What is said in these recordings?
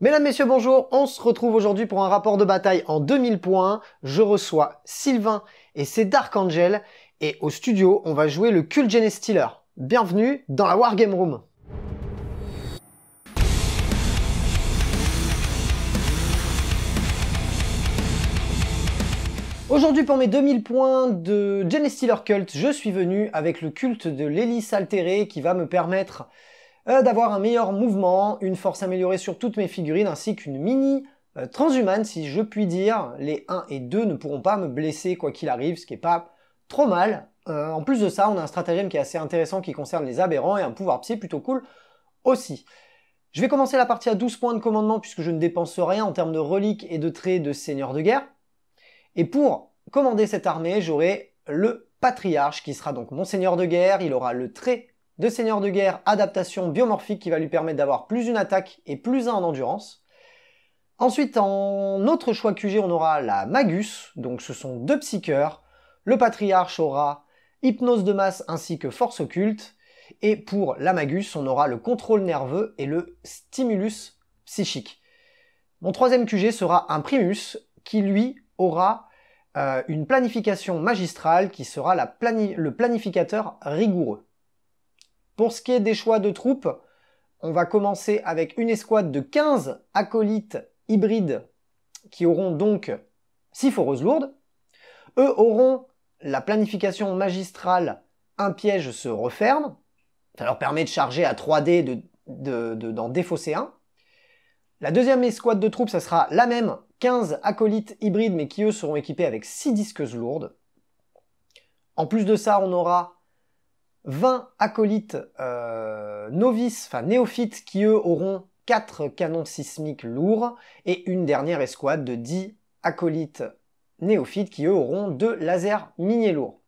Mesdames, Messieurs, bonjour, on se retrouve aujourd'hui pour un rapport de bataille en 2000 points. Je reçois Sylvain et ses Dark Angel, et au studio, on va jouer le Cult Genestealer. Bienvenue dans la Wargame Room. Aujourd'hui, pour mes 2000 points de Genestealer Cult, je suis venu avec le culte de l'hélice altérée qui va me permettre d'avoir un meilleur mouvement, une force améliorée sur toutes mes figurines, ainsi qu'une mini transhumane, si je puis dire. Les 1 et 2 ne pourront pas me blesser quoi qu'il arrive, ce qui est pas trop mal. En plus de ça, on a un stratagème qui est assez intéressant qui concerne les aberrants et un pouvoir psy plutôt cool aussi. Je vais commencer la partie à 12 points de commandement puisque je ne dépense rien en termes de reliques et de traits de seigneur de guerre. Et pour commander cette armée, j'aurai le patriarche qui sera donc mon seigneur de guerre. Il aura le trait de seigneur de guerre adaptation biomorphique qui va lui permettre d'avoir plus une attaque et plus un en endurance. Ensuite, en autre choix QG, on aura la Magus, donc ce sont deux psycheurs. Le patriarche aura hypnose de masse ainsi que force occulte. Et pour la Magus, on aura le contrôle nerveux et le stimulus psychique. Mon troisième QG sera un Primus qui lui aura une planification magistrale qui sera le planificateur rigoureux. Pour ce qui est des choix de troupes, on va commencer avec une escouade de 15 acolytes hybrides qui auront donc 6 foreuses lourdes. Eux auront la planification magistrale, un piège se referme. Ça leur permet de charger à 3D d'en défausser un. La deuxième escouade de troupes, ça sera la même, 15 acolytes hybrides, mais qui eux seront équipés avec 6 disqueuses lourdes. En plus de ça, on aura 20 acolytes novices, enfin néophytes, qui eux auront 4 canons sismiques lourds, et une dernière escouade de 10 acolytes néophytes, qui eux auront 2 lasers miniers lourds,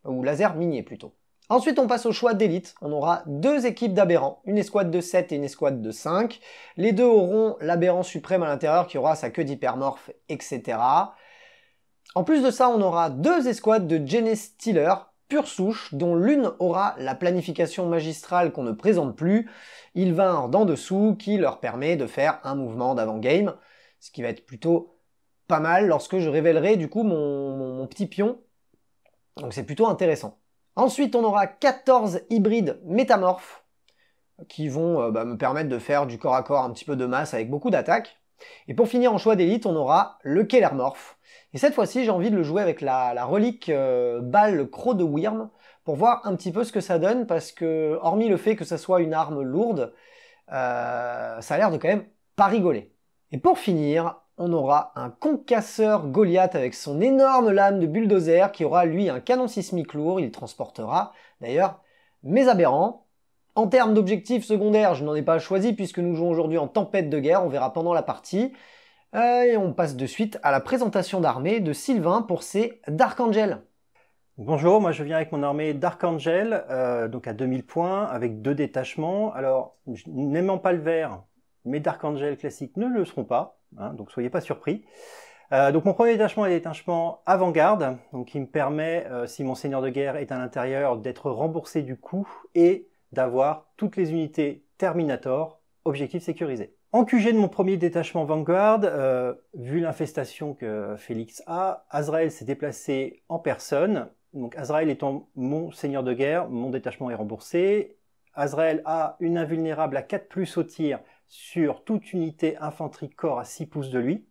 ou lasers miniers plutôt. Ensuite, on passe au choix d'élite. On aura 2 équipes d'aberrants, une escouade de 7 et une escouade de 5. Les deux auront l'aberrant suprême à l'intérieur qui aura sa queue d'hypermorphe, etc. En plus de ça, on aura 2 escouades de Genestealer pure souche, dont l'une aura la planification magistrale qu'on ne présente plus. Il va un d'en dessous qui leur permet de faire un mouvement d'avant-game, ce qui va être plutôt pas mal lorsque je révélerai du coup mon petit pion. Donc c'est plutôt intéressant. Ensuite, on aura 14 hybrides métamorphes qui vont me permettre de faire du corps à corps un petit peu de masse avec beaucoup d'attaques. Et pour finir en choix d'élite, on aura le Kellermorph. Et cette fois-ci, j'ai envie de le jouer avec la relique balle croc de Wyrm pour voir un petit peu ce que ça donne parce que, hormis le fait que ça soit une arme lourde, ça a l'air de quand même pas rigoler. Et pour finir, on aura un concasseur Goliath avec son énorme lame de bulldozer qui aura lui un canon sismique lourd. Il transportera d'ailleurs mes aberrants. En termes d'objectifs secondaires, je n'en ai pas choisi puisque nous jouons aujourd'hui en tempête de guerre, on verra pendant la partie. Et on passe de suite à la présentation d'armée de Sylvain pour ses Dark Angel. Bonjour, moi je viens avec mon armée Dark Angel, donc à 2000 points, avec 2 détachements. Alors, n'aimant pas le vert, mes Dark Angel classiques ne le seront pas, hein, donc soyez pas surpris. Donc mon premier détachement est le détachement avant-garde, donc qui me permet, si mon seigneur de guerre est à l'intérieur, d'être remboursé du coût et d'avoir toutes les unités Terminator, objectif sécurisé. En QG de mon premier détachement Vanguard, vu l'infestation que Félix a, Azrael s'est déplacé en personne. Donc Azrael étant mon seigneur de guerre, mon détachement est remboursé. Azrael a une invulnérable à 4+ au tir sur toute unité infanterie corps à 6 pouces de lui.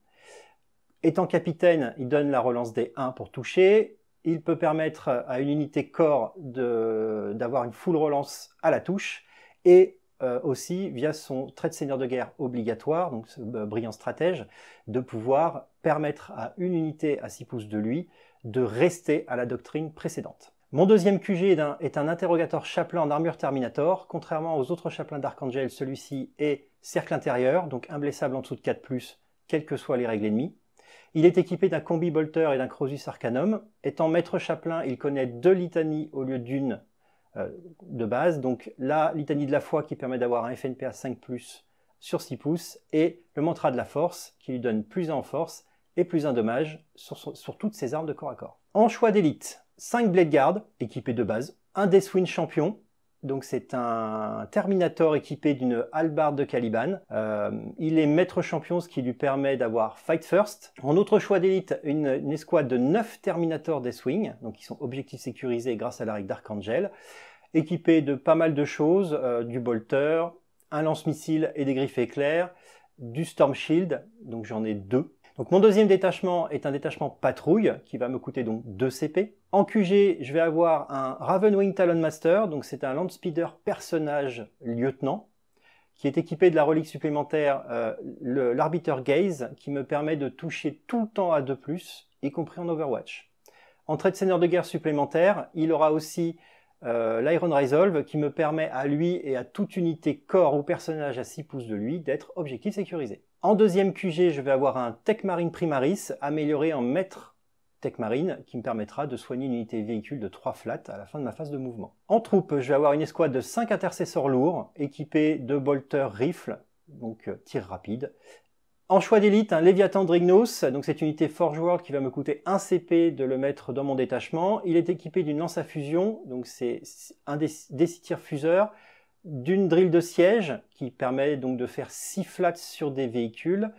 Étant capitaine, il donne la relance des 1 pour toucher. Il peut permettre à une unité corps d'avoir une full relance à la touche. Et aussi, via son trait de seigneur de guerre obligatoire, donc ce brillant stratège, de pouvoir permettre à une unité à 6 pouces de lui de rester à la doctrine précédente. Mon deuxième QG est un interrogateur chapelain en armure Terminator. Contrairement aux autres chapelains d'Archangel, celui-ci est cercle intérieur, donc imblessable en dessous de 4+, quelles que soient les règles ennemies. Il est équipé d'un combi bolter et d'un Crosus Arcanum. Étant maître chapelain, il connaît 2 litanies au lieu d'une de base. Donc la litanie de la foi qui permet d'avoir un FNP à 5+ sur 6 pouces et le mantra de la force qui lui donne +1 en force et +1 dommage sur toutes ses armes de corps à corps. En choix d'élite, 5 Blade Guard équipés de base, un Deathwind champion Donc c'est un Terminator équipé d'une hallebarde de Caliban. Il est maître champion, ce qui lui permet d'avoir Fight First. En autre choix d'élite, une escouade de 9 Terminator Deathwing, donc qui sont objectifs sécurisés grâce à la règle d'Archangel, équipés de pas mal de choses, du bolter, un lance-missile et des griffes éclairs, du Storm Shield, donc j'en ai 2. Donc mon deuxième détachement est un détachement patrouille qui va me coûter donc 2 CP. En QG, je vais avoir un Ravenwing Talonmaster, donc c'est un Landspeeder personnage lieutenant qui est équipé de la relique supplémentaire, l'Arbiter Gaze, qui me permet de toucher tout le temps à 2+, y compris en Overwatch. En trait de seigneur de guerre supplémentaire, il aura aussi l'Iron Resolve qui me permet à lui et à toute unité corps ou personnage à 6 pouces de lui d'être objectif sécurisé. En deuxième QG, je vais avoir un Tech Marine Primaris amélioré en maître Tech Marine qui me permettra de soigner une unité véhicule de 3 flats à la fin de ma phase de mouvement. En troupe, je vais avoir une escouade de 5 intercesseurs lourds équipés de bolter rifle, donc tir rapide. En choix d'élite, un Léviathan Drignos, donc cette unité Forge World qui va me coûter 1 CP de le mettre dans mon détachement. Il est équipé d'une lance à fusion, donc c'est un des 6 tirs fuseurs, d'une drill de siège qui permet donc de faire 6 flats sur des véhicules.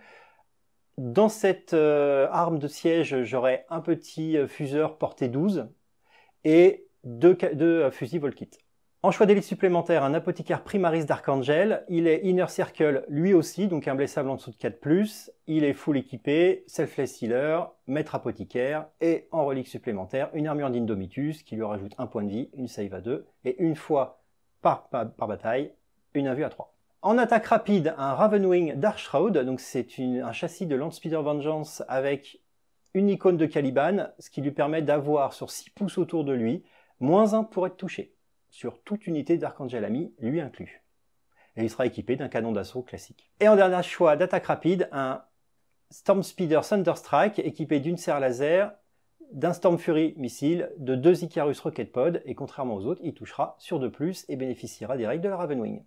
Dans cette arme de siège, j'aurai un petit fuseur portée 12 et 2 fusils Volkit. En choix d'élite supplémentaire, un apothicaire Primaris d'Archangel. Il est Inner Circle lui aussi, donc imblessable en dessous de 4+. Il est full équipé, Selfless Healer, maître apothicaire et en relique supplémentaire, une armure d'Indomitus qui lui rajoute 1 point de vie, une save à 2 et une fois par bataille, une invue à 3. En attaque rapide, un Ravenwing Darkshroud, donc c'est un châssis de Landspeeder Vengeance avec une icône de Caliban, ce qui lui permet d'avoir sur 6 pouces autour de lui, -1 pour être touché, sur toute unité d'Archangel ami, lui inclus. Et il sera équipé d'un canon d'assaut classique. Et en dernier choix d'attaque rapide, un Stormspeeder Thunderstrike équipé d'une serre laser, d'un Storm Fury missile, de 2 Icarus Rocket Pod, et contrairement aux autres, il touchera sur 2+, et bénéficiera des règles de la Ravenwing.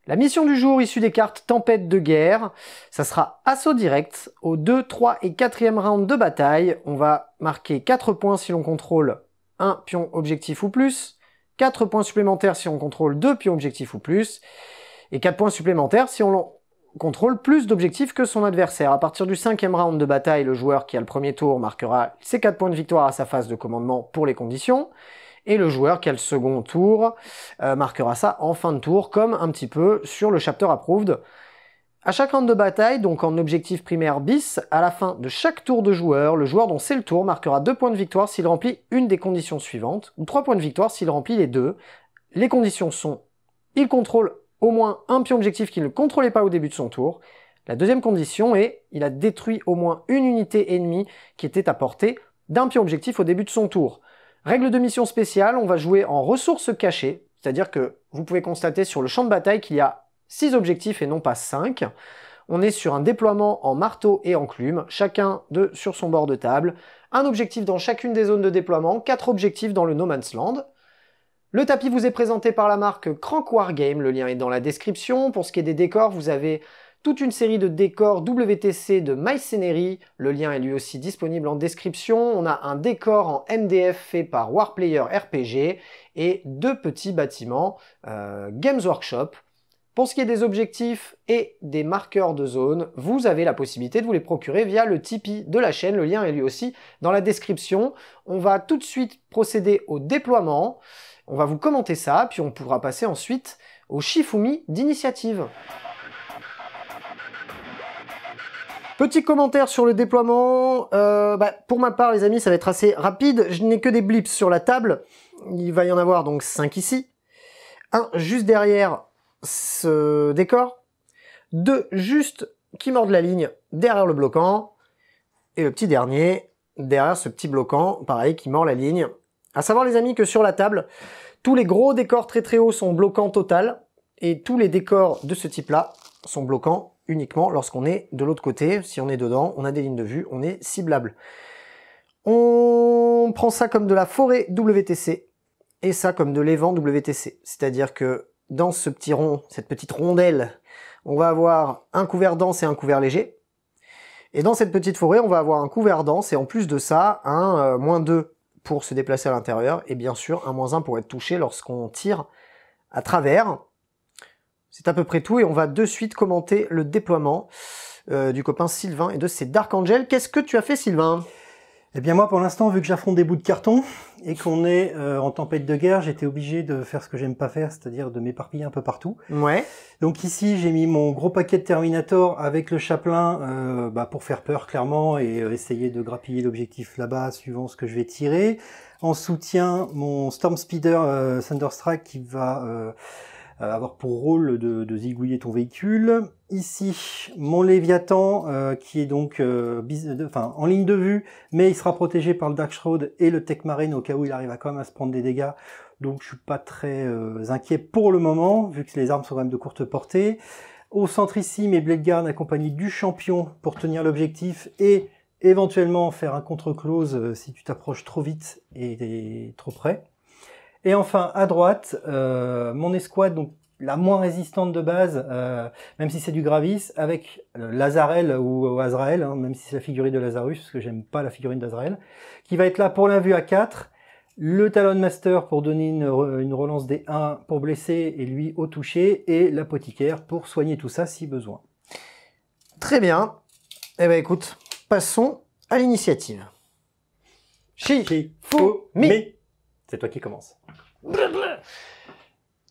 La mission du jour issue des cartes Tempête de guerre, ça sera assaut direct aux 2, 3 et 4e round de bataille. On va marquer 4 points si l'on contrôle un pion objectif ou plus, 4 points supplémentaires si on contrôle 2 pions objectifs ou plus, et 4 points supplémentaires si on contrôle plus d'objectifs que son adversaire. À partir du 5e round de bataille, le joueur qui a le premier tour marquera ses 4 points de victoire à sa phase de commandement pour les conditions, et le joueur qui a le second tour marquera ça en fin de tour, comme un petit peu sur le chapter approved. À chaque round de bataille, donc en objectif primaire bis, à la fin de chaque tour de joueur, le joueur dont c'est le tour marquera 2 points de victoire s'il remplit une des conditions suivantes, ou 3 points de victoire s'il remplit les deux. Les conditions sont, il contrôle au moins un pion objectif qu'il ne contrôlait pas au début de son tour. La deuxième condition est, il a détruit au moins une unité ennemie qui était à portée d'un pion objectif au début de son tour. Règle de mission spéciale, on va jouer en ressources cachées, c'est-à-dire que vous pouvez constater sur le champ de bataille qu'il y a 6 objectifs et non pas 5. On est sur un déploiement en marteau et enclume, chacun sur son bord de table. Un objectif dans chacune des zones de déploiement, 4 objectifs dans le No Man's Land. Le tapis vous est présenté par la marque Crank Wargame, le lien est dans la description. Pour ce qui est des décors, vous avez toute une série de décors WTC de Mycenery, le lien est lui aussi disponible en description. On a un décor en MDF fait par Warplayer RPG et 2 petits bâtiments Games Workshop. Pour ce qui est des objectifs et des marqueurs de zone, vous avez la possibilité de vous les procurer via le Tipeee de la chaîne, le lien est lui aussi dans la description. On va tout de suite procéder au déploiement, on va vous commenter ça, puis on pourra passer ensuite au Shifumi d'initiative. Petit commentaire sur le déploiement, pour ma part les amis ça va être assez rapide, je n'ai que des blips sur la table, il va y en avoir donc 5 ici, un juste derrière ce décor, 2 juste qui mordent la ligne derrière le bloquant, et le petit dernier derrière ce petit bloquant, pareil qui mord la ligne. À savoir les amis que sur la table, tous les gros décors très hauts sont bloquants total, et tous les décors de ce type là sont bloquants uniquement lorsqu'on est de l'autre côté. Si on est dedans, on a des lignes de vue, on est ciblable. On prend ça comme de la forêt WTC et ça comme de l'évent WTC. C'est-à-dire que dans ce petit rond, cette petite rondelle, on va avoir un couvert dense et un couvert léger. Et dans cette petite forêt, on va avoir un couvert dense et en plus de ça, un -2 pour se déplacer à l'intérieur, et bien sûr un -1 pour être touché lorsqu'on tire à travers. C'est à peu près tout, et on va de suite commenter le déploiement du copain Sylvain et de ses Dark Angel. Qu'est-ce que tu as fait, Sylvain? Eh bien moi, pour l'instant, vu que j'affronte des bouts de carton et qu'on est en tempête de guerre, j'étais obligé de faire ce que j'aime pas faire, c'est-à-dire de m'éparpiller un peu partout. Ouais. Donc ici, j'ai mis mon gros paquet de Terminator avec le chaplain pour faire peur, clairement, et essayer de grappiller l'objectif là-bas, suivant ce que je vais tirer. En soutien, mon Storm Speeder Thunderstrike qui va avoir pour rôle de zigouiller ton véhicule. Ici, mon Léviathan qui est donc en ligne de vue, mais il sera protégé par le Dark Shroud et le Tech Marine au cas où il arrive quand même à se prendre des dégâts. Donc je suis pas très inquiet pour le moment, vu que les armes sont quand même de courte portée. Au centre ici, mes Blade Guard accompagnés du champion pour tenir l'objectif et éventuellement faire un contre-close si tu t'approches trop vite et trop près. Et enfin, à droite, mon escouade, donc la moins résistante de base, même si c'est du Gravis, avec Lazarel ou Azrael, hein, même si c'est la figurine de Lazarus, parce que j'aime pas la figurine d'Azrael, qui va être là pour l'invue à 4, le Talon Master pour donner une relance des 1 pour blesser et lui au toucher, et l'apothicaire pour soigner tout ça si besoin. Très bien. Eh ben écoute, passons à l'initiative. Shifumi. C'est toi qui commence.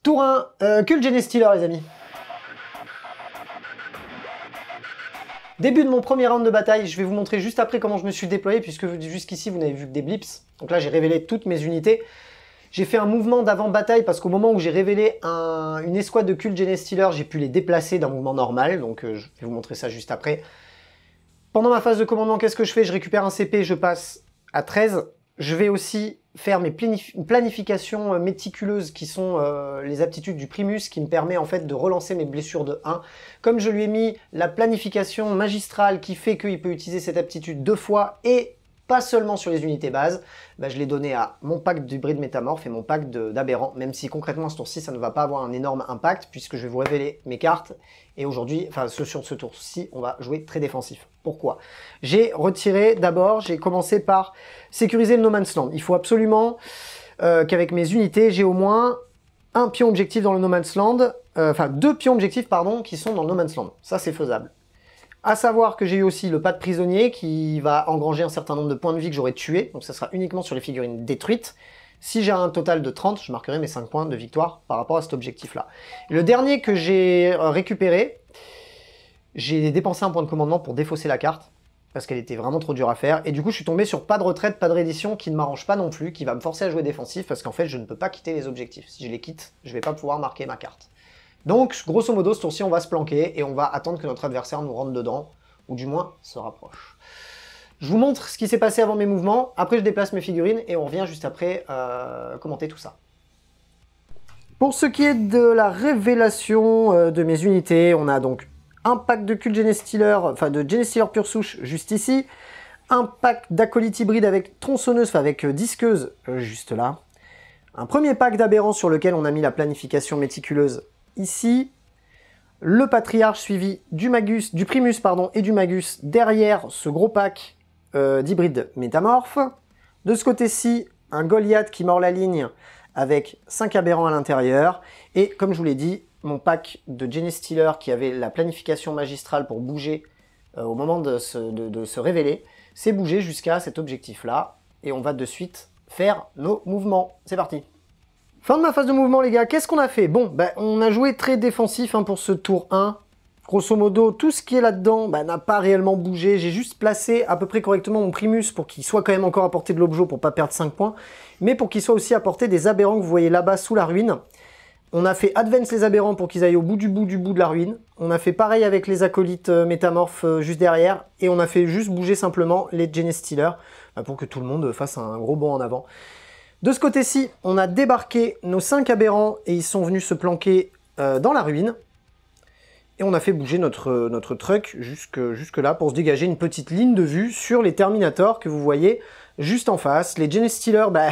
Tour 1, Cult Genestealer, les amis. Début de mon premier round de bataille, je vais vous montrer juste après comment je me suis déployé, puisque jusqu'ici vous n'avez vu que des blips. Donc là j'ai révélé toutes mes unités. J'ai fait un mouvement d'avant-bataille parce qu'au moment où j'ai révélé une escouade de Cult Genestealer, j'ai pu les déplacer d'un mouvement normal, donc je vais vous montrer ça juste après. Pendant ma phase de commandement, qu'est-ce que je fais? Je récupère un CP, je passe à 13. Je vais aussi faire mes planifications méticuleuses qui sont les aptitudes du Primus qui me permet en fait de relancer mes blessures de 1. Comme je lui ai mis la planification magistrale qui fait qu'il peut utiliser cette aptitude 2 fois et pas seulement sur les unités bases, bah, je l'ai donné à mon pack d'hybride métamorphe et mon pack d'aberrant, même si concrètement ce tour-ci ça ne va pas avoir un énorme impact puisque je vais vous révéler mes cartes et aujourd'hui, enfin sur ce tour-ci, on va jouer très défensif. Pourquoi? J'ai retiré d'abord, j'ai commencé par sécuriser le No Man's Land. Il faut absolument qu'avec mes unités, j'ai au moins un pion objectif dans le No Man's Land, enfin 2 pions objectifs pardon, qui sont dans le No Man's Land. Ça c'est faisable. À savoir que j'ai eu aussi le pas de prisonnier qui va engranger un certain nombre de points de vie que j'aurai tués, donc ça sera uniquement sur les figurines détruites. Si j'ai un total de 30, je marquerai mes 5 points de victoire par rapport à cet objectif-là. Le dernier que j'ai récupéré, j'ai dépensé un point de commandement pour défausser la carte, parce qu'elle était vraiment trop dure à faire, et du coup je suis tombé sur pas de retraite, pas de reddition, qui ne m'arrange pas non plus, qui va me forcer à jouer défensif, parce qu'en fait je ne peux pas quitter les objectifs. Si je les quitte, je vais pas pouvoir marquer ma carte. Donc, grosso modo, ce tour-ci, on va se planquer et on va attendre que notre adversaire nous rentre dedans, ou du moins se rapproche. Je vous montre ce qui s'est passé avant mes mouvements, après je déplace mes figurines et on revient juste après commenter tout ça. Pour ce qui est de la révélation de mes unités, on a donc un pack de Cult Genestealer, enfin de Genestealer pure souche juste ici, un pack d'acolytes hybrides avec tronçonneuse, enfin avec disqueuse juste là, un premier pack d'aberrants sur lequel on a mis la planification méticuleuse ici, le patriarche suivi du Primus pardon, et du Magus derrière ce gros pack d'hybrides métamorphes. De ce côté-ci, un Goliath qui mord la ligne avec 5 aberrants à l'intérieur. Et comme je vous l'ai dit, mon pack de Genestealer qui avait la planification magistrale pour bouger au moment de se révéler, s'est bougé jusqu'à cet objectif-là. Et on va de suite faire nos mouvements. C'est parti! Fin de ma phase de mouvement les gars, qu'est-ce qu'on a fait? Bon, on a joué très défensif pour ce tour 1. Grosso modo, tout ce qui est là-dedans n'a pas réellement bougé. J'ai juste placé à peu près correctement mon Primus pour qu'il soit quand même encore à portée de l'objet pour pas perdre 5 points. Mais pour qu'il soit aussi à portée des aberrants que vous voyez là-bas sous la ruine. On a fait advance les aberrants pour qu'ils aillent au bout de la ruine. On a fait pareil avec les acolytes métamorphes juste derrière. Et on a fait juste bouger simplement les Genestealer pour que tout le monde fasse un gros bond en avant. De ce côté-ci, on a débarqué nos 5 aberrants et ils sont venus se planquer dans la ruine. Et on a fait bouger notre truck jusque là pour se dégager une petite ligne de vue sur les Terminators que vous voyez juste en face. Les Genestealers, bah,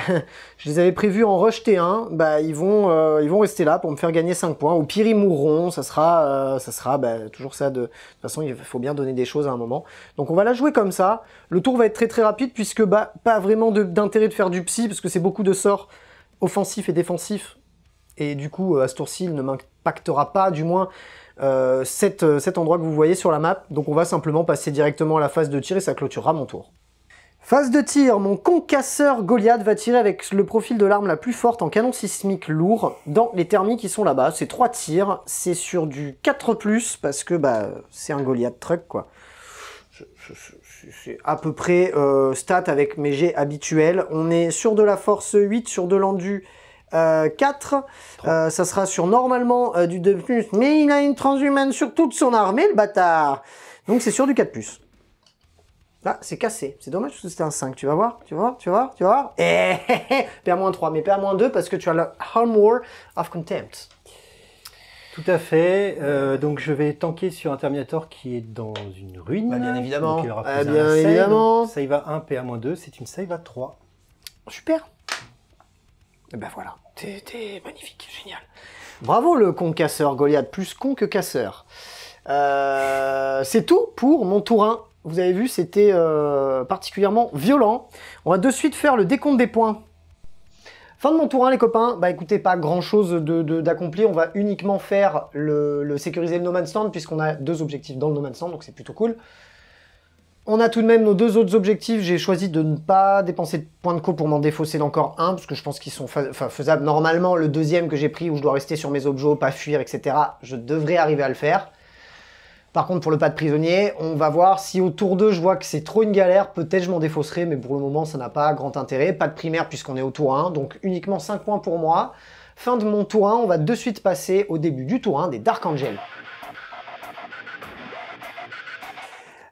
je les avais prévus en rush T1, bah, ils vont rester là pour me faire gagner 5 points. Au pire, ils mourront, ça sera bah, toujours ça. De toute façon, il faut bien donner des choses à un moment. Donc on va la jouer comme ça. Le tour va être très rapide puisque bah, pas vraiment d'intérêt de faire du psy parce que c'est beaucoup de sorts offensifs et défensifs. Et du coup, à ce tour-ci, il ne m'impactera pas, du moins, cet endroit que vous voyez sur la map. Donc on va simplement passer directement à la phase de tir et ça clôturera mon tour. Phase de tir, mon concasseur Goliath va tirer avec le profil de l'arme la plus forte en canon sismique lourd dans les thermis qui sont là-bas. C'est 3 tirs, c'est sur du 4+, parce que bah, c'est un Goliath truck, quoi. C'est à peu près stat avec mes jets habituels. On est sur de la force 8, sur de l'endu 4. Ça sera sur normalement du 2+, mais il a une transhumane sur toute son armée, le bâtard. Donc c'est sur du 4+. Là, c'est cassé. C'est dommage parce que c'était un 5. Tu vas voir, tu vas voir. Et PA-3, mais PA-2 parce que tu as le Armor of Contempt. Tout à fait. Donc je vais tanker sur un Terminator qui est dans une ruine. Bah, bien évidemment. Donc, il aura pris évidemment. Save à 1, PA-2, c'est une save à 3. Super. Et ben voilà. T'es magnifique, génial. Bravo le concasseur Goliath, plus con que casseur. C'est tout pour mon tour 1. Vous avez vu, c'était particulièrement violent. On va de suite faire le décompte des points. Fin de mon tour 1, les copains. Bah écoutez, pas grand chose d'accompli. On va uniquement faire le sécuriser le No Man's Land, puisqu'on a 2 objectifs dans le No Man's Land, donc c'est plutôt cool. On a tout de même nos 2 autres objectifs. J'ai choisi de ne pas dépenser de points de co pour m'en défausser d'encore un, parce que je pense qu'ils sont faisables. Normalement, le deuxième que j'ai pris, où je dois rester sur mes objets, pas fuir, etc., je devrais arriver à le faire. Par contre, pour le pas de prisonnier, on va voir si au tour 2, je vois que c'est trop une galère, peut-être je m'en défausserai, mais pour le moment, ça n'a pas grand intérêt. Pas de primaire puisqu'on est au tour 1, donc uniquement 5 points pour moi. Fin de mon tour 1, on va de suite passer au début du tour 1 des Dark Angels.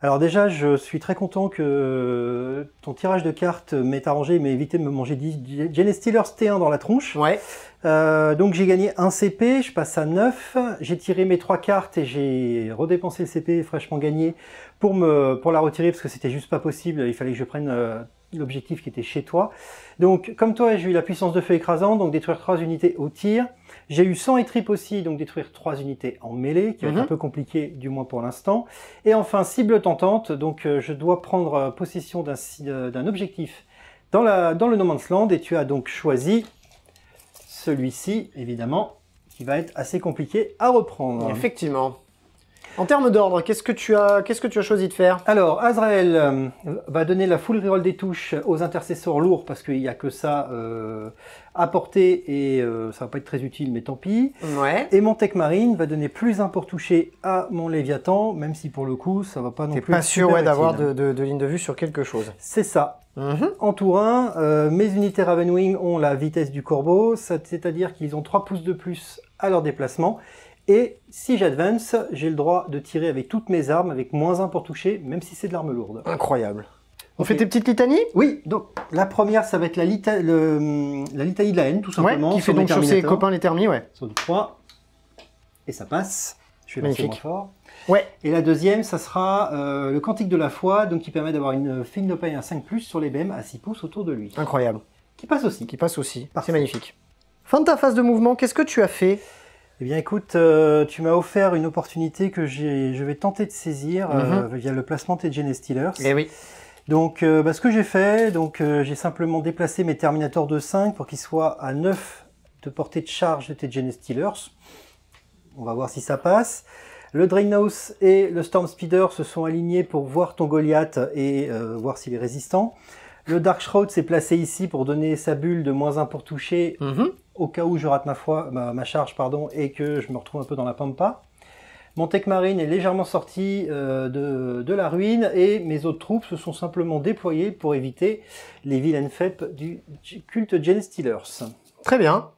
Alors déjà, je suis très content que ton tirage de cartes m'ait arrangé, m'ait évité de me manger 10 Genestealers T1 dans la tronche. Ouais. Donc j'ai gagné 1 CP, je passe à 9. J'ai tiré mes 3 cartes et j'ai redépensé le CP fraîchement gagné pour la retirer parce que c'était juste pas possible. Il fallait que je prenne l'objectif qui était chez toi. Donc comme toi, j'ai eu la puissance de feu écrasante, donc détruire 3 unités au tir. J'ai eu 100 et trip aussi, donc détruire 3 unités en mêlée, qui va être un peu compliqué, du moins pour l'instant. Et enfin, cible tentante, donc je dois prendre possession d'un objectif dans le No Man's Land, et tu as donc choisi celui-ci, évidemment, qui va être assez compliqué à reprendre. Effectivement. En termes d'ordre, qu'est-ce que tu as choisi de faire? Alors, Azrael va donner la full reroll des touches aux intercesseurs lourds parce qu'il n'y a que ça à porter et ça va pas être très utile, mais tant pis. Ouais. Et mon Tech Marine va donner plus 1 pour toucher à mon Léviathan, même si pour le coup, ça va pas non plus. T'es pas sûr d'avoir de ligne de vue sur quelque chose. C'est ça. En tour 1, mes unités Ravenwing ont la vitesse du corbeau, c'est-à-dire qu'ils ont 3 pouces de plus à leur déplacement. Et si j'advance, j'ai le droit de tirer avec toutes mes armes, avec moins 1 pour toucher, même si c'est de l'arme lourde. Incroyable. On fait tes petites litanies? Oui, donc la première, ça va être la litanie de la haine, tout simplement. Ouais, qui fait donc sur ses copains les thermis, ouais. Sur 3. Et ça passe. Je vais lancer moins fort. Ouais. Et la deuxième, ça sera le cantique de la foi, donc qui permet d'avoir une fine de paille à 5+, sur les BM à 6 pouces autour de lui. Incroyable. Qui passe aussi. Qui passe aussi. C'est magnifique. Fin de ta phase de mouvement, qu'est-ce que tu as fait? Eh bien écoute, tu m'as offert une opportunité que je vais tenter de saisir via le placement de tes Genestealers. Eh oui. Donc ce que j'ai fait, j'ai simplement déplacé mes Terminators de 5 pour qu'ils soient à 9 de portée de charge de tes Genestealers. On va voir si ça passe. Le Draenhouse et le Storm Speeder se sont alignés pour voir ton Goliath et voir s'il est résistant. Le Dark Shroud s'est placé ici pour donner sa bulle de moins 1 pour toucher, au cas où je rate ma charge et que je me retrouve un peu dans la pampa. Mon Tech Marine est légèrement sorti de la ruine et mes autres troupes se sont simplement déployées pour éviter les vilaines FEP du culte Genestealers. Très bien.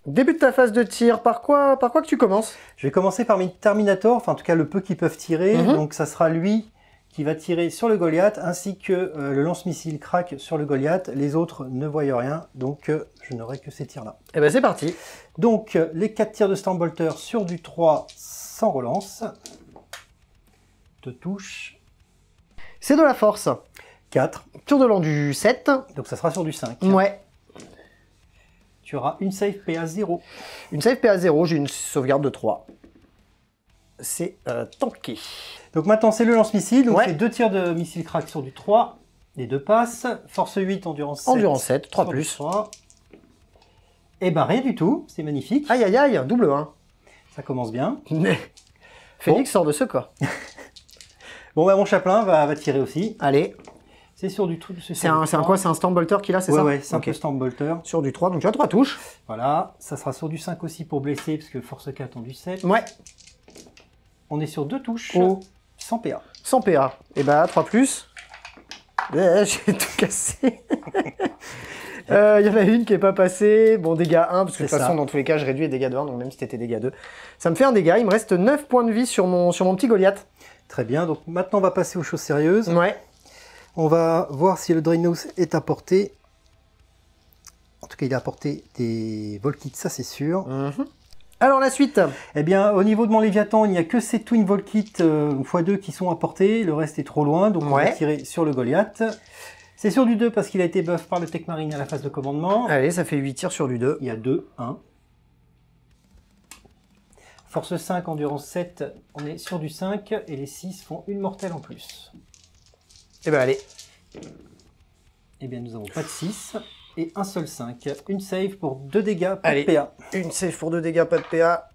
Début de ta phase de tir, par quoi que tu commences? Je vais commencer par mes Terminators, enfin en tout cas le peu qu'ils peuvent tirer, donc ça sera lui qui va tirer sur le Goliath, ainsi que le lance-missile crack sur le Goliath. Les autres ne voient rien, donc je n'aurai que ces tirs-là. Eh ben c'est parti. Donc les 4 tirs de Stormbolter sur du 3, sans relance. 2 touches. C'est de la force. 4. Tour de l'an du 7. Donc ça sera sur du 5. Ouais. Tu auras une save PA 0. Une save PA 0, j'ai une sauvegarde de 3. C'est tanké. Donc maintenant c'est le lance-missile. Donc Ouais. c'est 2 tirs de missile crack sur du 3. Les 2 passes. Force 8, endurance 7. Endurance 7, 3 sur du plus. 3. Et ben rien du tout. C'est magnifique. Aïe aïe aïe, double 1. Ça commence bien. Félix sort de ce corps. Bon bah mon chaplain va tirer aussi. Allez. C'est sur du tout. C'est un quoi? C'est un Stormbolter qu'il a, c'est Ouais, ça? ouais, c'est un Ok. peu Stormbolter. Sur du 3, donc tu as 3 touches. Voilà, ça sera sur du 5 aussi pour blesser, parce que force 4 en du 7. Ouais. On est sur 2 touches, Oh. 100 PA. 100 PA. Et bah 3 plus. J'ai tout cassé. Il y en a une qui est pas passée. Bon, dégâts 1, parce que de toute C'est façon, ça. dans tous les cas, je réduis les dégâts de 1, donc même si c'était dégâts 2. Ça me fait un dégât. Il me reste 9 points de vie sur mon petit Goliath. Très bien, donc maintenant on va passer aux choses sérieuses. Ouais. On va voir si le Draenous est à portée. En tout cas, il est à portée des Volkits, ça c'est sûr. Alors, la suite. Eh bien, au niveau de mon Léviathan, il n'y a que ces Twin Volkits x2 qui sont à portée. Le reste est trop loin, donc on va Ouais. tirer sur le Goliath. C'est sur du 2 parce qu'il a été buff par le Tech Marine à la phase de commandement. Allez, ça fait 8 tirs sur du 2. Il y a 2, 1. Force 5, endurance 7, on est sur du 5. Et les 6 font une mortelle en plus. Et bah, allez. Eh bien, nous n'avons pas de 6. Et un seul 5. Une save pour 2 dégâts, pas Allez. de PA. Une save pour 2 dégâts, pas de PA.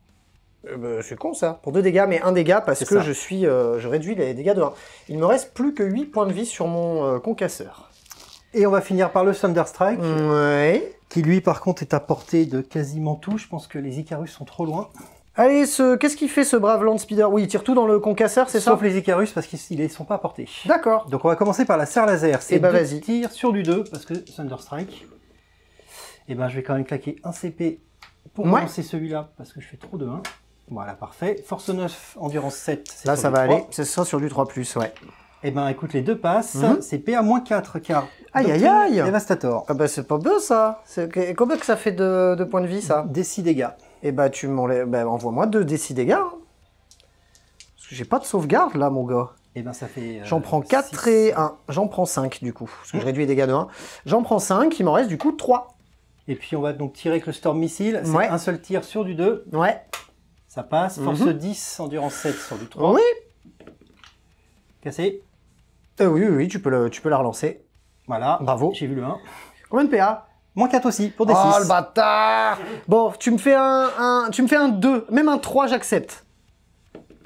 C'est con ça. Pour 2 dégâts, mais 1 dégât parce C'est que ça. je réduis les dégâts de 1. Il me reste plus que 8 points de vie sur mon concasseur. Et on va finir par le Thunderstrike, Ouais. qui lui, par contre, est à portée de quasiment tout. Je pense que les Icarus sont trop loin. Allez, qu'est-ce qu'il fait ce brave Land Speeder? Oui, il tire tout dans le concasseur, c'est ça? Sauf les Icarus, parce qu'ils ne sont pas à portée. D'accord. Donc on va commencer par la serre laser. C'est Eh ben, 2 vas-y. tirs sur du 2, parce que Thunderstrike. Et ben je vais quand même claquer un CP pour Ouais. lancer celui-là, parce que je fais trop de 1. Voilà, parfait. Force 9, endurance 7. c'est Là, sur ça du va 3. aller. Ce sera sur du 3+, ouais. Et ben écoute, les 2 passent. Mhm. C'est PA-4, car... Aïe, aïe, Doctrine aïe. Dévastator. Ah bah, c'est pas bien, ça. Combien que ça fait de points de vie, ça? Des 6 dégâts. Eh bah, tu m'enlèves... Bah, envoie-moi 2 D6 dégâts. Hein. Parce que j'ai pas de sauvegarde, là, mon gars. Et ben ça fait... J'en prends 4 et 1. J'en prends 5, du coup. Parce que je réduis les dégâts de 1. J'en prends 5, il m'en reste, du coup, 3. Et puis on va donc tirer avec le Storm Missile. C'est Ouais. un seul tir sur du 2. Ouais. Ça passe. Force Mhm. 10, endurance 7 sur du 3. Oui. Cassé. Oui, tu peux la relancer. Voilà. Bravo. J'ai vu le 1. Combien de PA? Moins 4 aussi, pour des 6. Oh, le bâtard! Bon, tu me fais un 2. Même un 3, j'accepte.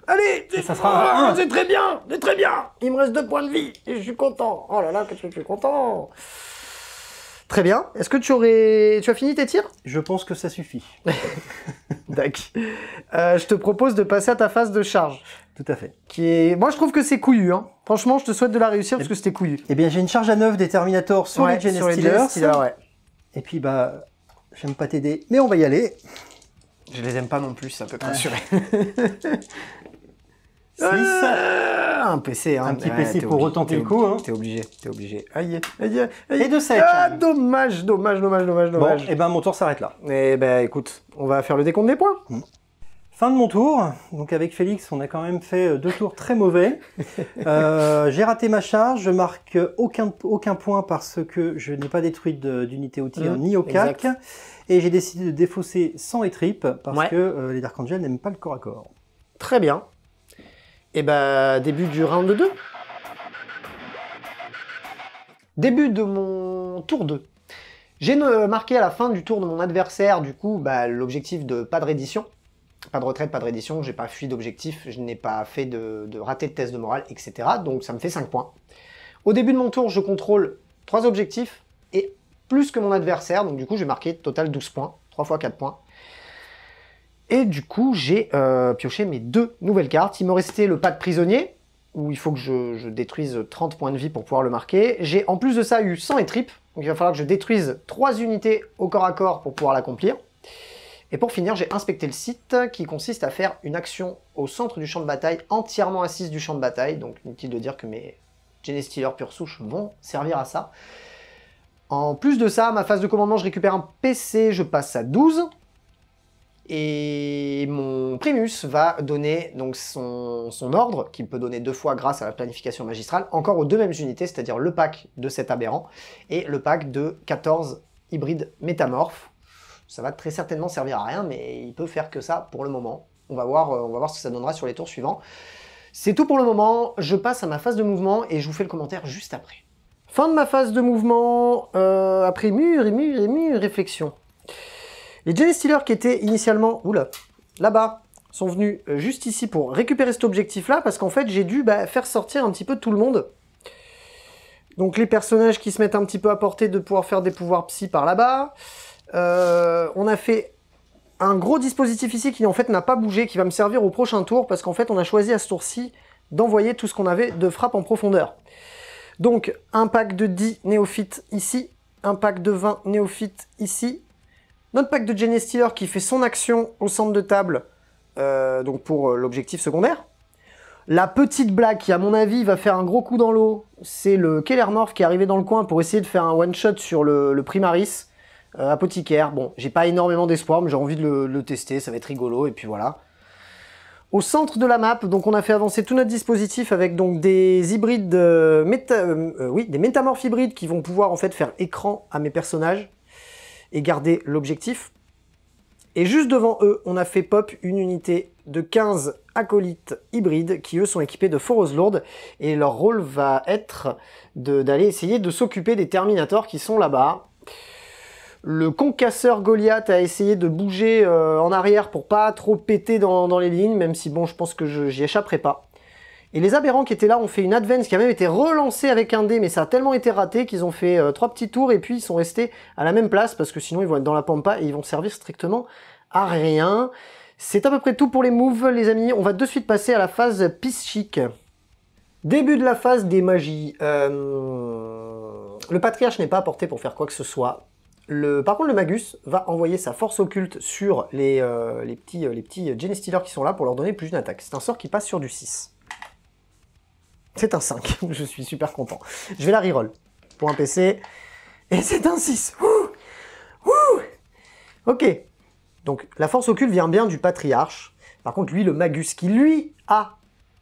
Allez! Et ça sera un 1. C'est très bien! C'est très bien! Il me reste 2 points de vie. Et je suis content. Oh là là, qu'est-ce que je suis content! Très bien. Est-ce que tu as fini tes tirs? Je pense que ça suffit. Dac. Je te propose de passer à ta phase de charge. Tout à fait. Moi, je trouve que c'est couillu. Hein. Franchement, je te souhaite de la réussir parce que c'était couillu. Eh bien, j'ai une charge à 9 des Terminators sur les Gene Stealers. Ouais. Et puis, bah, j'aime pas t'aider, mais on va y aller. Je les aime pas non plus, ça peut te Ouais. rassurer. 6. Un PC, hein. Un petit Ouais, PC t'es pour obligé, retenter t'es le coup, hein. T'es obligé. Aïe, aïe. Et de 7. Ah, dommage. Bon, et ben mon tour s'arrête là. Eh ben, écoute, on va faire le décompte des points. Fin de mon tour. Donc avec Félix, on a quand même fait 2 tours très mauvais. J'ai raté ma charge. Je marque aucun point parce que je n'ai pas détruit d'unité au tir ni au cac. exact. Et j'ai décidé de défausser sang et tripes parce Ouais. que les Dark Angels n'aiment pas le corps à corps. Très bien. Et ben, début du round 2. Début de mon tour 2. J'ai marqué à la fin du tour de mon adversaire, du coup, bah, l'objectif de pas de reddition. Pas de retraite, pas de reddition, j'ai pas fui d'objectif, je n'ai pas fait de raté de test de morale, etc. Donc ça me fait 5 points. Au début de mon tour, je contrôle 3 objectifs et plus que mon adversaire, donc du coup j'ai marqué total 12 points, 3 fois 4 points. Et du coup j'ai pioché mes 2 nouvelles cartes. Il me restait le pas de prisonnier, où il faut que je détruise 30 points de vie pour pouvoir le marquer. J'ai en plus de ça eu sang et tripes, donc il va falloir que je détruise 3 unités au corps à corps pour pouvoir l'accomplir. Et pour finir, j'ai inspecté le site qui consiste à faire une action au centre du champ de bataille, entièrement assise du champ de bataille. Donc inutile de dire que mes Gene Stealers pure souche vont servir à ça. En plus de ça, ma phase de commandement, je récupère un PC, je passe à 12. Et mon Primus va donner donc son ordre, qu'il peut donner 2 fois grâce à la planification magistrale, encore aux 2 mêmes unités, c'est-à-dire le pack de cet aberrant et le pack de 14 hybrides métamorphes. Ça va très certainement servir à rien, mais il peut faire que ça pour le moment. On va voir ce que ça donnera sur les tours suivants. C'est tout pour le moment, je passe à ma phase de mouvement et je vous fais le commentaire juste après. Fin de ma phase de mouvement, après mûre réflexion. Les Genestealers qui étaient initialement là-bas sont venus juste ici pour récupérer cet objectif-là, parce qu'en fait j'ai dû faire sortir un petit peu tout le monde. Donc les personnages qui se mettent un petit peu à portée de pouvoir faire des pouvoirs psy par là-bas. On a fait un gros dispositif ici qui en fait n'a pas bougé, qui va me servir au prochain tour, parce qu'en fait on a choisi à ce tour-ci d'envoyer tout ce qu'on avait de frappe en profondeur. Donc un pack de 10 néophytes ici, un pack de 20 néophytes ici, notre pack de Genestealer qui fait son action au centre de table, donc pour l'objectif secondaire. La petite blague qui à mon avis va faire un gros coup dans l'eau, c'est le Kellermorph qui est arrivé dans le coin pour essayer de faire un one-shot sur le Primaris. Apothicaire, bon, j'ai pas énormément d'espoir, mais j'ai envie de le tester, ça va être rigolo, et puis voilà. Au centre de la map, donc on a fait avancer tout notre dispositif avec donc des hybrides, des métamorphes hybrides qui vont pouvoir en fait faire écran à mes personnages et garder l'objectif. Et juste devant eux, on a fait pop une unité de 15 acolytes hybrides qui eux sont équipés de Foreuse Lourde, et leur rôle va être d'aller essayer de s'occuper des Terminators qui sont là-bas. Le concasseur Goliath a essayé de bouger en arrière pour pas trop péter dans les lignes, même si bon, je pense que j'y échapperai pas. Et les aberrants qui étaient là ont fait une advance qui a même été relancée avec un dé, mais ça a tellement été raté qu'ils ont fait 3 petits tours et puis ils sont restés à la même place parce que sinon ils vont être dans la pampa et ils vont servir strictement à rien. C'est à peu près tout pour les moves, les amis. On va de suite passer à la phase psychique. Début de la phase des magies. Le patriarche n'est pas apporté pour faire quoi que ce soit. Par contre, le Magus va envoyer sa force occulte sur les petits Genestealers qui sont là pour leur donner plus d'une attaque. C'est un sort qui passe sur du 6. C'est un 5, je suis super content. Je vais la reroll pour un PC. Et c'est un 6. Ouh. Ouh. Ok. Donc la force occulte vient bien du Patriarche. Par contre, lui, le Magus, qui lui a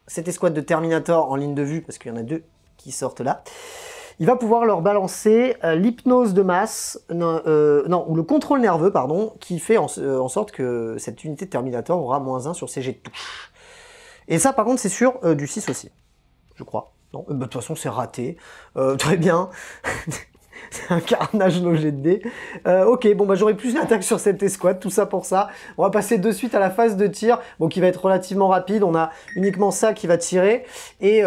cette escouade de Terminator en ligne de vue, parce qu'il y en a 2 qui sortent là, il va pouvoir leur balancer l'hypnose de masse, ou le contrôle nerveux, pardon, qui fait en sorte que cette unité de Terminator aura -1 sur ses jets de touche. Et ça, par contre, c'est sur du 6 aussi, je crois. Non, de toute façon, c'est raté. Très bien. C'est un carnage nos jets de dés. Ok, bon, j'aurai plus d'attaque sur cette escouade, tout ça pour ça. On va passer de suite à la phase de tir, bon, qui va être relativement rapide. On a uniquement ça qui va tirer, et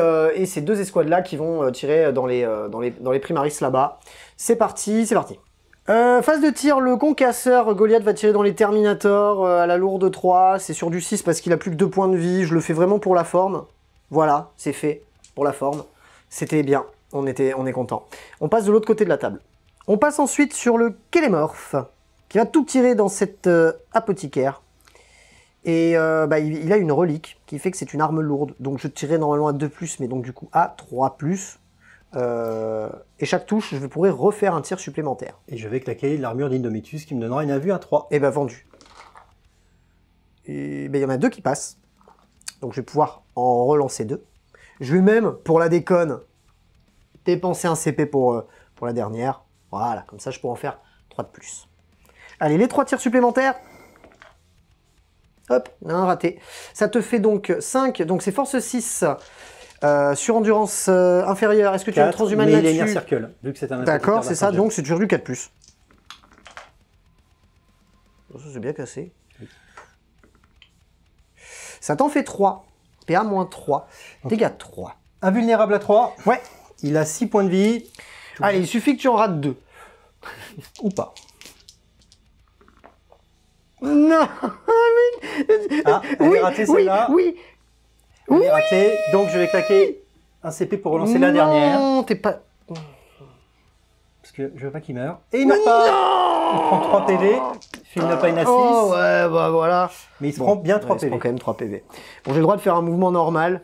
ces 2 escouades-là qui vont tirer dans les Primaris là-bas. C'est parti, c'est parti. Phase de tir, le concasseur Goliath va tirer dans les Terminators à la lourde 3. C'est sur du 6 parce qu'il a plus que 2 points de vie. Je le fais vraiment pour la forme. Voilà, c'est fait pour la forme. C'était bien. On est content. On passe de l'autre côté de la table. On passe ensuite sur le Kellermorph, qui va tout tirer dans cette apothicaire. Et il a une relique qui fait que c'est une arme lourde. Donc je tirerai normalement à 2+, mais donc du coup à 3+. Et chaque touche, je pourrais refaire un tir supplémentaire. Et je vais claquer l'armure d'Indomitus qui me donnera une invue à 3. Et vendu. Et il y en a 2 qui passent. Donc je vais pouvoir en relancer 2. Je vais même, pour la déconne, dépenser un CP pour la dernière. Voilà, comme ça je pourrais en faire 3 de plus. Allez, les 3 tirs supplémentaires. Hop, un raté. Ça te fait donc 5, donc c'est force 6 sur endurance inférieure. Est-ce que tu as une transhumane là-dessus? Mais il est circle, vu que c'est un... D'accord, c'est ça, donc c'est toujours du 4+. Ça c'est bien cassé. Oui. Ça t'en fait 3. PA-3. Okay. Dégâts 3. Invulnérable à 3. Ouais. Il a 6 points de vie. Allez, il suffit que tu en rates 2. Ou pas. Non. Ah, elle est ratée celle-là. Oui. Elle est ratée, donc je vais claquer un CP pour relancer la dernière. Non, t'es pas... Parce que je veux pas qu'il meure. Et il meurt pas. Il prend 3 PV. Il n'a pas une assise. Oh ouais, voilà. Mais il se prend bien 3 PV. Il se prend quand même 3 PV. Bon, j'ai le droit de faire un mouvement normal.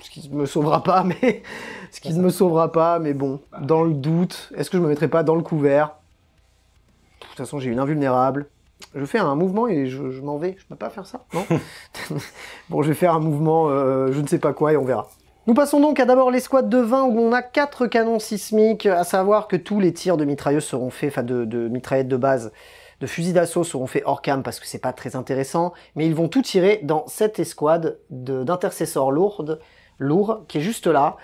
Ce qui ne me sauvera pas, mais... dans le doute. Est-ce que je me mettrai pas dans le couvert? De toute façon, j'ai une invulnérable. Je fais un mouvement et je m'en vais. Je peux pas faire ça, non? Bon, je vais faire un mouvement, je ne sais pas quoi, et on verra. Nous passons donc à d'abord l'escouade de 20 où on a 4 canons sismiques, à savoir que tous les tirs de mitrailleuses seront faits, enfin de mitraillettes de base, de fusils d'assaut seront faits hors cam parce que c'est pas très intéressant, mais ils vont tout tirer dans cette escouade d'intercesseurs lourds qui est juste là.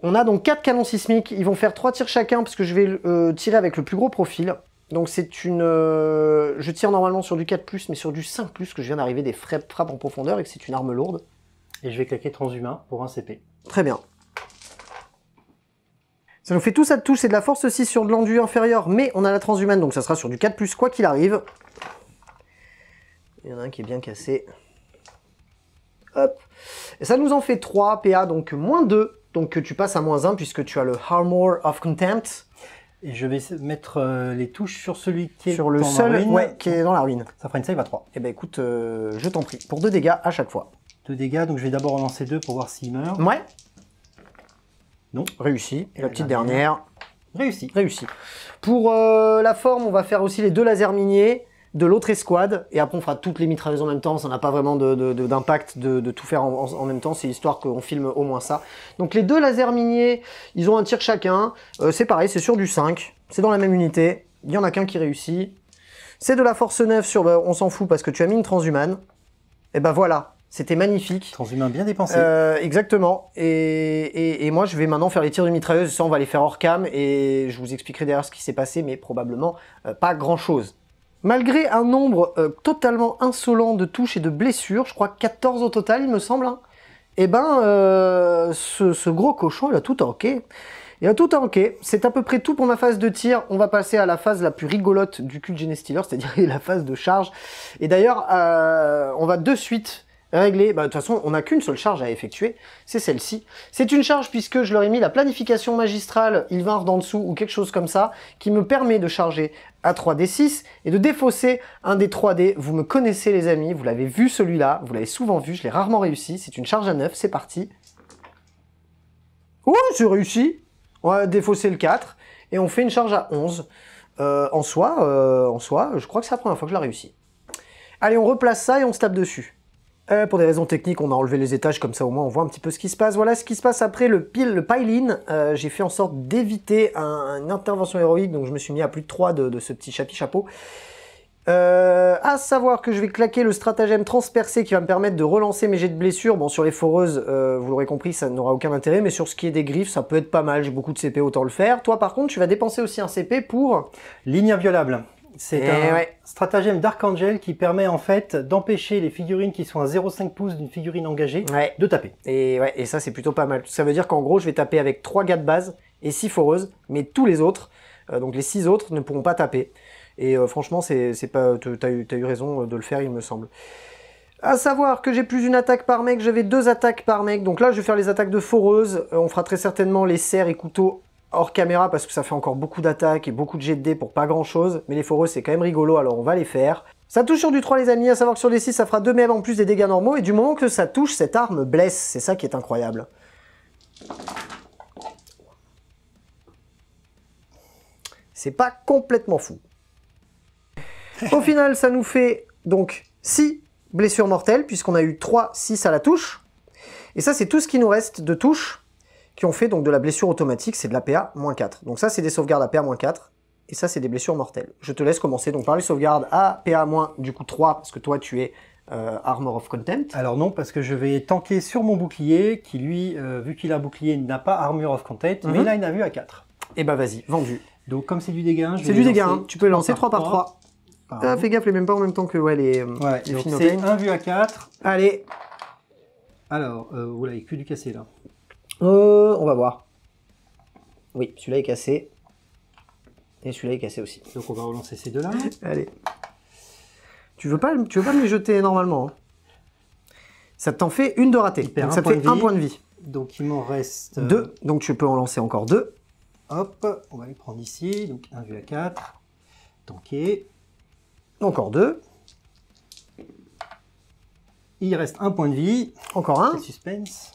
On a donc 4 canons sismiques, ils vont faire 3 tirs chacun parce que je vais tirer avec le plus gros profil. Donc c'est une... je tire normalement sur du 4+, mais sur du 5+, que je viens d'arriver des frappes en profondeur et que c'est une arme lourde. Et je vais claquer transhumain pour un CP. Très bien. Ça nous fait tout ça de touche, c'est de la force 6 sur de l'enduit inférieur, mais on a la transhumane, donc ça sera sur du 4+, quoi qu'il arrive. Il y en a un qui est bien cassé. Hop. Et ça nous en fait 3, PA, donc -2, donc tu passes à -1, puisque tu as le Armor of Contempt. Et je vais mettre les touches sur celui qui est sur le dans seul, la ruine. ouais, qui est dans la ruine. Ça fera une save à 3. Eh ben écoute, je t'en prie, pour 2 dégâts à chaque fois. 2 dégâts, donc je vais d'abord en lancer 2 pour voir s'il meurt. Ouais. Non. Réussi. Et la petite dernière. Réussi. Réussi. Pour la forme, on va faire aussi les 2 lasers miniers de l'autre escouade. Et après, on fera toutes les mitrailleuses en même temps. Ça n'a pas vraiment d'impact de tout faire en même temps. C'est histoire qu'on filme au moins ça. Donc les 2 lasers miniers, ils ont un tir chacun. C'est pareil, c'est sur du 5. C'est dans la même unité. Il n'y en a qu'un qui réussit. C'est de la force 9 sur... on s'en fout parce que tu as mis une transhumane. Et ben voilà. C'était magnifique. Transhumain bien dépensé. Exactement. Et moi, je vais maintenant faire les tirs de mitrailleuse. Ça, on va les faire hors cam. Et je vous expliquerai derrière ce qui s'est passé, mais probablement pas grand-chose. Malgré un nombre totalement insolent de touches et de blessures, je crois 14 au total, il me semble, hein, et ben, ce gros cochon, il a tout tanké. Il a tout tanké. C'est à peu près tout pour ma phase de tir. On va passer à la phase la plus rigolote du cul de Genestealer, c'est-à-dire la phase de charge. Et d'ailleurs, on va de suite... régler, de toute façon, on n'a qu'une seule charge à effectuer, c'est celle-ci. C'est une charge puisque je leur ai mis la planification magistrale, ils vinrent d'en dessous ou quelque chose comme ça, qui me permet de charger à 3d6 et de défausser un des 3d. Vous me connaissez les amis, vous l'avez vu celui-là, vous l'avez souvent vu, je l'ai rarement réussi. C'est une charge à 9, c'est parti. Oh, c'est réussi. On va défausser le 4 et on fait une charge à 11. En soi, je crois que c'est la première fois que je l'ai réussi. Allez, on replace ça et on se tape dessus. Pour des raisons techniques, on a enlevé les étages, comme ça au moins on voit un petit peu ce qui se passe. Voilà ce qui se passe après le pile-in. J'ai fait en sorte d'éviter une intervention héroïque, donc je me suis mis à plus de 3 de ce petit chapeau. À savoir que je vais claquer le stratagème transpercé qui va me permettre de relancer mes jets de blessures. Bon, sur les foreuses, vous l'aurez compris, ça n'aura aucun intérêt, mais sur ce qui est des griffes, ça peut être pas mal. J'ai beaucoup de CP, autant le faire. Toi, par contre, tu vas dépenser aussi un CP pour... Ligne inviolable. C'est un stratagème d'Archangel qui permet en fait d'empêcher les figurines qui sont à 0,5 pouces d'une figurine engagée de taper. Et ça c'est plutôt pas mal. Ça veut dire qu'en gros je vais taper avec 3 gars de base et 6 foreuses, mais tous les autres, donc les 6 autres ne pourront pas taper. Et franchement c'est pas, t'as eu raison de le faire il me semble. À savoir que j'ai plus une attaque par mec, j'avais 2 attaques par mec, donc là je vais faire les attaques de foreuses, on fera très certainement les serres et couteaux hors caméra parce que ça fait encore beaucoup d'attaques et beaucoup de jets de dés pour pas grand chose, mais les foreuses c'est quand même rigolo alors on va les faire. Ça touche sur du 3 les amis, à savoir que sur les 6 ça fera 2 même en plus des dégâts normaux et du moment que ça touche, cette arme blesse, c'est ça qui est incroyable. C'est pas complètement fou. Au final ça nous fait donc 6 blessures mortelles puisqu'on a eu 3, 6 à la touche. Et ça c'est tout ce qui nous reste de touche qui ont fait donc de la blessure automatique, c'est de la PA -4. Donc ça, c'est des sauvegardes à PA -4, et ça, c'est des blessures mortelles. Je te laisse commencer donc par les sauvegardes à PA du coup 3, parce que toi, tu es Armor of Contempt. Alors non, parce que je vais tanker sur mon bouclier, qui lui, vu qu'il a un bouclier, n'a pas Armor of Contempt, mais là, il a vu à 4. Et bah vas-y, vendu. Donc comme c'est du dégât, c'est du dégât, hein. Tu peux lancer 3 par 3. Ah, fais gaffe, les mêmes pas en même temps que les donc c'est 1 vu à 4. Allez. Alors, oula, il n'y a que du cassé là. On va voir. Oui, celui-là est cassé. Et celui-là est cassé aussi. Donc on va relancer ces deux-là. Allez. Tu veux pas me les jeter normalement. Hein. Ça t'en fait une de ratée. Donc ça te fait 1 point de vie. Donc il m'en reste... 2. Donc tu peux en lancer encore 2. Hop, on va les prendre ici. Donc 1 vu à 4. Tanké. Encore 2. Il reste 1 point de vie. Encore 1. Suspense.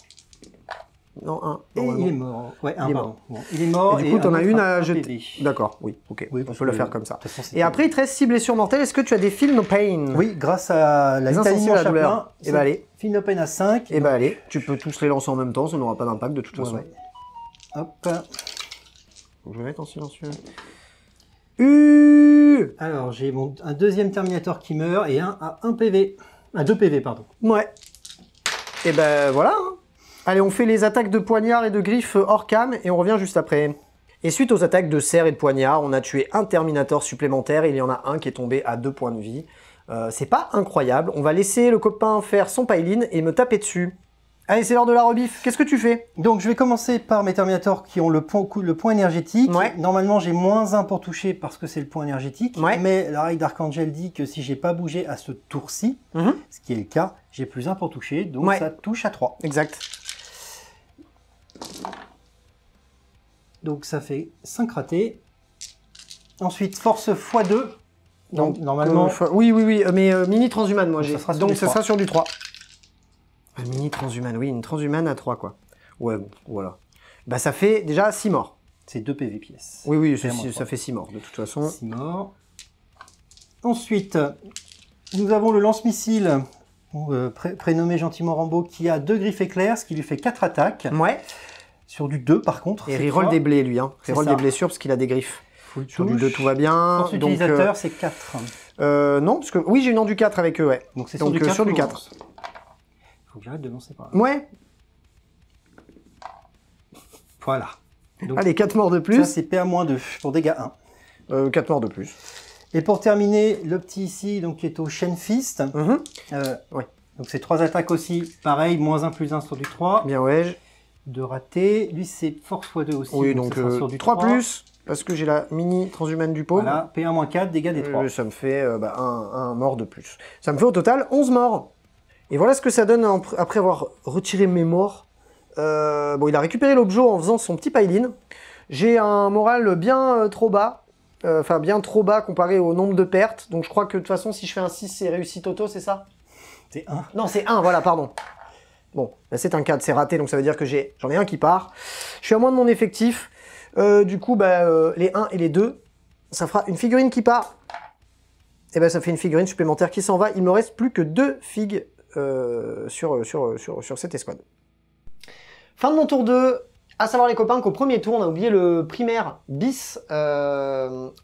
Non, un. Et normalement. il est mort. Ouais, Il est pardon. Bon, il est mort. Et du coup, t'en as un une autre à un jeter. PV. D'accord, oui, ok. Oui, On parce peut le que, faire comme ça. de toute façon, Et après, il te reste 6 blessures mortelles. Est-ce que tu as des Feel No Pain? Oui, grâce à la Les litanie de insensibles mon à la douleur. chaplain. Et bah allez. Feel No Pain à 5. Et bah allez, tu peux tous les lancer en même temps, ça n'aura pas d'impact de toute façon. Ouais. Hop. Faut que je me mette en silencieux. Alors, j'ai un deuxième Terminator qui meurt et un à 1 PV. À 2 PV, pardon. Ouais. Et ben voilà. Hein. Allez, on fait les attaques de poignard et de griffes hors cam et on revient juste après. Et suite aux attaques de serre et de poignard, on a tué un Terminator supplémentaire et il y en a un qui est tombé à 2 points de vie. C'est pas incroyable. On va laisser le copain faire son pile-in et me taper dessus. Allez, c'est l'heure de la rebif. Qu'est-ce que tu fais? Donc, je vais commencer par mes Terminators qui ont le point énergétique. Ouais. Normalement, j'ai -1 pour toucher parce que c'est le point énergétique. Ouais. Mais la règle d'Archangel dit que si j'ai pas bougé à ce tour-ci, ce qui est le cas, j'ai +1 pour toucher. Donc, Ouais. ça touche à 3. Exact. Donc, ça fait 5 ratés. Ensuite, force x2. Donc, normalement... oui, mais mini transhumane, moi Donc, j'ai. ça sera sur Donc du ça 3. sera sur du 3. Mini transhumane, oui, une transhumane à 3, quoi. Ouais, bon, voilà. Bah ça fait déjà 6 morts. C'est 2 PV pièces. Oui, Vraiment, ça fait 6 morts, de toute façon. 6 morts. Ensuite, nous avons le lance-missile, prénommé gentiment Rambo, qui a 2 griffes éclairs, ce qui lui fait 4 attaques. Ouais. Sur du 2 par contre. Et c'est reroll 3. des blés, lui. Hein. C'est Reroll ça. des blessures parce qu'il a des griffes. Full Sur du touche. 2, tout va bien. Force Donc, utilisateur, c'est 4. non, parce que oui, j'ai une en du 4 avec eux, ouais. Donc c'est Donc, sur du 4. sur du qu'on 4. lance. Faut que j'arrête de lancer par là. Ouais. Voilà. Donc, Allez, 4 morts de ça plus. c'est PA-2 pour dégâts 1. 4 morts de plus. Et pour terminer, le petit ici, donc qui est au Shen Fist. Ouais. Donc c'est 3 attaques aussi, pareil, -1/+1 sur du 3. Bien, ouais. De raté. Lui c'est force x2 aussi. Oui, donc ça sera sur du 3 plus, parce que j'ai la mini transhumane du pauvre. Voilà, P1-4, dégâts des 3. Ça me fait un mort de plus. Ça me fait au total 11 morts. Et voilà ce que ça donne après avoir retiré mes morts. Bon, il a récupéré l'objet en faisant son petit pile-in. J'ai un moral bien trop bas. Enfin, bien trop bas comparé au nombre de pertes. Donc je crois que de toute façon, si je fais un 6, c'est réussite auto, c'est ça? C'est 1. Non, c'est 1, voilà, pardon. Bon, là c'est un 4, c'est raté, donc ça veut dire que j'en ai un qui part. Je suis à moins de mon effectif. Du coup, les 1 et les 2, ça fera une figurine qui part. Et ça fait une figurine supplémentaire qui s'en va. Il me reste plus que 2 figues sur cette escouade. Fin de mon tour 2. À savoir les copains qu'au premier tour, on a oublié le primaire bis. On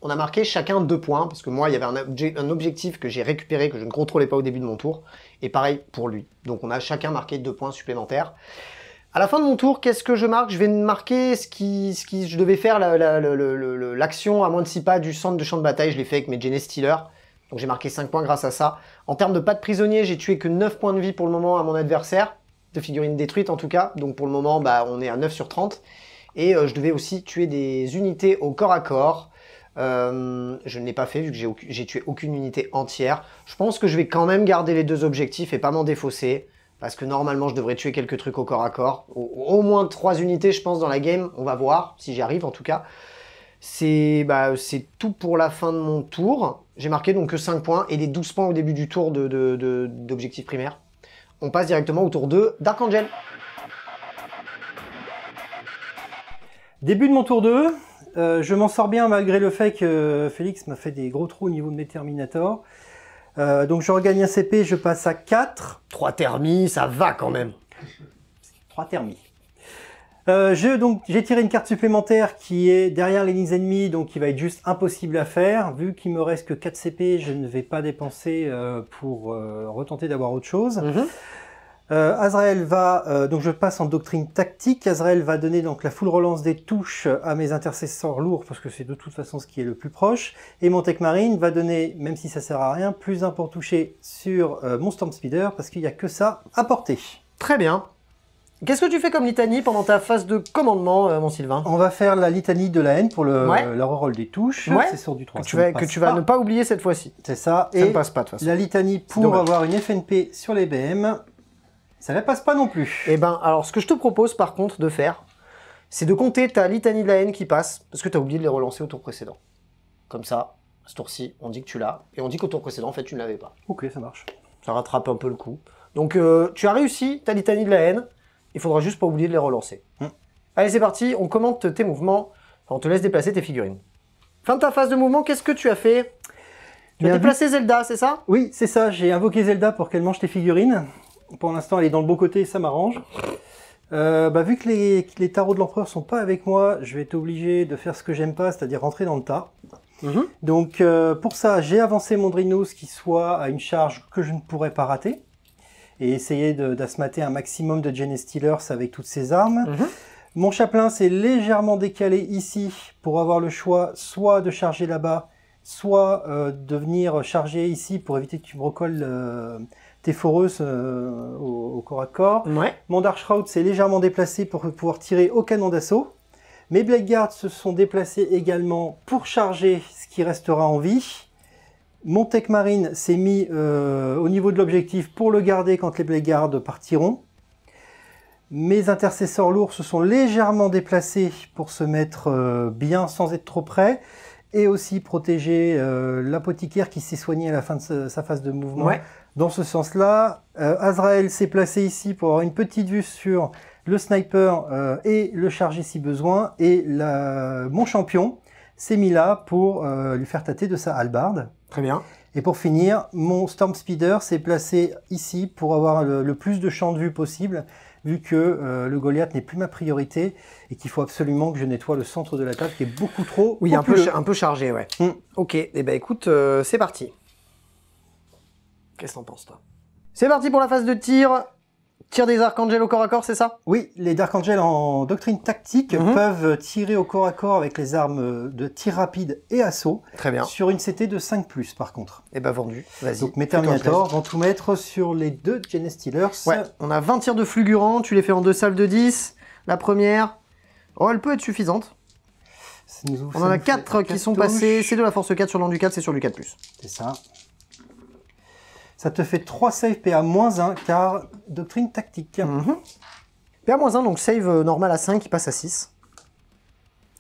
a marqué chacun 2 points, parce que moi, il y avait un objectif que j'ai récupéré, que je ne contrôlais pas au début de mon tour. Et pareil pour lui. Donc on a chacun marqué 2 points supplémentaires. À la fin de mon tour, qu'est-ce que je marque? Je vais marquer ce qui je devais faire, l'action à moins de 6 pas du centre de champ de bataille. Je l'ai fait avec mes Gene Stealer. Donc j'ai marqué 5 points grâce à ça. En termes de pas de prisonnier, j'ai tué que 9 points de vie pour le moment à mon adversaire. De figurines détruites en tout cas. Donc pour le moment, on est à 9 sur 30. Et je devais aussi tuer des unités au corps à corps. Je ne l'ai pas fait vu que j'ai tué aucune unité entière. Je pense que je vais quand même garder les 2 objectifs et pas m'en défausser. Parce que normalement, je devrais tuer quelques trucs au corps à corps. Au moins 3 unités, je pense, dans la game. On va voir, si j'y arrive en tout cas. C'est tout pour la fin de mon tour. J'ai marqué donc que 5 points et les 12 points au début du tour d'objectif primaire. On passe directement au tour 2 d'Archangel. Début de mon tour 2. Je m'en sors bien malgré le fait que Félix m'a fait des gros trous au niveau de mes Terminators. Donc je regagne un CP, je passe à 4. 3 thermies, ça va quand même. 3 thermies. J'ai tiré une carte supplémentaire qui est derrière les lignes ennemies, donc qui va être juste impossible à faire. Vu qu'il me reste que 4 CP, je ne vais pas dépenser pour retenter d'avoir autre chose. Azrael va, donc je passe en doctrine tactique. Azrael va donner donc la full relance des touches à mes intercesseurs lourds, parce que c'est de toute façon ce qui est le plus proche. Et mon Tech Marine va donner, même si ça sert à rien, +1 pour toucher sur mon Storm Speeder, parce qu'il n'y a que ça à porter. Très bien. Qu'est-ce que tu fais comme litanie pendant ta phase de commandement, mon Sylvain? On va faire la litanie de la haine pour le reroll des touches. Ouais. C'est sur du 3. Que tu vas ne pas oublier cette fois-ci. C'est ça. Ça ne passe pas de toute façon. La litanie pour avoir une FNP sur les BM, ça ne passe pas non plus. Eh ben, alors ce que je te propose par contre de faire, c'est de compter ta litanie de la haine qui passe, parce que tu as oublié de les relancer au tour précédent. Comme ça, ce tour-ci, on dit que tu l'as, et on dit qu'au tour précédent, en fait, tu ne l'avais pas. Ok, ça marche. Ça rattrape un peu le coup. Donc, tu as réussi ta litanie de la haine, Il faudra juste pas oublier de les relancer. Allez, c'est parti, on commente tes mouvements. Enfin, on te laisse déplacer tes figurines. Fin de ta phase de mouvement, qu'est-ce que tu as fait? Tu as déplacé Zelda, c'est ça? Oui, c'est ça. J'ai invoqué Zelda pour qu'elle mange tes figurines. Pour l'instant, elle est dans le beau côté, ça m'arrange. Vu que les tarots de l'empereur sont pas avec moi, je vais être obligé de faire ce que j'aime pas, c'est-à-dire rentrer dans le tas. Donc pour ça, j'ai avancé mon Drinos qui soit à une charge que je ne pourrais pas rater. Et essayer d'asmater un maximum de Genestealers avec toutes ses armes. Mon chaplain s'est légèrement décalé ici pour avoir le choix soit de charger là-bas, soit de venir charger ici pour éviter que tu me recolles tes foreuses au corps à corps. Mon Dark Shroud s'est légèrement déplacé pour pouvoir tirer au canon d'assaut. Mes Blackguards se sont déplacés également pour charger ce qui restera en vie. Mon Tech Marine s'est mis au niveau de l'objectif pour le garder quand les Blackguards partiront. Mes intercesseurs lourds se sont légèrement déplacés pour se mettre bien sans être trop près. Et aussi protéger l'apothicaire qui s'est soigné à la fin de sa phase de mouvement. Dans ce sens-là, Azrael s'est placé ici pour avoir une petite vue sur le sniper et le charger si besoin. Et mon champion s'est mis là pour lui faire tâter de sa hallebarde. Très bien. Et pour finir, mon Storm Speeder s'est placé ici pour avoir le plus de champ de vue possible, vu que le Goliath n'est plus ma priorité et qu'il faut absolument que je nettoie le centre de la table qui est beaucoup trop populeux. un peu chargé, ouais. Ok, et ben écoute, c'est parti. Qu'est-ce que t'en penses, toi? C'est parti pour la phase de tir. Tir des archangels au corps à corps, c'est ça? Oui, les Dark Angels en doctrine tactique peuvent tirer au corps à corps avec les armes de tir rapide et assaut. Très bien. Sur une CT de 5+, par contre. Et ben vendu, vas-y. Donc mes Terminators vont tout mettre sur les 2 Genestealers. Ouais, on a 20 tirs de fulgurant, tu les fais en 2 salves de 10. La première, oh, elle peut être suffisante. On en a 4 qui sont passés, c'est de la force 4 sur l'an du 4, c'est sur du 4+. C'est ça. Ça te fait 3 save PA-1 car doctrine tactique. PA-1, donc save normal à 5 qui passe à 6.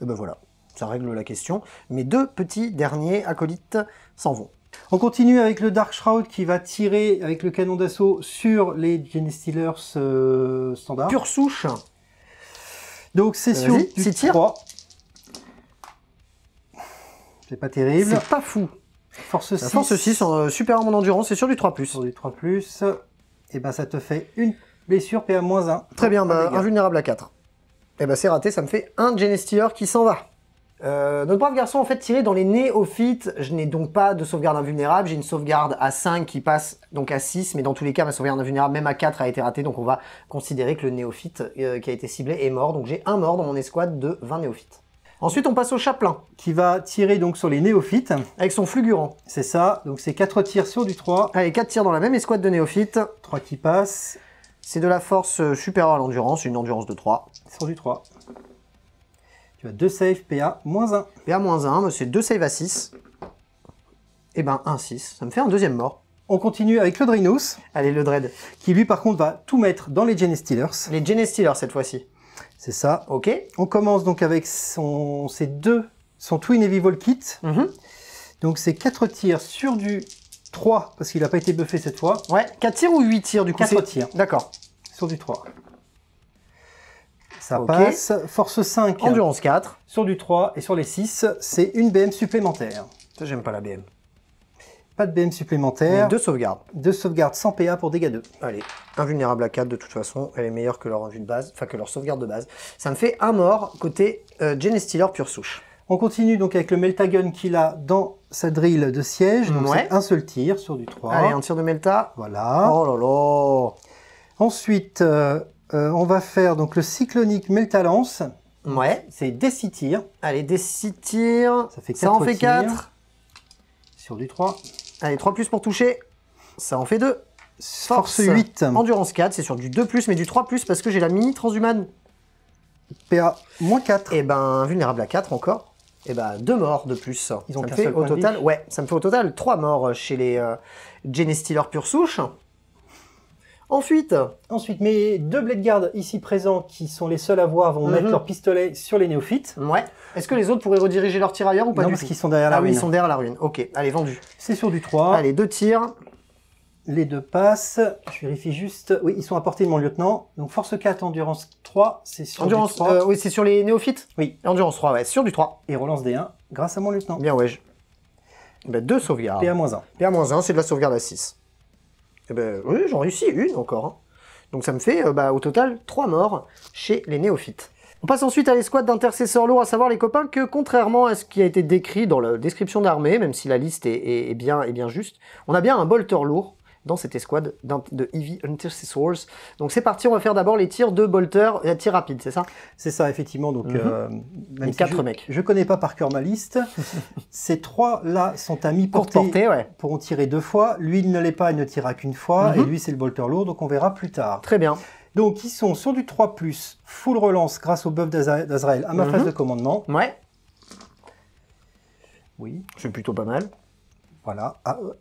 Et ben voilà, ça règle la question. Mes 2 petits derniers acolytes s'en vont. On continue avec le Dark Shroud qui va tirer avec le canon d'assaut sur les Genestealers standard. Pure souche. Donc c'est sur du 3. C'est pas terrible. C'est pas fou. Force 6. Force 6, super en mon endurance, c'est sur du 3+. Sur du 3+, et ben ça te fait une blessure PA-1. Très bien, invulnérable à 4. Et ben c'est raté, ça me fait un Genestealer qui s'en va. Notre brave garçon en fait tiré dans les néophytes, je n'ai donc pas de sauvegarde invulnérable, j'ai une sauvegarde à 5 qui passe donc à 6, mais dans tous les cas ma sauvegarde invulnérable même à 4 a été ratée, donc on va considérer que le néophyte qui a été ciblé est mort, donc j'ai un mort dans mon escouade de 20 néophytes. Ensuite, on passe au chaplain. Qui va tirer donc sur les néophytes. Avec son fulgurant. C'est ça, donc c'est 4 tirs sur du 3. Allez, 4 tirs dans la même escouade de néophytes. 3 qui passent. C'est de la force supérieure à l'endurance, une endurance de 3. Sur du 3. Tu as 2 saves PA-1. PA-1, c'est 2 saves à 6. Et ben 1-6, ça me fait un deuxième mort. On continue avec le Drinos. Allez, le Dread. Qui lui par contre va tout mettre dans les Genestealers. Les Genestealers cette fois-ci. C'est ça. Ok. On commence donc avec son Twin Heavy Vol Kit. Donc c'est 4 tirs sur du 3, parce qu'il n'a pas été buffé cette fois. Ouais, 4 tirs ou 8 tirs du coup? 4 tirs. D'accord. Sur du 3. Ça passe. Force 5. Endurance 4. Sur du 3. Et sur les 6, c'est une BM supplémentaire. Ça, j'aime pas la BM. Pas de BM supplémentaire. Mais 2 sauvegardes. 2 sauvegardes sans PA pour dégâts 2. Allez, invulnérable à 4 de toute façon, elle est meilleure que leur vue de base, enfin que leur sauvegarde de base. Ça me fait un mort côté Genestealer pure souche. On continue donc avec le Meltagun qu'il a dans sa drill de siège. Donc c'est un seul tir sur du 3. Allez, un tir de Melta. Voilà. Oh là là. Ensuite, on va faire donc le cyclonique Meltalance. Ouais. C'est des 6 tirs. Allez, des 6 tirs. Ça fait 4 ça en fait 4. Sur du 3. Allez, 3+ pour toucher. Ça en fait 2. Force 8. Endurance 4, c'est sur du 2+, mais du 3+, parce que j'ai la mini transhumane. PA-4. Et ben, vulnérable à 4 encore. Et ben, 2 morts de plus. Ils ont ça me fait au total, ouais, ça me fait au total 3 morts chez les Genestealers pure souche. Ensuite, mes 2 Bladeguards ici présents, qui sont les seuls à voir, vont mettre leur pistolet sur les néophytes. Ouais. Est-ce que les autres pourraient rediriger leur tir ailleurs ou pas? Non, du parce tout qu'ils sont derrière la ruine. Oui, ils sont derrière la ruine. Ok, allez, vendu. C'est sur du 3. Allez, 2 tirs. Les deux passent. Je vérifie juste. Oui, ils sont à portée de mon lieutenant. Donc force 4, endurance 3, c'est sur Endurance, du 3. oui, c'est sur les néophytes. Oui. Endurance 3, ouais, sur du 3. Et relance D1 grâce à mon lieutenant. Bien, ouais. Ben, 2 sauvegardes. PA-1. PA-1, c'est de la sauvegarde à 6. Eh ben, oui, j'en réussis une encore. Hein. Donc ça me fait au total 3 morts chez les néophytes. On passe ensuite à l'escouade d'intercesseurs lourds, à savoir les copains que, contrairement à ce qui a été décrit dans la description d'armée, même si la liste est bien juste, on a bien un bolter lourd dans cette escouade de Heavy Intercessors. Donc c'est parti, on va faire d'abord les tirs de bolter, tir rapide, c'est ça? C'est ça, effectivement. Donc, même les si 4 mecs. Je connais pas par cœur ma liste. Ces 3-là sont à Courte mi-portée, portée, ouais. pourront tirer 2 fois. Lui, il ne l'est pas, il ne tirera qu'une fois. Et lui, c'est le bolter lourd, donc on verra plus tard. Très bien. Donc, ils sont sur du 3+, full relance grâce au buff d'Azrael à ma phase de commandement. Ouais. Oui. C'est plutôt pas mal. Voilà.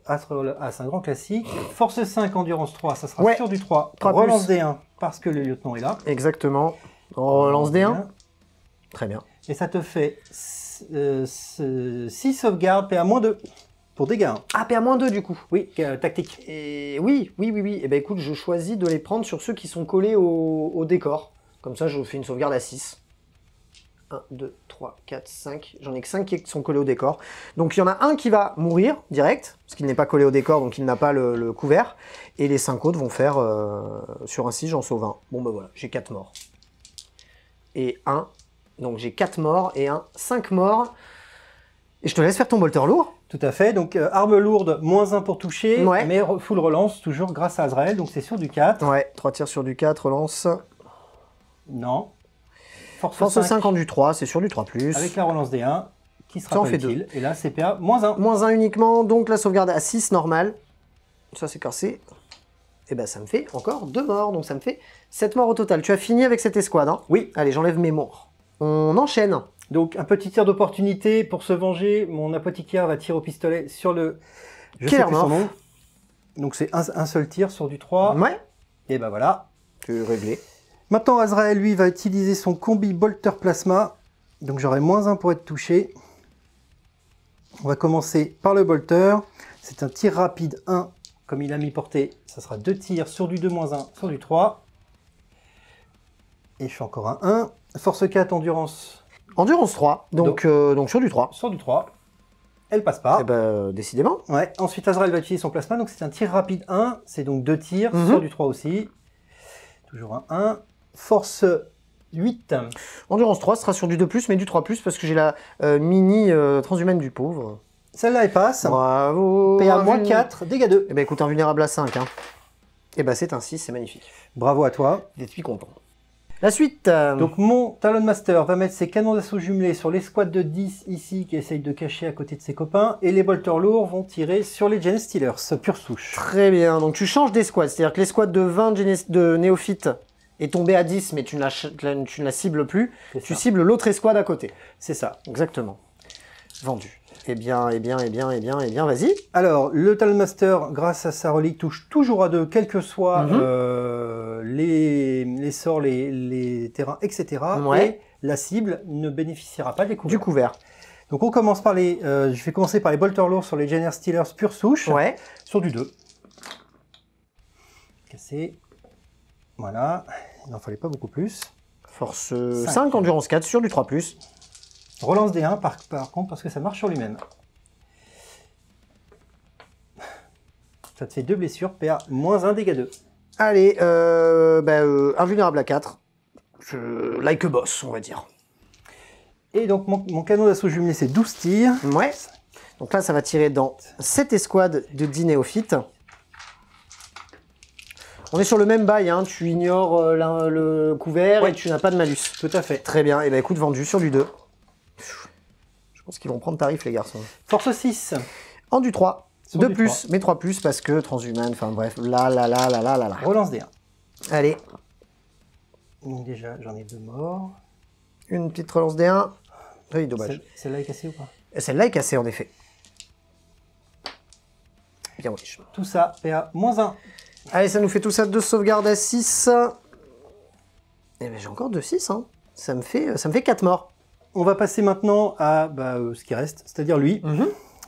C'est un grand classique. Force 5, endurance 3, ça sera sur du 3. 3+. Relance D1 parce que le lieutenant est là. Exactement. On relance D1. Très bien. Et ça te fait 6 sauvegardes, PA-2 pour dégâts. Ah, PA-2 du coup. Oui, tactique. Et oui. Eh ben écoute, je choisis de les prendre sur ceux qui sont collés au décor. Comme ça, je fais une sauvegarde à 6. 1, 2, 3, 4, 5. J'en ai que 5 qui sont collés au décor. Donc il y en a un qui va mourir direct, parce qu'il n'est pas collé au décor, donc il n'a pas le couvert. Et les 5 autres vont faire sur un 6, j'en sauve un. Bon ben voilà, j'ai 4 morts. Et 1. Donc j'ai 4 morts et 5 morts. Et je te laisse faire ton bolter lourd. Tout à fait. Donc arme lourde, -1 pour toucher, mais full relance, toujours grâce à Azrael. Donc c'est sur du 4. Ouais, 3 tirs sur du 4, relance. Non. Force 5 en du 3, c'est sur du 3+. Avec la relance D1, qui sera pas utile. 2. Et là, c'est PA -1. -1 uniquement, donc la sauvegarde à 6 normale. Ça, c'est cassé. Et ben ça me fait encore 2 morts, donc ça me fait 7 morts au total. Tu as fini avec cette escouade, hein? Oui. Allez, j'enlève mes morts. On enchaîne. Donc, un petit tir d'opportunité pour se venger. Mon apothicaire va tirer au pistolet sur le... Je sais plus son nom. Donc, c'est un seul tir sur du 3. Ouais. Et ben voilà. Tu es réglé. Maintenant, Azrael, lui, va utiliser son combi Bolter Plasma. Donc, j'aurai -1 pour être touché. On va commencer par le Bolter. C'est un tir rapide 1. Comme il a mis portée, ça sera 2 tirs sur du 2 -1, sur du 3. Et je fais encore un 1. Force 4, endurance. Endurance 3, donc sur du 3. Sur du 3. Elle passe pas. Eh ben, décidément. Ouais. Ensuite, Azrael va utiliser son plasma. Donc, c'est un tir rapide 1. C'est donc 2 tirs sur du 3 aussi. Toujours un 1. Force 8. Endurance 3 sera sur du 2+, mais du 3+, parce que j'ai la mini transhumaine du pauvre. Celle-là, elle passe. Bravo. PA -4, dégâts 2. Eh ben écoute, invulnérable à 5. Hein. Eh ben c'est un 6, c'est magnifique. Bravo à toi. Je suis content. La suite. Donc mon Talon Master va mettre ses canons d'assaut jumelés sur l'escouade de 10 ici qui essaye de cacher à côté de ses copains. Et les bolters lourds vont tirer sur les Gen Stealers, pure souche. Très bien, donc tu changes d'escouade. C'est-à-dire que l'escouade de 20 de néophytes est tombée à 10, mais tu ne la cibles plus. Tu cibles l'autre escouade à côté. C'est ça. Exactement. Vendu. Eh bien, vas-y. Alors, le Talon Master, grâce à sa relique, touche toujours à 2, quels que soient les sorts, les terrains, etc. Ouais. Et la cible ne bénéficiera pas des couverts. Du couvert. Donc, on commence par les... je vais commencer par les bolters lourds sur les Gen Stealers pure souche. Ouais. Sur du 2. Cassé. Voilà. Il n'en fallait pas beaucoup plus. Force 5, endurance 4, sur du 3+. Relance D1 par contre parce que ça marche sur lui-même. Ça te fait 2 blessures, PA -1, dégâts 2. Allez, invulnérable à 4. Like a boss, on va dire. Et donc mon canon d'assaut jumelé c'est 12 tirs. Ouais. Donc là ça va tirer dans cette escouade de 10 néophytes. On est sur le même bail, hein. Tu ignores le couvert et tu n'as pas de malus. Tout à fait. Très bien, et ben écoute, vendu sur du 2. Je pense qu'ils vont prendre tarif les garçons. Force 6. En du 3. Sur 2 du plus, 3. mais 3 plus parce que transhumane, enfin bref, là. Relance D1. Allez, Donc déjà j'en ai 2 morts. une petite relance D1. Oui, dommage. Celle-là est cassée ou pas? Celle-là est cassée en effet. Bien oui. Tout ça, PA -1. Allez, ça nous fait tout ça, 2 sauvegardes à 6. Et ben j'ai encore 2 6, hein. Ça me fait 4 morts. On va passer maintenant à ce qui reste, c'est-à-dire lui.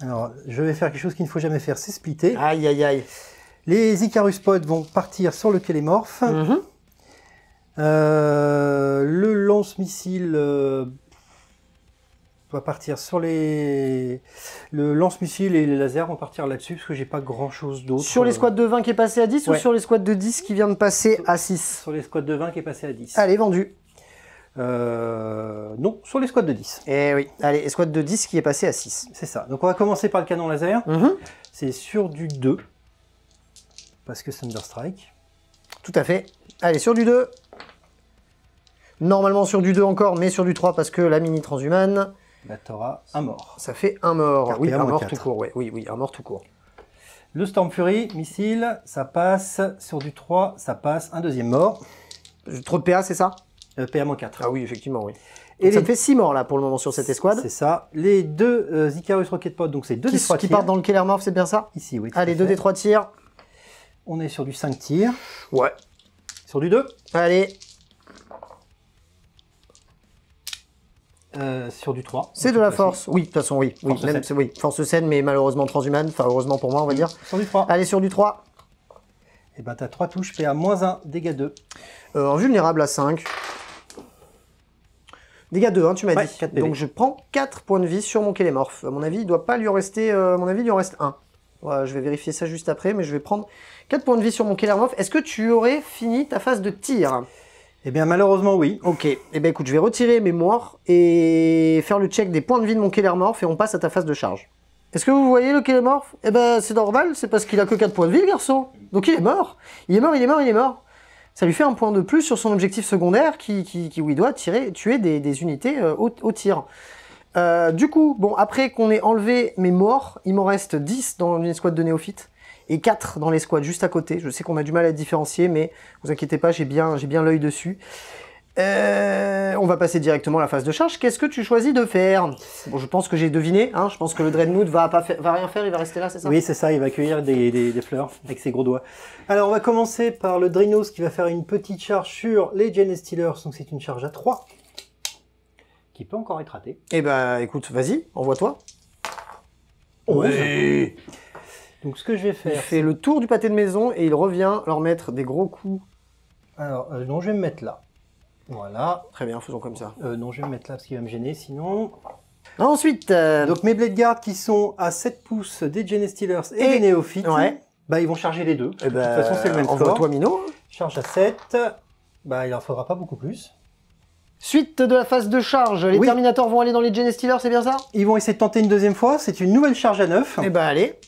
Alors, je vais faire quelque chose qu'il ne faut jamais faire, c'est splitter. Aïe, aïe, aïe. Les Icarus Pods vont partir sur le Kélémorphe. Le lance-missile va partir sur les... Le lance-missile et les lasers vont partir là-dessus, parce que j'ai pas grand-chose d'autre. Sur l'escouade de 20 qui est passé à 10 ou sur l'escouade de 10 qui vient de passer à 6? Sur l'escouade de 20 qui est passé à 10. Allez, vendu. Non, sur l'escouade de 10. Eh oui, allez, escouade de 10 qui est passé à 6. C'est ça. Donc on va commencer par le canon laser. C'est sur du 2. Parce que Thunderstrike. Tout à fait. Allez, sur du 2. Normalement sur du 2 encore, mais sur du 3 parce que la mini transhumane... Là, t'auras un mort. Ça fait un mort. Car Oui, un mort 4. tout court. Ouais. Oui, un mort tout court. Le Storm Fury, missile, ça passe. Sur du 3, ça passe. Un deuxième mort. Trop de PA, c'est ça? PA-4. Ah oui, effectivement, oui. Et ça me fait 6 morts là pour le moment sur cette escouade. C'est ça. Les deux Icarus Rocket Pod, donc c'est 2 des 3 qui tirs. partent dans le Kélémorphe, c'est bien ça? Ici, oui. Allez, 2 des 3 tirs. On est sur du 5 tirs. Ouais. Sur du 2. Allez. Sur du 3. C'est de la force. Oui, de toute façon, oui. Force Même, oui. Force scène, mais malheureusement transhumane. Enfin, heureusement pour moi, on va dire. Sur du 3. Allez, sur du 3. Et ben, t'as 3 touches, PA-1, dégâts 2. Invulnérable à 5. Dégâts 2, hein, tu m'as dit. 4 PV. Donc je prends 4 points de vie sur mon Kélémorphe. À mon avis, il doit pas lui en rester... à mon avis, il lui en reste 1. Ouais, je vais vérifier ça juste après, mais je vais prendre 4 points de vie sur mon Kélémorphe. Est-ce que tu aurais fini ta phase de tir? Eh bien, malheureusement, oui. Ok. Eh bien, écoute, je vais retirer mes morts et faire le check des points de vie de mon Kélémorphe et on passe à ta phase de charge. Est-ce que vous voyez le Kélémorphe? Eh ben, c'est normal, c'est parce qu'il a que 4 points de vie, le garçon. Donc il est mort. Il est mort. Ça lui fait un point de plus sur son objectif secondaire où il doit tuer des unités au tir. Du coup, bon, après qu'on ait enlevé mes morts, il m'en reste 10 dans une escouade de néophytes et 4 dans l'escouade juste à côté. Je sais qu'on a du mal à différencier, mais vous inquiétez pas, j'ai bien l'œil dessus. On va passer directement à la phase de charge. Qu'est-ce que tu choisis de faire? Bon, je pense que j'ai deviné. Hein, je pense que le Dreadnought va rien faire, il va rester là, c'est ça? Oui, c'est ça, il va cueillir des fleurs avec ses gros doigts. Alors, on va commencer par le Dreadnought qui va faire une petite charge sur les Genestealers. Donc, c'est une charge à 3 qui peut encore être ratée. Eh ben, écoute, vas-y, envoie-toi. Oui. Donc, ce que je vais faire... Il fait le tour du pâté de maison et il revient leur mettre des gros coups. Alors, non, je vais me mettre là. Voilà. Très bien, faisons comme ça. Non, je vais me mettre là parce qu'il va me gêner, sinon... Ensuite... Donc, mes Blade Guards qui sont à 7 pouces des Genestealers et des Néophytes, bah, ils vont charger les deux. Eh ben, de toute façon, c'est le même score. Envoie-toi, Mino. Charge à 7. Bah, il en faudra pas beaucoup plus. Suite de la phase de charge, les Terminators vont aller dans les Genestealers, c'est bien ça? Ils vont essayer de tenter une deuxième fois. C'est une nouvelle charge à 9. Eh ben, allez.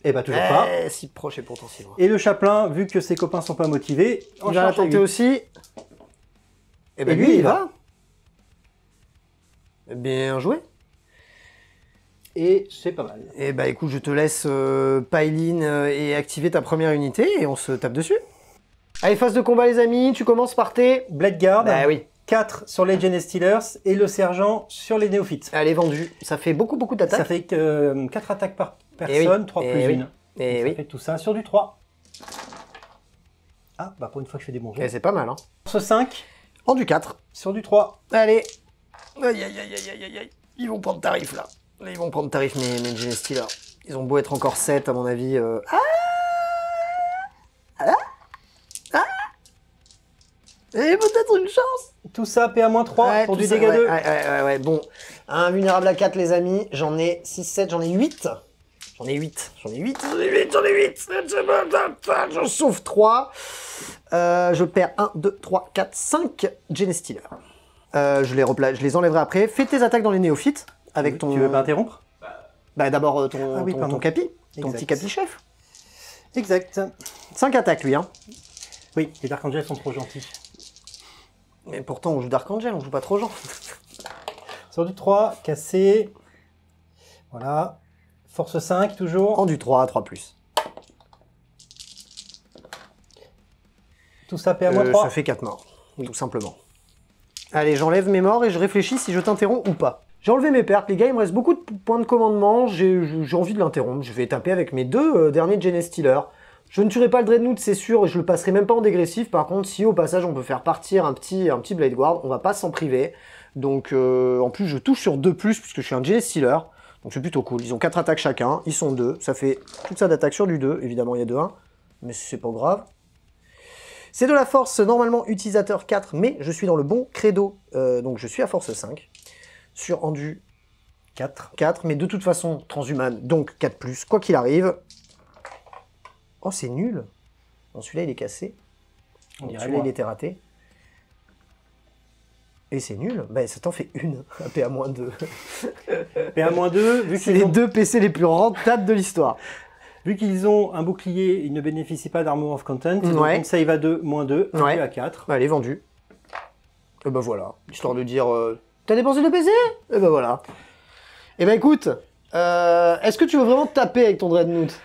Et bah, toujours pas. Si proche et pourtant si loin. Et le chaplain, vu que ses copains sont pas motivés, il va la tenter aussi. Et ben, lui, il va. Bien joué. Et c'est pas mal. Et bah écoute, je te laisse pile-in et activer ta première unité et on se tape dessus. Allez, phase de combat les amis, tu commences par tes... Blade Guard, bah, oui. 4 sur les Genestealers et le sergent sur les néophytes. Allez, vendu. Ça fait beaucoup d'attaques. Ça fait 4 attaques par personne, 3 plus 1. Et ça fait tout ça sur du 3. Ah, bah pour une fois que je fais des bons jets. C'est pas mal, hein. Sur 5. En du 4. Sur du 3. Allez. Aïe. Ils vont prendre tarif, là. Là, ils vont prendre tarif, mes Genestealers. Ils ont beau être encore 7, à mon avis. Et peut-être une chance. Tout ça, PA-3 pour du dégât 2. Ouais. Bon, invulnérable à 4, les amis. J'en ai 6, 7, j'en ai 8. J'en ai 8. Je sauve 3. Je perds 1, 2, 3, 4, 5 Genestealers. Je les enlèverai après. Fais tes attaques dans les néophytes. Avec ton... Tu veux pas interrompre? Bah d'abord ton capi. Ton petit capi chef. Exact. 5 attaques, lui, hein. Oui, les Dark Angels sont trop gentils. Mais pourtant, on joue Dark Angel, on joue pas trop gentil. Sur du 3, cassé. Voilà. Force 5, toujours. En du 3, 3+. Tout ça, PA-3. Ça fait 4 morts, oui. Tout simplement. Allez, j'enlève mes morts et je réfléchis si je t'interromps ou pas. J'ai enlevé mes pertes, les gars, il me reste beaucoup de points de commandement, j'ai envie de l'interrompre. Je vais taper avec mes 2 derniers Genestealers. Je ne tuerai pas le Dreadnought, c'est sûr, et je le passerai même pas en dégressif. Par contre, si au passage on peut faire partir un petit Blade Guard, on va pas s'en priver. Donc, en plus, je touche sur 2+, puisque je suis un Genestealer. Donc c'est plutôt cool. Ils ont 4 attaques chacun, ils sont 2. Ça fait toute ça d'attaque sur du 2. Évidemment, il y a 2-1, mais c'est pas grave. C'est de la force, normalement utilisateur 4, mais je suis dans le bon credo. Donc je suis à force 5. Sur Endu 4, mais de toute façon, transhumane, donc 4+, quoi qu'il arrive. Oh, c'est nul. Bon, celui-là, il est cassé. Celui-là, il était raté. Et c'est nul. Ben, ça t'en fait une, à PA-2. PA-2, vu c'est les 2 PC les plus rentables de l'histoire. Vu qu'ils ont un bouclier, ils ne bénéficient pas d'Armor of Content. Donc on save à 2, -2, ouais. à 4. Allez, vendu. Et ben voilà. Histoire de dire, t'as dépensé 2 PC? Et ben voilà. Et ben écoute, est-ce que tu veux vraiment te taper avec ton Dreadnought?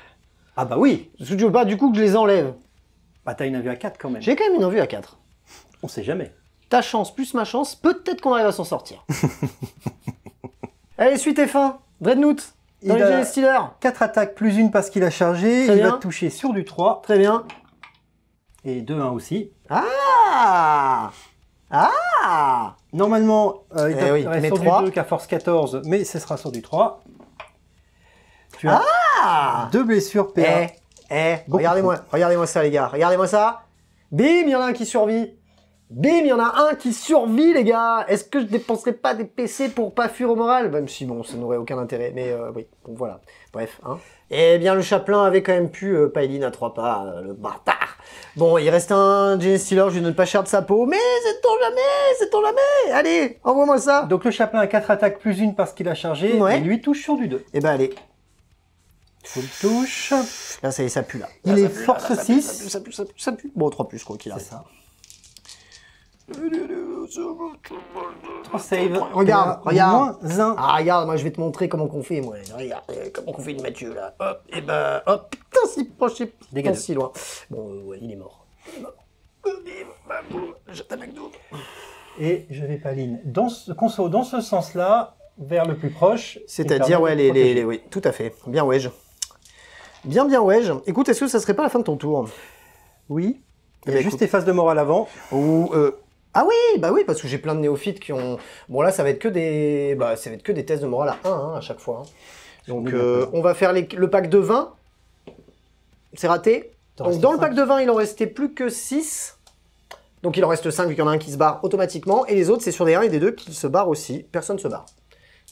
Ah bah oui. Est-ce que tu veux pas du coup que je les enlève? Bah t'as une envie à 4 quand même. J'ai quand même une envie à 4. On sait jamais. Ta chance plus ma chance, peut-être qu'on arrive à s'en sortir. Allez, suite et fin. Dreadnought. Dans les Gene Stealer. 4 attaques plus 1 parce qu'il a chargé. Il va toucher sur du 3. Très bien. Et 2-1 aussi. Ah! Ah! Normalement, il reste sur 3. du 2 qu'à force 14, mais ce sera sur du 3. Tu as 2 blessures PA. Regardez-moi ça les gars, regardez-moi ça. Bim, il y en a un qui survit. Bim, il y en a un qui survit les gars. Est-ce que je dépenserais pas des PC pour pas fuir au moral? Même si bon, ça n'aurait aucun intérêt, mais oui, donc voilà. Bref, hein. Eh bien, le Chaplain avait quand même pu Pailin à 3 pas, le bâtard. Bon, il reste un Gene Stealer, je lui donne pas cher de sa peau, mais sait-on jamais. Allez, envoie-moi ça. Donc le Chaplain a 4 attaques plus 1 parce qu'il a chargé, et lui touche sur du 2. Eh ben allez. Full touche. Là, ça y est, ça pue là. Il est force 6. Ça pue. Bon, 3+, quoi qu'il arrive. C'est ça. 3 save. Regarde. -1. Ah, regarde, moi je vais te montrer comment qu'on fait, moi. Regarde, comment qu'on fait le Mathieu, là. Hop, et ben, hop, putain, si proche, putain, si loin. Bon, ouais, il est mort. J'attends McDo. Et je vais Pailin dans ce sens-là, vers le plus proche. C'est-à-dire, ouais, oui, tout à fait. Bien wedge. Bien wedge. Écoute, est-ce que ça serait pas la fin de ton tour? Oui. Il y a juste tes phases de morale avant. Ou ah oui, bah oui, parce que j'ai plein de néophytes qui ont... Bon là, ça va être que des tests de morale à 1 hein, à chaque fois. Hein. Donc on va faire le pack de 20. C'est raté. Donc dans le pack de 20, il en restait plus que 6. Donc il en reste 5 vu qu'il y en a un qui se barre automatiquement. Et les autres, c'est sur des 1 et des 2 qui se barrent aussi. Personne ne se barre.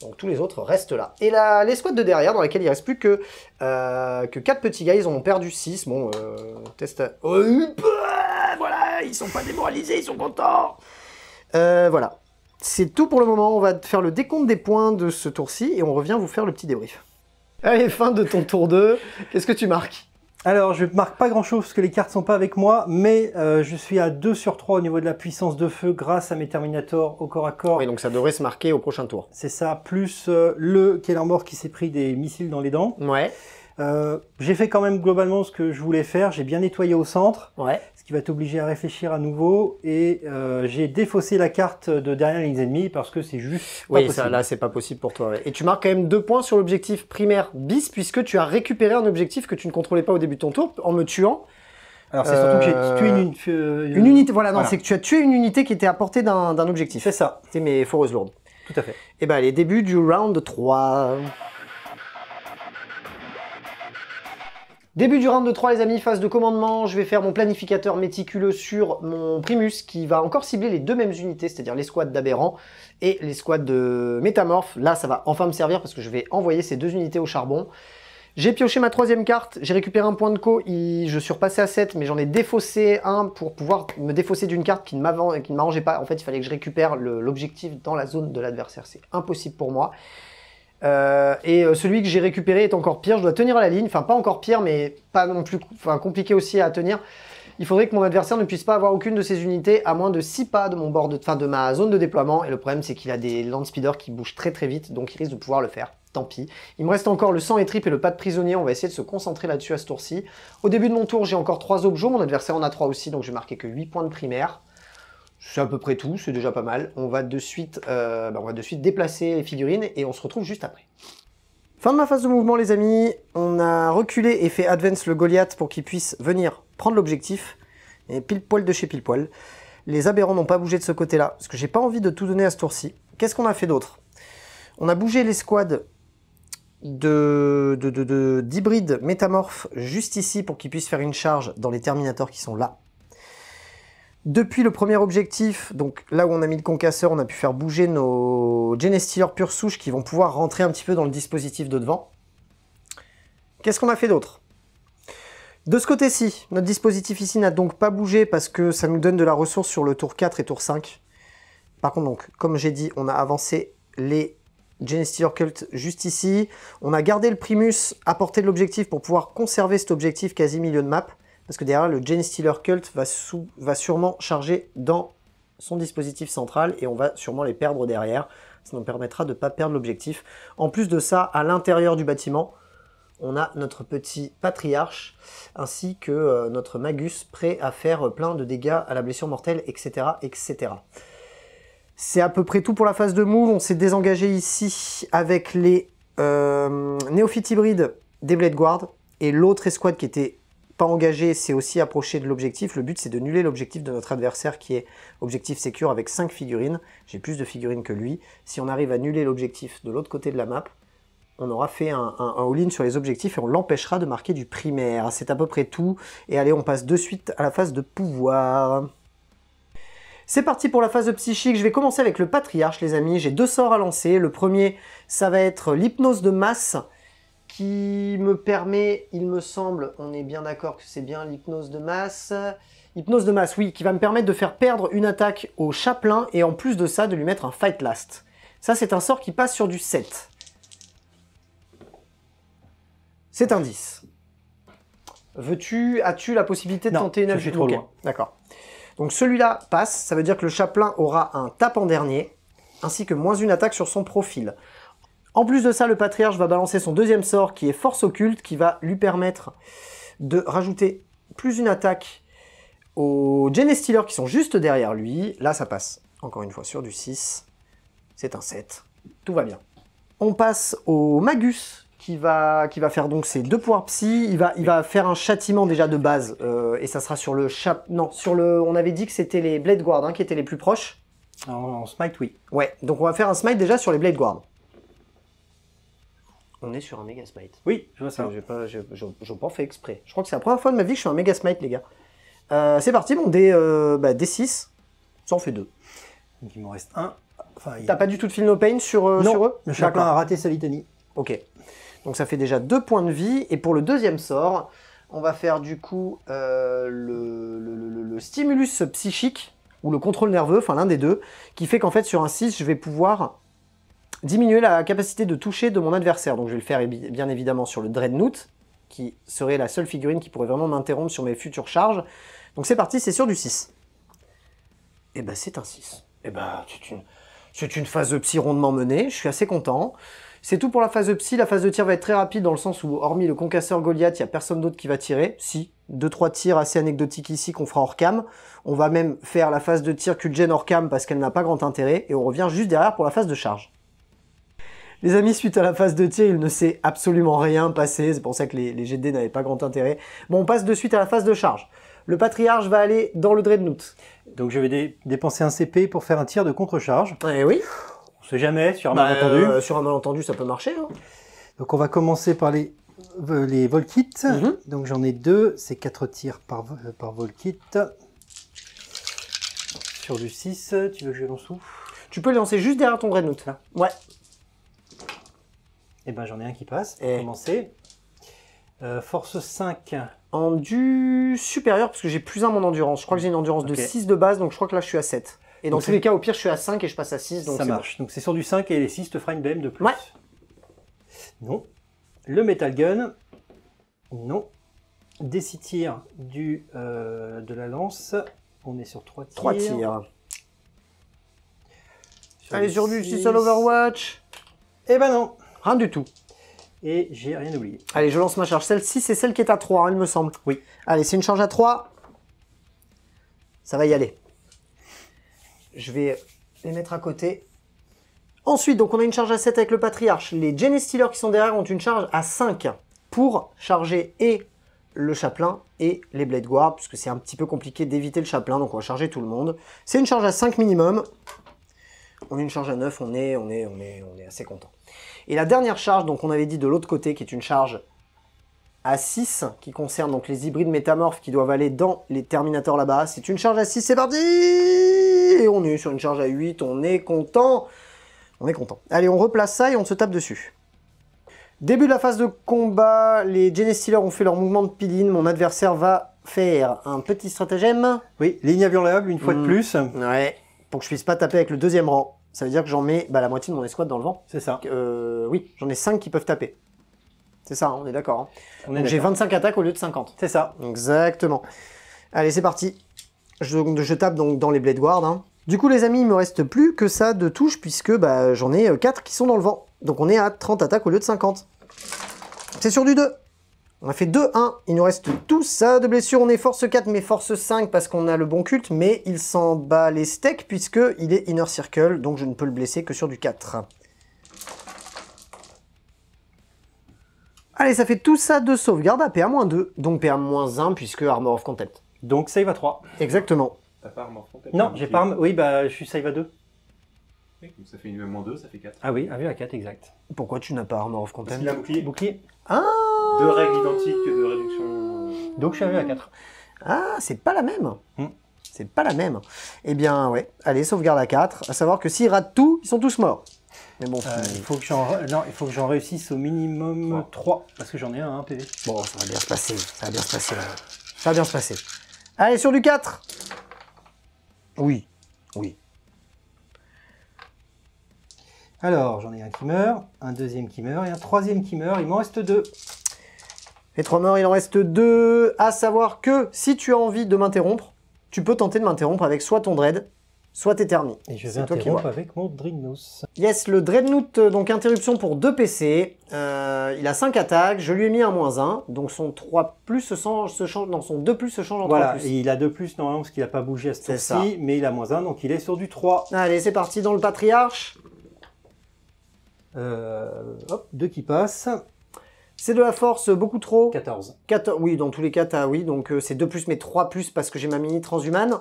Donc tous les autres restent là. Et les squads de derrière, dans lesquels il ne reste plus que 4 petits gars, ils en ont perdu 6. Bon, test... voilà, ils sont pas démoralisés, ils sont contents. Voilà. C'est tout pour le moment. On va faire le décompte des points de ce tour-ci et on revient vous faire le petit débrief. Allez, fin de ton tour 2. Qu'est-ce que tu marques? Alors, je ne marque pas grand-chose parce que les cartes sont pas avec moi, mais je suis à 2 sur 3 au niveau de la puissance de feu grâce à mes Terminators au corps à corps. Oui, donc ça devrait se marquer au prochain tour. C'est ça, plus le Kellermore qui s'est pris des missiles dans les dents. Ouais. J'ai fait quand même globalement ce que je voulais faire. J'ai bien nettoyé au centre, ouais. Ce qui va t'obliger à réfléchir à nouveau. Et j'ai défaussé la carte de derrière les ennemis parce que c'est juste pas possible. Ça, là, c'est pas possible pour toi. Ouais. Et tu marques quand même 2 points sur l'objectif primaire bis, puisque tu as récupéré un objectif que tu ne contrôlais pas au début de ton tour en me tuant. Alors c'est surtout que j'ai tué une unité. Voilà, non, c'est que tu as tué une unité qui était à portée d'un objectif. C'est ça. C'était mes foreuses lourdes. Tout à fait. Et ben allez, début du round 3. Début du round de 3 les amis, phase de commandement, je vais faire mon planificateur méticuleux sur mon Primus qui va encore cibler les 2 mêmes unités, c'est-à-dire les squads d'aberrants et les squads de métamorphes. Là ça va enfin me servir parce que je vais envoyer ces 2 unités au charbon. J'ai pioché ma 3e carte, j'ai récupéré un point de co, je suis repassé à 7 mais j'en ai défaussé un pour pouvoir me défausser d'une carte qui ne m'arrangeait pas. En fait il fallait que je récupère l'objectif dans la zone de l'adversaire, c'est impossible pour moi. Celui que j'ai récupéré est encore pire, je dois tenir à la ligne, enfin pas encore pire mais pas non plus compliqué aussi à tenir. Il faudrait que mon adversaire ne puisse pas avoir aucune de ses unités à moins de 6 pas de mon bord de ma zone de déploiement et le problème c'est qu'il a des land speeders qui bougent très vite donc il risque de pouvoir le faire, tant pis. Il me reste encore le sang et trip et le pas de prisonnier, on va essayer de se concentrer là-dessus à ce tour-ci. Au début de mon tour j'ai encore 3 objets, mon adversaire en a 3 aussi donc je vais marquer que 8 points de primaire. C'est à peu près tout, c'est déjà pas mal. On va de suite déplacer les figurines et on se retrouve juste après. Fin de ma phase de mouvement les amis, on a reculé et fait advance le Goliath pour qu'il puisse venir prendre l'objectif. Et pile poil de chez pile poil. Les aberrants n'ont pas bougé de ce côté-là, parce que j'ai pas envie de tout donner à ce tour-ci. Qu'est-ce qu'on a fait d'autre? On a bougé les squads d'hybride métamorphe juste ici pour qu'il puisse faire une charge dans les Terminators qui sont là. Depuis le premier objectif, donc là où on a mis le concasseur, on a pu faire bouger nos Genestealers pure souche qui vont pouvoir rentrer un petit peu dans le dispositif de devant. Qu'est-ce qu'on a fait d'autre? De ce côté-ci, notre dispositif ici n'a donc pas bougé parce que ça nous donne de la ressource sur le tour 4 et tour 5. Par contre, donc, comme j'ai dit, on a avancé les Genestealer Cult juste ici. On a gardé le Primus à portée de l'objectif pour pouvoir conserver cet objectif quasi milieu de map. Parce que derrière, le Genestealer Cult va sûrement charger dans son dispositif central et on va sûrement les perdre derrière. Ça nous permettra de ne pas perdre l'objectif. En plus de ça, à l'intérieur du bâtiment, on a notre petit Patriarche ainsi que notre Magus prêt à faire plein de dégâts à la blessure mortelle, etc. etc. C'est à peu près tout pour la phase de move. On s'est désengagé ici avec les néophytes hybrides des Blade Guard et l'autre escouade qui était pas engagé, c'est aussi approché de l'objectif. Le but, c'est de nuller l'objectif de notre adversaire qui est objectif secure avec 5 figurines. J'ai plus de figurines que lui. Si on arrive à nuller l'objectif de l'autre côté de la map, on aura fait un all-in sur les objectifs et on l'empêchera de marquer du primaire. C'est à peu près tout. Et allez, on passe de suite à la phase de pouvoir. C'est parti pour la phase de psychique. Je vais commencer avec le Patriarche, les amis. J'ai 2 sorts à lancer. Le premier, ça va être l'hypnose de masse, qui me permet, il me semble, on est bien d'accord que c'est bien l'hypnose de masse. Hypnose de masse, oui, qui va me permettre de faire perdre une attaque au chaplain et en plus de ça, de lui mettre un fight last. Ça, c'est un sort qui passe sur du 7. C'est un 10. As-tu la possibilité de tenter une je suis trop loin. D'accord. Donc celui-là passe, ça veut dire que le chaplain aura un tap en dernier, ainsi que -1 attaque sur son profil. En plus de ça, le Patriarche va balancer son deuxième sort qui est Force Occulte, qui va lui permettre de rajouter +1 attaque aux Genestealers qui sont juste derrière lui. Là, ça passe encore une fois sur du 6. C'est un 7. Tout va bien. On passe au Magus qui va faire donc ses 2 pouvoirs psy. Il va faire un châtiment déjà de base et ça sera sur le on avait dit que c'était les Blade Guard qui étaient les plus proches. En smite, oui. Ouais, donc on va faire un smite déjà sur les Blade Guard. On est sur un méga smite. Oui, je vois ça. J'ai pas fait exprès. Je crois que c'est la première fois de ma vie que je suis un méga smite, les gars. C'est parti, bon, D6. Ça en fait 2. Donc il m'en reste 1. Enfin, T'as pas du tout de feel no pain sur eux? Le chaplain a raté sa litanie. Ok. Donc ça fait déjà 2 points de vie. Et pour le deuxième sort, on va faire du coup le stimulus psychique, ou le contrôle nerveux, enfin l'un des deux, qui fait qu'en fait sur un 6, je vais pouvoir diminuer la capacité de toucher de mon adversaire. Donc je vais le faire bien évidemment sur le Dreadnought, qui serait la seule figurine qui pourrait vraiment m'interrompre sur mes futures charges. Donc c'est parti, c'est sur du 6. Et ben c'est un 6. Et ben c'est une phase de psy rondement menée, je suis assez content. C'est tout pour la phase de psy. La phase de tir va être très rapide dans le sens où, hormis le concasseur Goliath, il n'y a personne d'autre qui va tirer. Si, 2-3 tirs assez anecdotiques ici qu'on fera hors cam. On va même faire la phase de tir Q-Gen hors cam parce qu'elle n'a pas grand intérêt. Et on revient juste derrière pour la phase de charge. Les amis, suite à la phase de tir, il ne s'est absolument rien passé. C'est pour ça que les jets de dés n'avaient pas grand intérêt. Bon, on passe de suite à la phase de charge. Le Patriarche va aller dans le Dreadnought. Donc je vais dépenser un CP pour faire un tir de contre-charge. Eh oui. On sait jamais, sur un malentendu. Sur un malentendu, ça peut marcher. Hein. Donc on va commencer par les Volkits. Donc j'en ai 2, c'est 4 tirs par Volkit. Sur du 6, tu veux que je lance où? Tu peux le lancer juste derrière ton Dreadnought, là. Ouais. Et ben j'en ai un qui passe, pour commencer. Force 5. En du supérieur, parce que j'ai +1 mon endurance. Je crois que j'ai une endurance de 6 de base, donc je crois que là je suis à 7. Et dans tous les cas, au pire, je suis à 5 et je passe à 6. Donc ça marche. Bon. Donc c'est sur du 5 et les 6 te fera une BM de plus. Ouais. Non. Le Metal Gun. Non. Des 6 tirs de la lance. On est sur 3 tirs. 3 tirs. Allez, sur du 6 à l'Overwatch. Eh ben non. Rien du tout. Et j'ai rien oublié. Allez, je lance ma charge. Celle-ci, c'est celle qui est à 3, hein, il me semble. Oui. Allez, c'est une charge à 3. Ça va y aller. Je vais les mettre à côté. Ensuite, donc on a une charge à 7 avec le Patriarche. Les Genestealers qui sont derrière ont une charge à 5 pour charger et le chaplain et les Blade Guard, puisque c'est un petit peu compliqué d'éviter le chaplain, donc on va charger tout le monde. C'est une charge à 5 minimum. On a une charge à 9, on est assez content. Et la dernière charge, donc on avait dit de l'autre côté, qui est une charge à 6, qui concerne donc les hybrides métamorphes qui doivent aller dans les Terminators là-bas. C'est une charge à 6, c'est parti! Et on est sur une charge à 8, on est content. On est content. Allez, on replace ça et on se tape dessus. Début de la phase de combat, les Genestealers ont fait leur mouvement de piline. Mon adversaire va faire un petit stratagème. Oui, ligne inviolable une fois de plus. Ouais, pour que je puisse pas taper avec le deuxième rang. Ça veut dire que j'en mets la moitié de mon escouade dans le vent. C'est ça. Oui, j'en ai 5 qui peuvent taper. C'est ça, hein, on est d'accord. Hein. Donc j'ai 25 attaques au lieu de 50. C'est ça. Exactement. Allez, c'est parti. Je tape donc dans les Blade Guard. Hein. Du coup, les amis, il me reste plus que ça de touche, puisque bah, j'en ai 4 qui sont dans le vent. Donc on est à 30 attaques au lieu de 50. C'est sur du 2. On a fait 2-1. Il nous reste tout ça de blessures. On est force 4, mais force 5 parce qu'on a le bon culte. Mais il s'en bat les steaks, puisqu'il est Inner Circle. Donc je ne peux le blesser que sur du 4. Allez, ça fait tout ça de sauvegarde à PA-2. Donc PA-1, puisque Armor of Contempt. Donc save à 3. Exactement. T'as pas Armor of Contempt? Non, j'ai pas... Oui, bah je suis save à 2. Oui, donc ça fait une -2, ça fait 4. Ah oui, à 4, exact. Pourquoi tu n'as pas Armor of Parce Contempt? qu'il a un bouclier. Bouclier. Ah, Deux règles identiques de réduction. Donc je suis à 4. ah, c'est pas la même. Hmm. C'est pas la même. Eh bien, ouais. Allez, sauvegarde à 4. À savoir que s'ils ratent tout, ils sont tous morts. Mais bon, Il faut que j'en réussisse au minimum 3. Parce que j'en ai un PV. bon, ça va bien se passer. Ça va bien se passer. Ça va bien se passer. Allez, sur du 4. Oui. Oui. Alors, j'en ai un qui meurt, un deuxième qui meurt et un troisième qui meurt. Il m'en reste 2. Les 3 morts, il en reste 2. À savoir que si tu as envie de m'interrompre, tu peux tenter de m'interrompre avec soit ton Dread, soit tes thermies. Et je vais C'est toi qui interrompre vois. avec mon Dreadnought. Yes, le Dreadnought, donc interruption pour 2 PC. Il a 5 attaques, je lui ai mis un -1. Donc son 3+ se change, non, son 2+ se change en 3+. Voilà, et il a 2+ normalement parce qu'il n'a pas bougé à ce C'est ça. tour-ci, mais il a -1, donc il est sur du 3. Allez, c'est parti dans le Patriarche. Hop, 2 qui passent. C'est de la force, beaucoup trop. 14. 14, oui, dans tous les cas, t'as, oui, donc c'est 2+, mais 3+ parce que j'ai ma mini transhumane.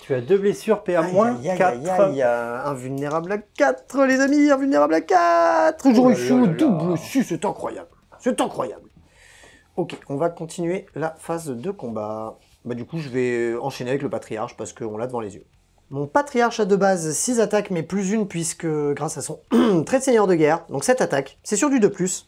Tu as 2 blessures, PA -4. Invulnérable à 4, les amis, invulnérable à 4. J'aurais fait là là. double 6, c'est incroyable. C'est incroyable. Ok, on va continuer la phase de combat. Bah du coup, je vais enchaîner avec le Patriarche parce qu'on l'a devant les yeux. Mon Patriarche a de base 6 attaques, mais plus une puisque grâce à son trait de seigneur de guerre, donc 7 attaques. C'est sur du 2+.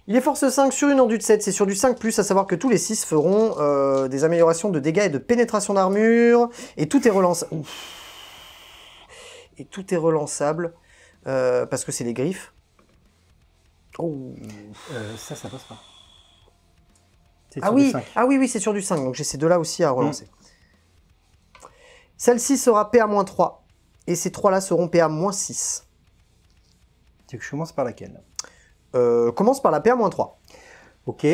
Il est force 5 sur une enduit de 7, c'est sur du 5+, à savoir que tous les 6 feront des améliorations de dégâts et de pénétration d'armure, et tout est relançable. Et tout est relançable, parce que c'est les griffes. Oh. Ça passe pas. C'est Ah sur oui, du 5. ah oui, oui, c'est sur du 5, donc j'ai ces deux-là aussi à relancer. Celle-ci sera PA-3, et ces 3-là seront PA-6. Tu veux que je commence par laquelle? Commence par la PA-3. Ok.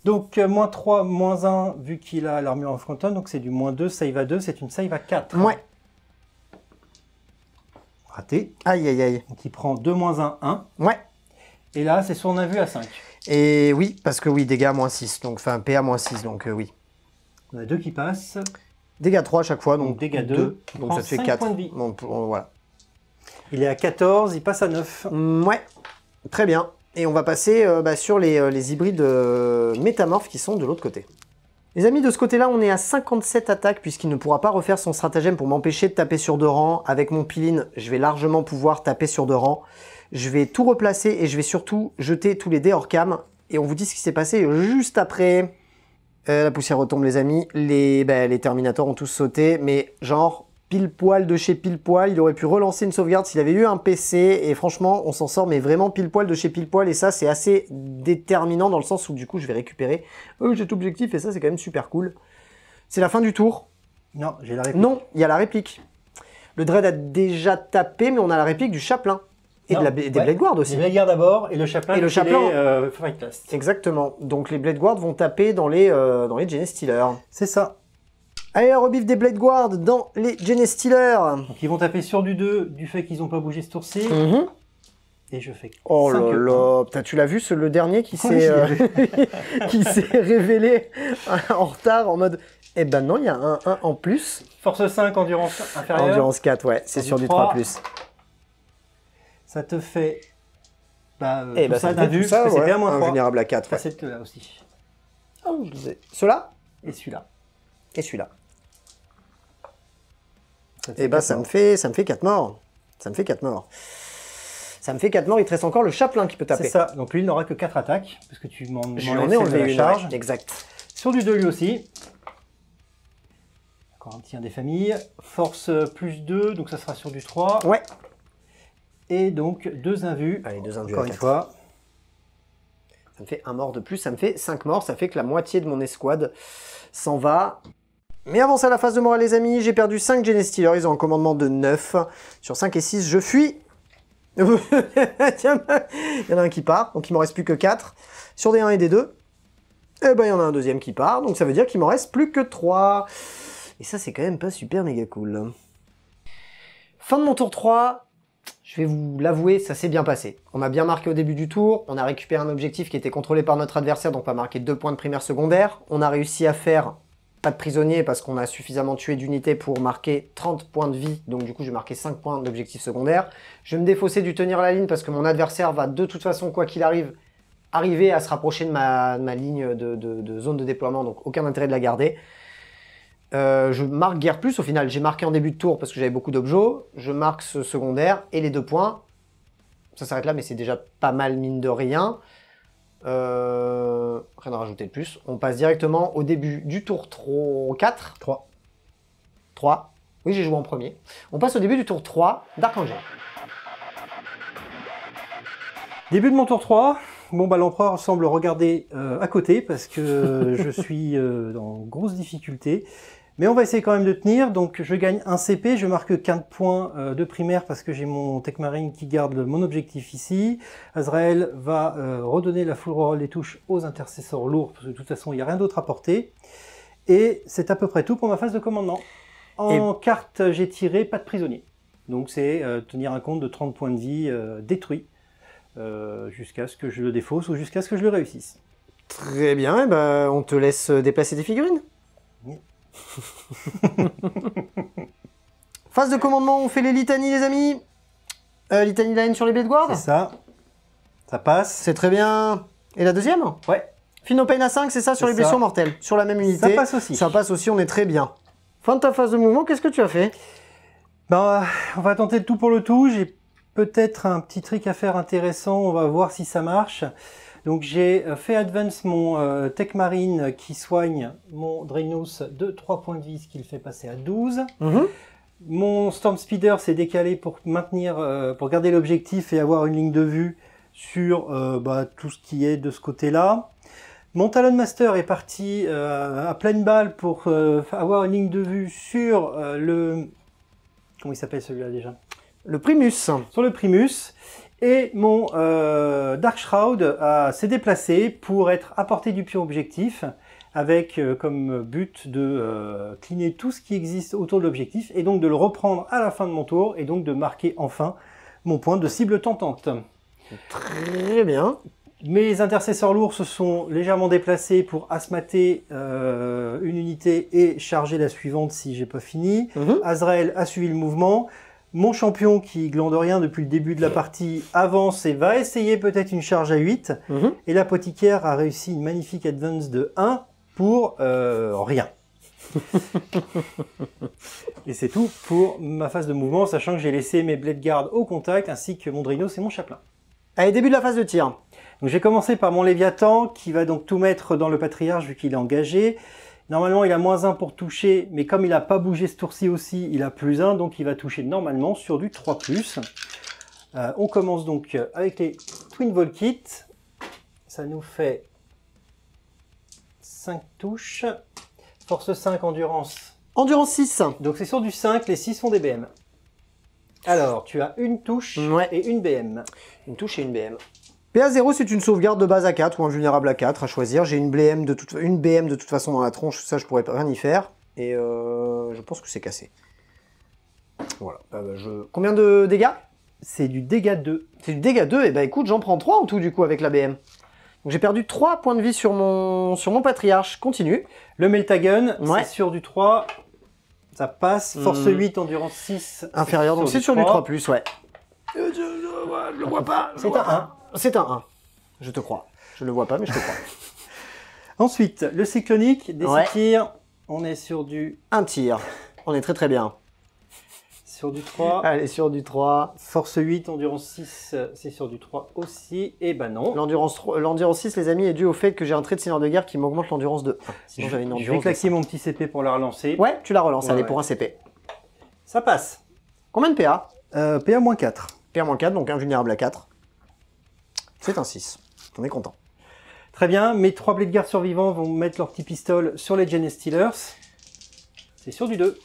Donc, -3, -1, vu qu'il a l'armure of Contempt, donc c'est du -2, save à 2, c'est une save à 4. Ouais. Raté. Aïe, aïe, aïe. Donc il prend 2 -1, 1. Ouais. Et là, c'est son invue à 5. Et oui, parce que oui, dégâts -6, donc enfin PA-6, donc oui. On a 2 qui passent. Dégâts 3 à chaque fois, donc dégâts 2. donc ça te fait 5 4. points de vie. Donc voilà. Il est à 14, il passe à 9. Ouais, très bien. Et on va passer sur les hybrides métamorphes qui sont de l'autre côté. Les amis, de ce côté-là, on est à 57 attaques, puisqu'il ne pourra pas refaire son stratagème pour m'empêcher de taper sur 2 rangs. Avec mon piline, je vais largement pouvoir taper sur 2 rangs. Je vais tout replacer et je vais surtout jeter tous les dés hors cam. Et on vous dit ce qui s'est passé juste après. La poussière retombe, les amis. Les Terminators ont tous sauté, mais genre pile poil de chez pile poil. Il aurait pu relancer une sauvegarde s'il avait eu un PC. Et franchement, on s'en sort, mais vraiment pile poil de chez pile poil. Et ça, c'est assez déterminant dans le sens où du coup, je vais récupérer cet objectif. Et ça, c'est quand même super cool. C'est la fin du tour. Non, j'ai la réplique. Non, il y a la réplique. Le Dread a déjà tapé, mais on a la réplique du Chaplain. Et Non, des Blade Guard aussi. Les Blade Guard d'abord, et le Chaplain, Et le Chaplain. Fight Last. Exactement. Donc les Blade Guard vont taper dans les Genestealers. C'est ça. Allez, la rebiffe des Blade Guard dans les Genestealers. Donc ils vont taper sur du 2, du fait qu'ils n'ont pas bougé ce tour-ci. Et je fais Oh 5 là points. là, putain, tu l'as vu, le dernier qui Oui, s'est je l'ai qui s'est révélé en retard en mode eh ben non, il y a un 1 en plus. Force 5, endurance inférieure. Endurance 4, ouais, c'est sur du 3 plus. Ça te fait Et tout bah, ça d'un vu, parce que c'est bien moins 3. invulnérable à 4. Ça, Ouais. c'est là aussi. Oh, je disais. Ceux-là Et celui-là. et celui-là. Ça te fait Et bah, quatre ça me morts. fait 4 morts. Ça me fait 4 morts. Ça me fait 4 morts, il te reste encore le chaplain qui peut taper. C'est ça. Donc lui, il n'aura que 4 attaques, parce que tu m'en J'en m'enlèves ai celle de enlevé la une, charge. ouais, exact. Sur du 2, lui aussi. Encore un petit 1 des familles. Force plus 2, donc ça sera sur du 3. Ouais. Et donc 2 invus. Allez, 2 indus Encore à une 4. fois. Ça me fait un mort de plus, ça me fait 5 morts, ça fait que la moitié de mon escouade s'en va. Mais avant ça, la phase de morale, les amis, j'ai perdu 5 Genestealers, ils ont un commandement de 9. Sur 5 et 6, je fuis. Tiens, il y en a un qui part, donc il m'en reste plus que 4. Sur des 1 et des 2, eh ben il y en a un deuxième qui part, donc ça veut dire qu'il m'en reste plus que 3. Et ça, c'est quand même pas super méga cool. Fin de mon tour 3. Je vais vous l'avouer, ça s'est bien passé. On a bien marqué au début du tour, on a récupéré un objectif qui était contrôlé par notre adversaire, donc on a marqué 2 points de primaire secondaire. On a réussi à faire pas de prisonniers parce qu'on a suffisamment tué d'unités pour marquer 30 points de vie, donc du coup j'ai marqué 5 points d'objectif secondaire. Je vais me défausser du tenir la ligne parce que mon adversaire va de toute façon, quoi qu'il arrive, arriver à se rapprocher de ma ligne de zone de déploiement, donc aucun intérêt de la garder. Je marque guère plus, au final j'ai marqué en début de tour parce que j'avais beaucoup d'objets, je marque ce secondaire et les 2 points, ça s'arrête là mais c'est déjà pas mal mine de rien, rien à rajouter de plus, on passe directement au début du tour 4, 3, oui j'ai joué en premier, on passe au début du tour 3 Dark Angel. Début de mon tour 3. Bon, bah, l'empereur semble regarder à côté parce que je suis dans grosse difficulté. Mais on va essayer quand même de tenir. Donc, je gagne 1 CP. Je marque 15 points de primaire parce que j'ai mon Tech Marine qui garde mon objectif ici. Azrael va redonner la full reroll des touches aux intercesseurs lourds parce que de toute façon, il n'y a rien d'autre à porter. Et c'est à peu près tout pour ma phase de commandement. En carte, j'ai tiré pas de prisonnier. Donc, c'est tenir un compte de 30 points de vie détruits. Jusqu'à ce que je le défausse ou jusqu'à ce que je le réussisse. Très bien, et ben, on te laisse déplacer tes figurines. Oui. Phase de commandement, on fait les litanies les amis. Litanie de la haine sur les blés de guarde. C'est ça. Ça passe. C'est très bien. Et la deuxième? Ouais. Fin pain à 5, c'est ça, sur C'est les blessures ça. mortelles. Sur la même unité. Ça passe aussi. Ça passe aussi, on est très bien. Fin de ta phase de mouvement, qu'est-ce que tu as fait? Ben, on va tenter le tout pour le tout. J'ai peut-être un petit trick à faire intéressant. On va voir si ça marche. Donc j'ai fait advance mon Tech Marine qui soigne mon Draenus de 3 points de vie, ce qui le fait passer à 12. Mon Storm Speeder s'est décalé pour maintenir, pour garder l'objectif et avoir une ligne de vue sur tout ce qui est de ce côté-là. Mon Talon Master est parti à pleine balle pour avoir une ligne de vue sur le... Comment il s'appelle celui-là déjà? Le Primus. Sur le Primus. Et mon Dark Shroud s'est déplacé pour être à portée du pion objectif, avec comme but de cleaner tout ce qui existe autour de l'objectif, et donc de le reprendre à la fin de mon tour, et donc de marquer enfin mon point de cible tentante. Très bien. Mes intercesseurs lourds se sont légèrement déplacés pour asthmater une unité et charger la suivante si j'ai pas fini. Azrael a suivi le mouvement. Mon champion, qui glande rien depuis le début de la partie, avance et va essayer peut-être une charge à 8. Et l'apothicaire a réussi une magnifique advance de 1 pour rien. Et c'est tout pour ma phase de mouvement, sachant que j'ai laissé mes Blade Guard au contact, ainsi que mon Draenus et mon Chaplain. Allez, début de la phase de tir. Donc j'ai commencé par mon Léviathan, qui va donc tout mettre dans le Patriarche, vu qu'il est engagé. Normalement, il a -1 pour toucher, mais comme il n'a pas bougé ce tour-ci aussi, il a +1, donc il va toucher normalement sur du 3+. On commence donc avec les Twin Volkit. Ça nous fait 5 touches. Force 5, endurance. Endurance 6. Donc c'est sur du 5, les 6 font des BM. Alors, tu as une touche et une BM. Une touche et une BM. PA0, c'est une sauvegarde de base à 4 ou invulnérable à 4 à choisir. J'ai une BM de toute façon dans la tronche, ça je pourrais rien y faire. Et je pense que c'est cassé. Voilà. Combien de dégâts? c'est du dégât 2. C'est du dégât 2, et bah écoute, j'en prends 3 en tout du coup avec l'ABM. Donc j'ai perdu 3 points de vie sur mon patriarche. Continue. Le Meltagun, Ouais. c'est sur du 3. Ça passe. Force 8, endurance 6. Inférieur, donc c'est sur du 3+, ouais. Je le vois pas. C'est un 1. C'est un 1. Je te crois. Je le vois pas, mais je te crois. Ensuite, le cyclonique, des Ouais. 6 tirs. On est sur du Un tir. On est très très bien. 3. Allez, sur du 3. Force 8, endurance 6, c'est sur du 3 aussi. Et ben non. L'endurance 6, les amis, est due au fait que j'ai un trait de seigneur de guerre qui m'augmente l'endurance de 1. Sinon, j'avais une Je vais endurance de claquer mon petit CP pour la relancer. 5. Ouais, tu la relances, Ouais, allez, ouais. pour un CP. Ça passe. Combien de PA? PA-4. PA-4, donc invulnérable à 4. C'est un 6. On est content. Très bien, mes 3 blés de garde survivants vont mettre leur petit pistolet sur les Genestealers. C'est sur du 2.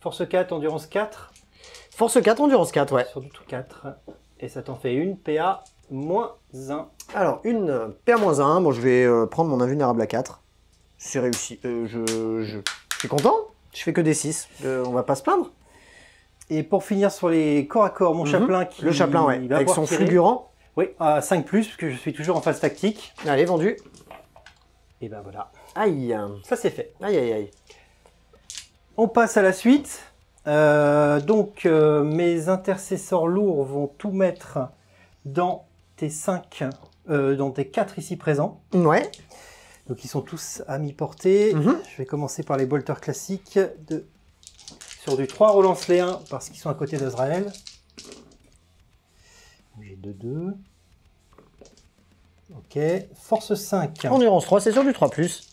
Force 4, endurance 4. Force 4, endurance 4, ouais. Sur du tout 4. Et ça t'en fait une PA-1. Alors, une PA-1, bon, je vais prendre mon invulnérable à 4. C'est réussi. Je suis content. Je fais que des 6. On va pas se plaindre. Et pour finir sur les corps à corps, mon chaplain qui Le chaplain, ouais. va Avec pouvoir son tirer. fulgurant. Oui, à 5+, parce que je suis toujours en phase tactique. Allez, vendu. Et ben voilà, Aïe. ça c'est fait. Aïe, aïe, aïe. On passe à la suite. Mes intercesseurs lourds vont tout mettre dans tes 5, dans tes 4 ici présents. Ouais. Donc ils sont tous à mi-portée. Mhm. Je vais commencer par les bolters classiques. Sur du 3, relance les 1 parce qu'ils sont à côté d'Azrael. J'ai 2-2. Ok, force 5. Endurance 3, c'est sur du 3+.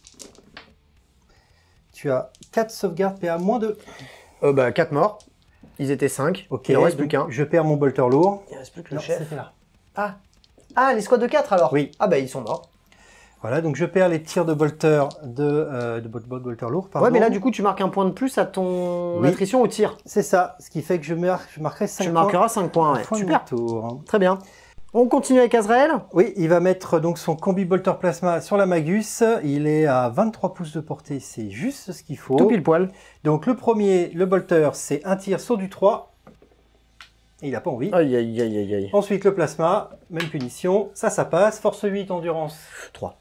Tu as 4 sauvegardes PA-2. Bah, 4 morts. Ils étaient 5. Ok, Il en reste donc plus qu'un. je perds mon bolter lourd. Il reste plus que Non, le chef. c'était là. Ah, les squads de 4 alors? Oui. Ah bah, ils sont morts. Voilà, donc je perds les tirs de bolter de bolter lourd. Pardon. Ouais, mais là, du coup, tu marques un point de plus à ton Oui. attrition au tir. C'est ça, ce qui fait que je marquerai 5 Tu points. marqueras 5 points, ouais. Fin de Super. mon tour. Très bien. On continue avec Azrael. Oui, il va mettre donc son combi bolter plasma sur la Magus. Il est à 23 pouces de portée, c'est juste ce qu'il faut. Tout pile poil. Donc le premier, le bolter, c'est un tir sur du 3. Et il n'a pas envie. Aïe, aïe, aïe, aïe, aïe. Ensuite le plasma, même punition. Ça passe. Force 8, endurance. 3.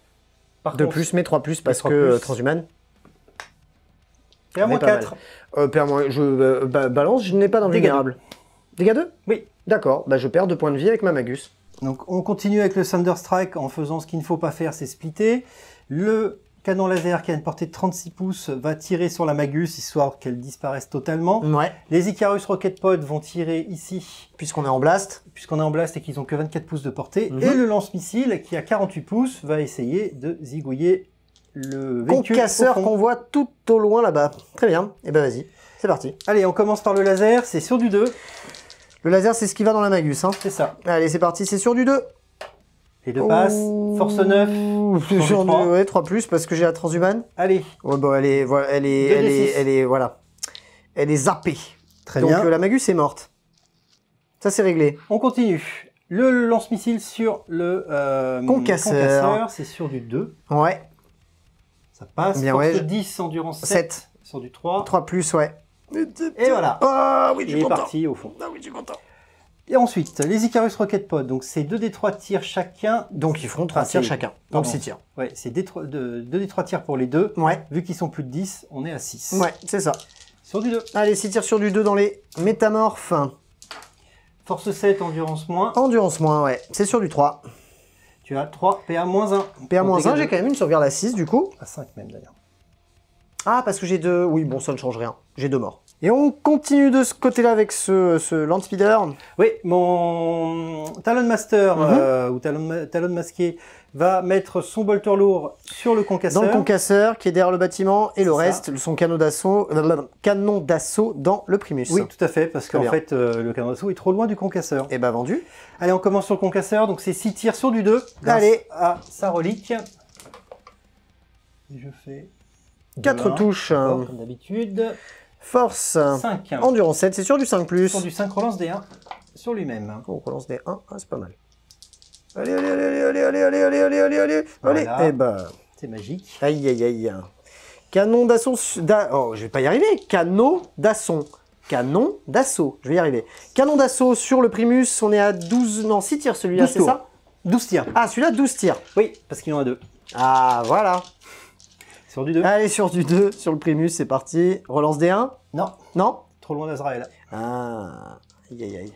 Par De contre, plus, mais 3+, parce 3+. que transhumane. et à moins Mais pas 4. Je balance, je n'ai pas d'invulnérable. Dégâts 2? Oui. D'accord, bah je perds 2 points de vie avec ma Magus. Donc on continue avec le Thunder Strike en faisant ce qu'il ne faut pas faire, c'est splitter. Le canon laser qui a une portée de 36 pouces va tirer sur la Magus, histoire qu'elle disparaisse totalement. Ouais. Les Icarus Rocket Pod vont tirer ici, Puisqu'on est en blast. puisqu'on est en blast et qu'ils ont que 24 pouces de portée. Mhm. Et le lance-missile, qui a 48 pouces, va essayer de zigouiller le véhicule Concasseur au fond. qu'on voit tout au loin là-bas. Très bien, et ben vas-y, c'est parti. Allez, on commence par le laser, c'est sur du 2. Le laser, c'est ce qui va dans la Magus. Hein. C'est ça. Allez, c'est parti, c'est sur du 2. Les deux passent. Force 9. C'est sur du 3. ouais, 3+, parce que j'ai la transhumane. Allez, Ouais, bon, elle est, voilà, elle est, 2d6. voilà. Elle est zappée. très Donc bien. la Magus est morte. Ça, c'est réglé. On continue. Le lance-missile sur le Concasseur. c'est sur du 2. Ouais, Ça passe. Bien, Force ouais, 10, endurance 7. 7. Sur du 3. 3+, ouais. Et voilà. Ah oui, je Il suis est content. parti au fond. Ah oui, je suis content. Et ensuite, les Icarus Rocket Pod. Donc c'est 2d3 tirs chacun. Donc ils feront 3 Ah, tirs c'est- chacun. pardon. Donc 6 tirs. Ouais, c'est 2d3 tirs pour les deux. Ouais, Vu qu'ils sont plus de 10, on est à 6. ouais, c'est ça. Sur du 2. Allez, 6 tirs sur du 2 dans les métamorphes. Force 7, endurance moins. Endurance moins, ouais. C'est sur du 3. Tu as 3, PA-1. PA-1, j'ai quand même une sauvegarde à 6 du coup. À 5 même d'ailleurs. Ah, parce que j'ai 2... Oui, bon, ça ne change rien. J'ai 2 morts. Et on continue de ce côté-là avec ce Landspeeder. Oui, mon Talon Master ou Talon Masqué va mettre son bolter lourd sur le concasseur. Dans le concasseur qui est derrière le bâtiment et le C'est ça. reste, son canon d'assaut dans le Primus. Oui, tout à fait, parce Très qu'en bien. fait, le canon d'assaut est trop loin du concasseur. Et bah vendu. Allez, on commence sur le concasseur, donc c'est 6 tirs sur du 2. grâce Allez. à sa relique. Et je fais 4 2, touches. comme d'habitude. Force. 5. Endurance 7, c'est sur du 5+. Sur du 5, relance des 1 sur lui-même. On relance des 1, c'est pas mal. Allez, allez, allez, allez, allez, allez, allez, allez, allez, allez, Voilà. allez. Et bah... C'est magique. Aïe, aïe, aïe. Canon d'assaut... Oh, je vais pas y arriver. Canon d'assaut. canon d'assaut. Je vais y arriver. Canon d'assaut sur le Primus, on est à 12... Non, 6 tirs celui-là, 12 c'est tours. ça? 12 tirs. Ah, celui-là, 12 tirs. Oui, parce qu'il en a 2. Ah, voilà. Sur du 2. Allez, sur du 2, sur le Primus, c'est parti. Relance D1. Non, Non? trop loin d'Azrael. Ah, aïe aïe aïe.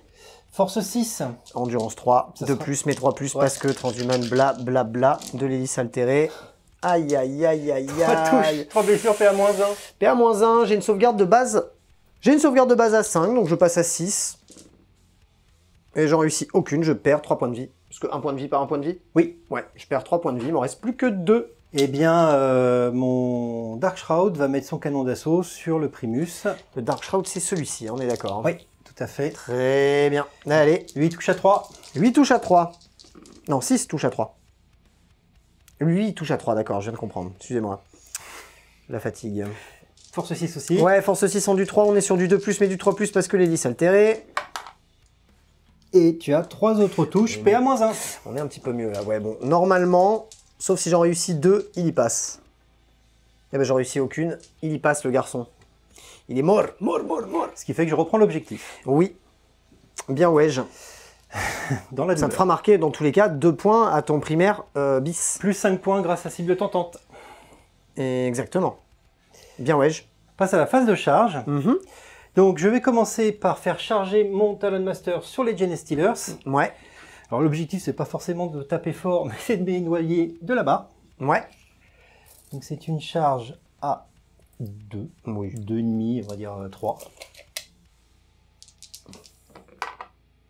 Force 6. Endurance 3, Ça 2 sera- plus, mais 3 plus, Ouais. parce que transhuman, bla bla bla, de l'hélice altérée. Aïe aïe aïe aïe aïe. 3 blessures, PA-1. PA-1, j'ai une sauvegarde de base. J'ai une sauvegarde de base à 5, donc je passe à 6. Et j'en réussis aucune, je perds 3 points de vie. Parce que 1 point de vie par 1 point de vie? Oui. Ouais, je perds 3 points de vie, il m'en reste plus que 2. Eh bien, mon Dark Shroud va mettre son canon d'assaut sur le Primus. Le Dark Shroud, c'est celui-ci, on est d'accord. Hein. Oui, tout à fait. Très bien. Allez, 8 touche à 3. 8 touches à 3. Non, 6 touches à 3. Lui, il touche à 3, d'accord, je viens de comprendre. Excusez-moi. La fatigue. Force 6 aussi. Ouais, force 6 en du 3, on est sur du 2+, mais du 3+, parce que l'hélice altérée. Et tu as 3 autres touches, PA-1. On est un petit peu mieux là. Ouais, bon, normalement, sauf si j'en réussis 2, il y passe. Eh ben, j'en réussis aucune, il y passe le garçon. Il est mort, mort, mort, mort. Ce qui fait que je reprends l'objectif. Oui. Bien, ouais. Dans la Ça te douleur. fera marquer, dans tous les cas, 2 points à ton primaire bis. Plus 5 points grâce à cible tentante. Exactement. Bien, ouais. Passe à la phase de charge. Mhm. Donc je vais commencer par faire charger mon Talon Master sur les Genestealers. Ouais. Alors l'objectif c'est pas forcément de taper fort, mais c'est de les noyer de là-bas. Ouais. Donc c'est une charge à 2. Oui. 2,5, on va dire 3.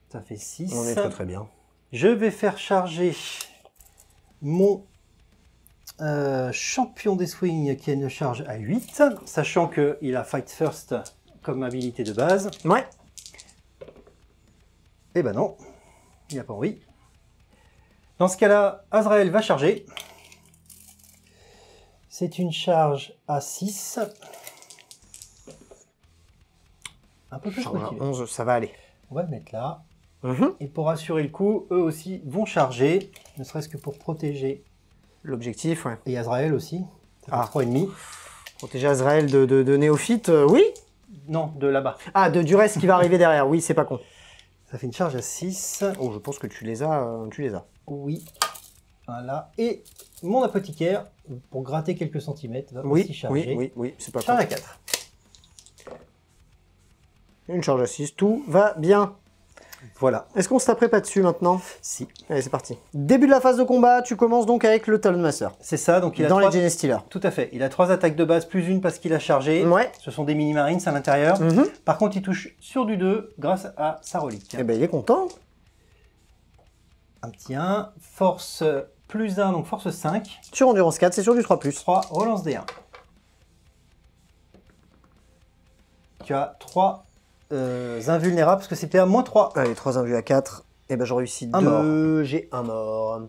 Ça fait 6. On est très très bien. Je vais faire charger mon champion des swings qui a une charge à 8, sachant qu'il a Fight First comme habilité de base. Ouais. Eh ben non, il n'a pas envie. Dans ce cas-là, Azrael va charger. C'est une charge à 6. Un peu plus Charge à motivé. 11, ça va aller. On va le mettre là. Mhm. Et pour assurer le coup, eux aussi vont charger, ne serait-ce que pour protéger. L'objectif, ouais. Et Azrael aussi. Ça Ah. fait 3,5. Protéger Azrael de néophyte, oui. Non, de là-bas. Ah, du reste qui va arriver derrière, oui, c'est pas con. Ça fait une charge à 6. Oh, je pense que tu les as, Oui. Voilà. Et mon apothicaire, pour gratter quelques centimètres, va aussi Oui, charger. oui, c'est pas con. Charge à 4. Une charge à 6, tout va bien. Voilà. Est-ce qu'on se taperait pas dessus maintenant? Si. Allez, c'est parti. Début de la phase de combat, tu commences donc avec le Talon Master. C'est ça, donc il a Dans les 3... Genestealers. Tout à fait. Il a 3 attaques de base, plus une parce qu'il a chargé. Ouais. Ce sont des mini-marines à l'intérieur. Mhm. Par contre, il touche sur du 2 grâce à sa relique. Eh ben, il est content. Un petit 1. Force plus 1, donc force 5. Sur Endurance 4, c'est sur du 3+. 3, relance D1. Tu as 3 invulnérables parce que c'était à -3. Allez, 3 invus à 4. Et ben, j'en réussis Un 2. mort. J'ai un mort.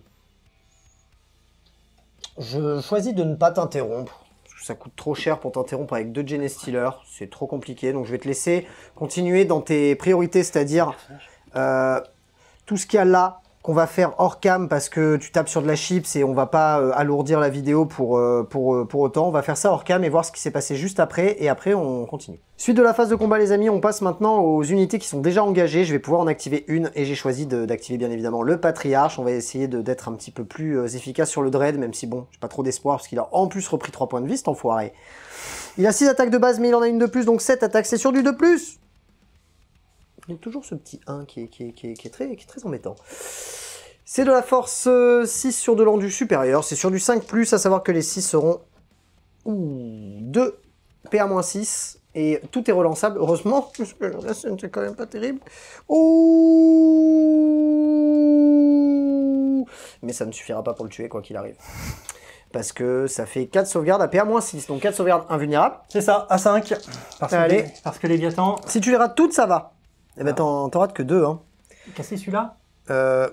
Je choisis de ne pas t'interrompre. Parce que ça coûte trop cher pour t'interrompre avec 2 Genestealers. C'est trop compliqué. Donc, je vais te laisser continuer dans tes priorités, c'est-à-dire tout ce qu'il y a là qu'on va faire hors cam parce que tu tapes sur de la chips et on va pas alourdir la vidéo pour autant. On va faire ça hors cam et voir ce qui s'est passé juste après et après on continue. Suite de la phase de combat les amis, on passe maintenant aux unités qui sont déjà engagées. Je vais pouvoir en activer une et j'ai choisi d'activer bien évidemment le Patriarche. On va essayer d'être un petit peu plus efficace sur le Dread, même si bon, j'ai pas trop d'espoir parce qu'il a en plus repris 3 points de vie cet enfoiré. Il a 6 attaques de base mais il en a une de plus donc 7 attaques, c'est sur du 2+. Il y a toujours ce petit 1 qui est très embêtant. C'est de la force 6 sur de l'endu supérieur. C'est sur du 5+, à savoir que les 6 seront 2 PA-6. Et tout est relançable, heureusement, parce que là, c'est quand même pas terrible. Ouh, mais ça ne suffira pas pour le tuer, quoi qu'il arrive. Parce que ça fait 4 sauvegardes à PA-6. Donc 4 sauvegardes invulnérables. C'est ça, à 5. Allez. Parce que Léviathan... Si tu les rates toutes, ça va. Eh ben, t'en rates que 2, hein. Casser celui-là.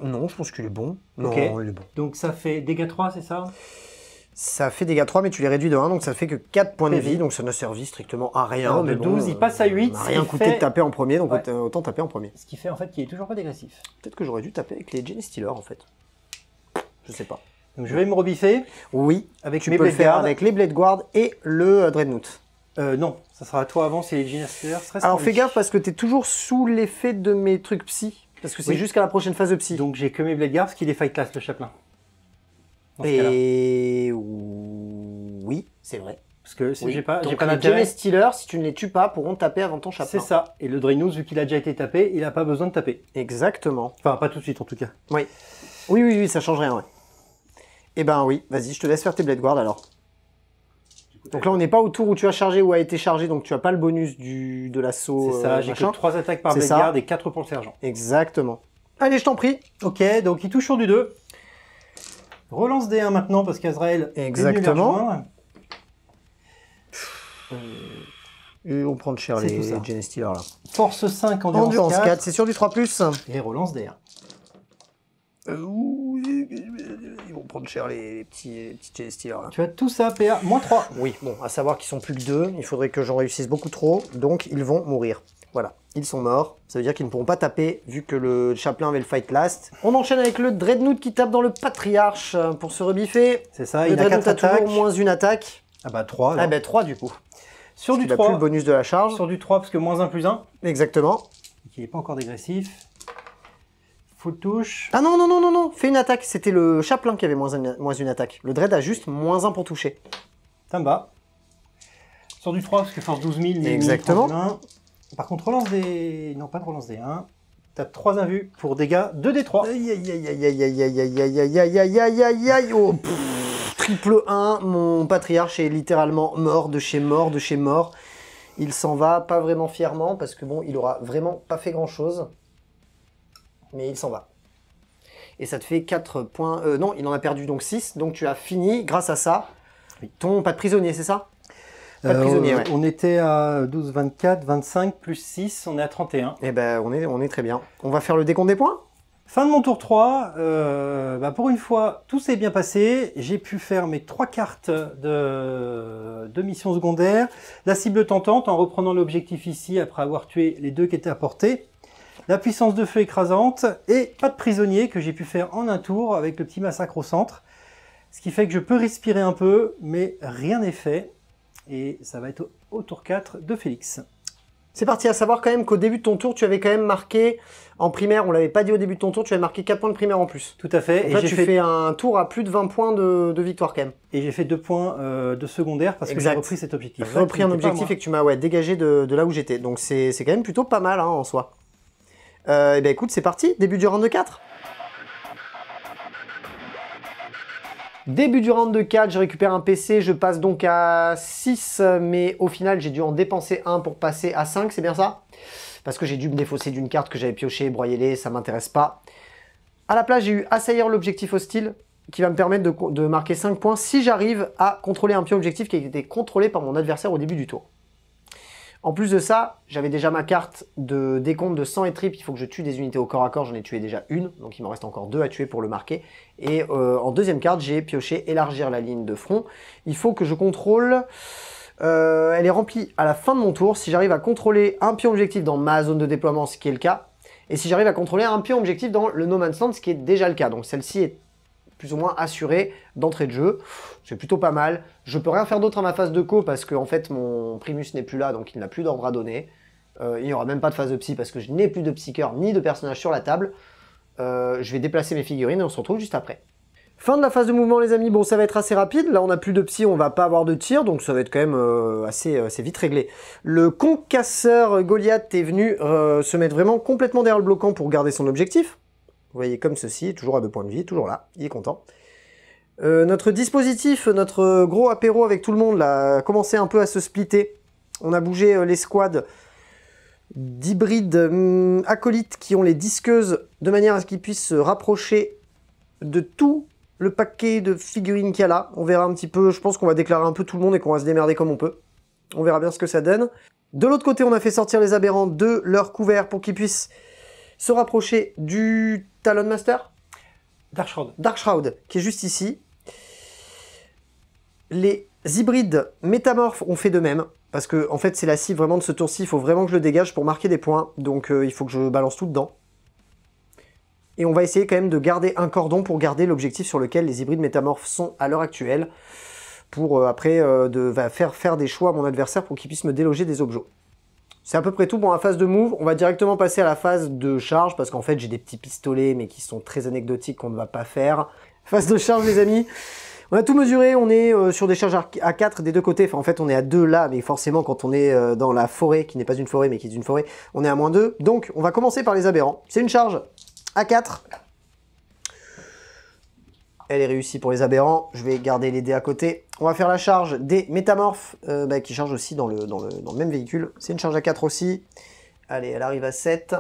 Non, je pense qu'il est bon. Non, Ok. il est bon. Donc ça fait dégâts 3, c'est ça? Ça fait dégâts 3, mais tu les réduis de 1, donc ça fait que 4 points de PV. vie, donc ça n'a servi strictement à rien. Alors, mais de bon, 12, il passe à 8, Ça n'a rien ce qui coûté fait- de taper en premier, donc Ouais. autant taper en premier. Ce qui fait en fait qu'il est toujours pas dégressif. Peut-être que j'aurais dû taper avec les Genestealers, en fait. Je sais pas. Donc je vais me rebiffer Oui, avec tu mes peux le Blade faire Guard. avec les Blade Guard et le Dreadnought. Non, ça sera à toi avant si les Genestealers restent. Alors en fais vie. gaffe parce que t'es toujours sous l'effet de mes trucs psy. Parce que c'est Oui. jusqu'à la prochaine phase de psy. Donc j'ai que mes Blade Guards, parce qu'il est fight class le chaplain. Dans ce cas-là. Et oui, c'est vrai. Parce que si Oui. j'ai pas Donc les d'intérêt. Genestealers, si tu ne les tues pas, pourront taper avant ton chaplain. C'est ça. Et le Draenous, vu qu'il a déjà été tapé, il n'a pas besoin de taper. Exactement. Enfin, pas tout de suite en tout cas. Oui. Oui, ça change rien, ouais. Eh ben oui, vas-y, je te laisse faire tes Blade Guard alors. Donc là, on n'est pas au tour où tu as chargé ou a été chargé, donc tu n'as pas le bonus de l'assaut. C'est ça, j'ai que machin. 3 attaques par C'est Blade ça. Guard et 4 pour le sergent. Exactement. Allez, je t'en prie. Ok, donc il touche sur du 2. Relance D1 maintenant parce qu'Azrael est venu les Exactement. rejoindre. Et on prend de cher C'est tout les ça. Genestealers là. Force 5, endurance, Endurance 4. 4, c'est sur du 3+. Et relance D1. Ils vont prendre cher les petits Genestealers là. Tu as tout ça, PA, moins 3. Oui, bon, à savoir qu'ils sont plus que 2, il faudrait que j'en réussisse beaucoup trop, donc ils vont mourir. Voilà, ils sont morts, ça veut dire qu'ils ne pourront pas taper, vu que le chaplain avait le fight last. On enchaîne avec le Dreadnought qui tape dans le Patriarche pour se rebiffer. C'est ça, Le il a 4 Dreadnought a attaques. toujours moins une attaque. Ah bah 3. Ah ben 3 du coup. Sur du Il a plus 3. le bonus de la charge. Sur du 3 parce que moins 1 plus 1. Exactement. Qui n'est pas encore dégressif. Full touche. Ah non, fais une attaque, c'était le chaplain qui avait moins une attaque. Le Dread a juste moins 1 pour toucher. Ça me va. Sur du 3 parce que force 12 000. mais Exactement. 1031. Par contre, relance des... Non, pas de relance des 1. Tape 3 invus pour dégâts 2d3. Aïe aïe aïe aïe aïe aïe aïe aïe aïe aïe aïe aïe aïe aïe. Oh, pff, triple 1, mon patriarche est littéralement mort de chez mort de chez mort. Il s'en va, pas vraiment fièrement, parce que bon, il aura vraiment pas fait grand chose. Mais il s'en va. Et ça te fait 4 points... non, il en a perdu donc 6, donc tu as fini, grâce à ça, Oui. ton pas de prisonnier, c'est ça? Pas de prisonnier, ouais. On était à 12, 24, 25, plus 6, on est à 31. Eh ben, on est très bien. On va faire le décompte des points? Fin de mon tour 3, pour une fois, tout s'est bien passé. J'ai pu faire mes 3 cartes de mission secondaire. La cible tentante en reprenant l'objectif ici après avoir tué les 2 qui étaient à portée. La puissance de feu écrasante et pas de prisonnier que j'ai pu faire en un tour avec le petit massacre au centre. Ce qui fait que je peux respirer un peu, mais rien n'est fait. Et ça va être au tour 4 de Félix. C'est parti, à savoir quand même qu'au début de ton tour, tu avais quand même marqué, en primaire, on l'avait pas dit au début de ton tour, tu avais marqué 4 points de primaire en plus. Tout à fait. Donc Et là, j'ai tu fait, fais un tour à plus de 20 points de victoire quand même. et j'ai fait 2 points de secondaire parce que Exact. j'ai repris cet objectif. Tu as repris un objectif et que tu m'as dégagé de là où j'étais. Donc c'est quand même plutôt pas mal hein, en soi. Et ben écoute, c'est parti, début du round de 4. Début du round de 4, je récupère un PC, je passe donc à 6, mais au final j'ai dû en dépenser 1 pour passer à 5, c'est bien ça? Parce que j'ai dû me défausser d'une carte que j'avais piochée, broyer-les, ça m'intéresse pas. À la place, j'ai eu assaillir l'objectif hostile, qui va me permettre de marquer 5 points si j'arrive à contrôler un pion objectif qui a été contrôlé par mon adversaire au début du tour. En plus de ça, j'avais déjà ma carte de décompte de sang et tripes, il faut que je tue des unités au corps à corps, j'en ai tué déjà une, donc il m'en reste encore 2 à tuer pour le marquer. Et en deuxième carte, j'ai pioché élargir la ligne de front. Il faut que je contrôle... elle est remplie à la fin de mon tour, si j'arrive à contrôler un pion objectif dans ma zone de déploiement, ce qui est le cas, et si j'arrive à contrôler un pion objectif dans le No Man's Land, ce qui est déjà le cas. Donc celle-ci est plus ou moins assurée d'entrée de jeu. C'est plutôt pas mal. Je peux rien faire d'autre à ma phase de co parce que en fait mon Primus n'est plus là, donc il n'a plus d'ordre à donner. Il n'y aura même pas de phase de psy parce que je n'ai plus de psycheur ni de personnage sur la table. Je vais déplacer mes figurines et on se retrouve juste après. Fin de la phase de mouvement les amis, bon ça va être assez rapide, là on n'a plus de psy, on va pas avoir de tir, donc ça va être quand même assez vite réglé. Le concasseur Goliath est venu se mettre vraiment complètement derrière le bloquant pour garder son objectif. Vous voyez comme ceci, toujours à 2 points de vie, toujours là, il est content. Notre dispositif, notre gros apéro avec tout le monde là, a commencé un peu à se splitter. On a bougé les squads d'hybrides acolytes qui ont les disqueuses de manière à ce qu'ils puissent se rapprocher de tout le paquet de figurines qu'il y a là. On verra un petit peu, je pense qu'on va déclarer un peu tout le monde et qu'on va se démerder comme on peut. On verra bien ce que ça donne. De l'autre côté, on a fait sortir les aberrants de leur couvert pour qu'ils puissent se rapprocher du Talon Master. Darkshroud. Darkshroud, qui est juste ici. Les hybrides métamorphes ont fait de même, parce que en fait c'est la cible vraiment de ce tour-ci, il faut vraiment que je le dégage pour marquer des points, donc il faut que je balance tout dedans. Et on va essayer quand même de garder un cordon pour garder l'objectif sur lequel les hybrides métamorphes sont à l'heure actuelle. pour après faire des choix à mon adversaire pour qu'il puisse me déloger des objets. C'est à peu près tout pour la phase de move. On va directement passer à la phase de charge, parce qu'en fait j'ai des petits pistolets, mais qui sont très anecdotiques qu'on ne va pas faire. Phase de charge les amis. On a tout mesuré, on est sur des charges à 4 des deux côtés, enfin en fait on est à 2 là, mais forcément quand on est dans la forêt, qui n'est pas une forêt mais qui est une forêt, on est à -2. Donc on va commencer par les aberrants. C'est une charge à 4. Elle est réussie pour les aberrants, je vais garder les dés à côté. On va faire la charge des métamorphes, qui chargent aussi dans le même véhicule. C'est une charge à 4 aussi. Allez, elle arrive à 7.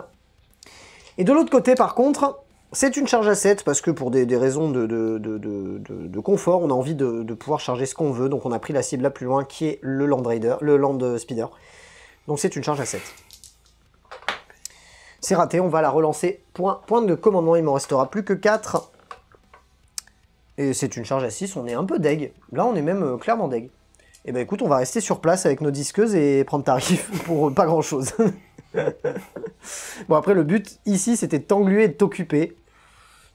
Et de l'autre côté par contre, c'est une charge à 7 parce que pour des raisons de confort, on a envie de pouvoir charger ce qu'on veut. Donc on a pris la cible la plus loin qui est le Land Raider, le Land Speeder. Donc c'est une charge à 7. C'est raté, on va la relancer. Point de commandement, il m'en restera plus que 4. Et c'est une charge à 6, on est un peu deg. Là on est même clairement deg. Et ben écoute, on va rester sur place avec nos disqueuses et prendre tarif pour pas grand chose. Bon après le but ici c'était de t'engluer et de t'occuper.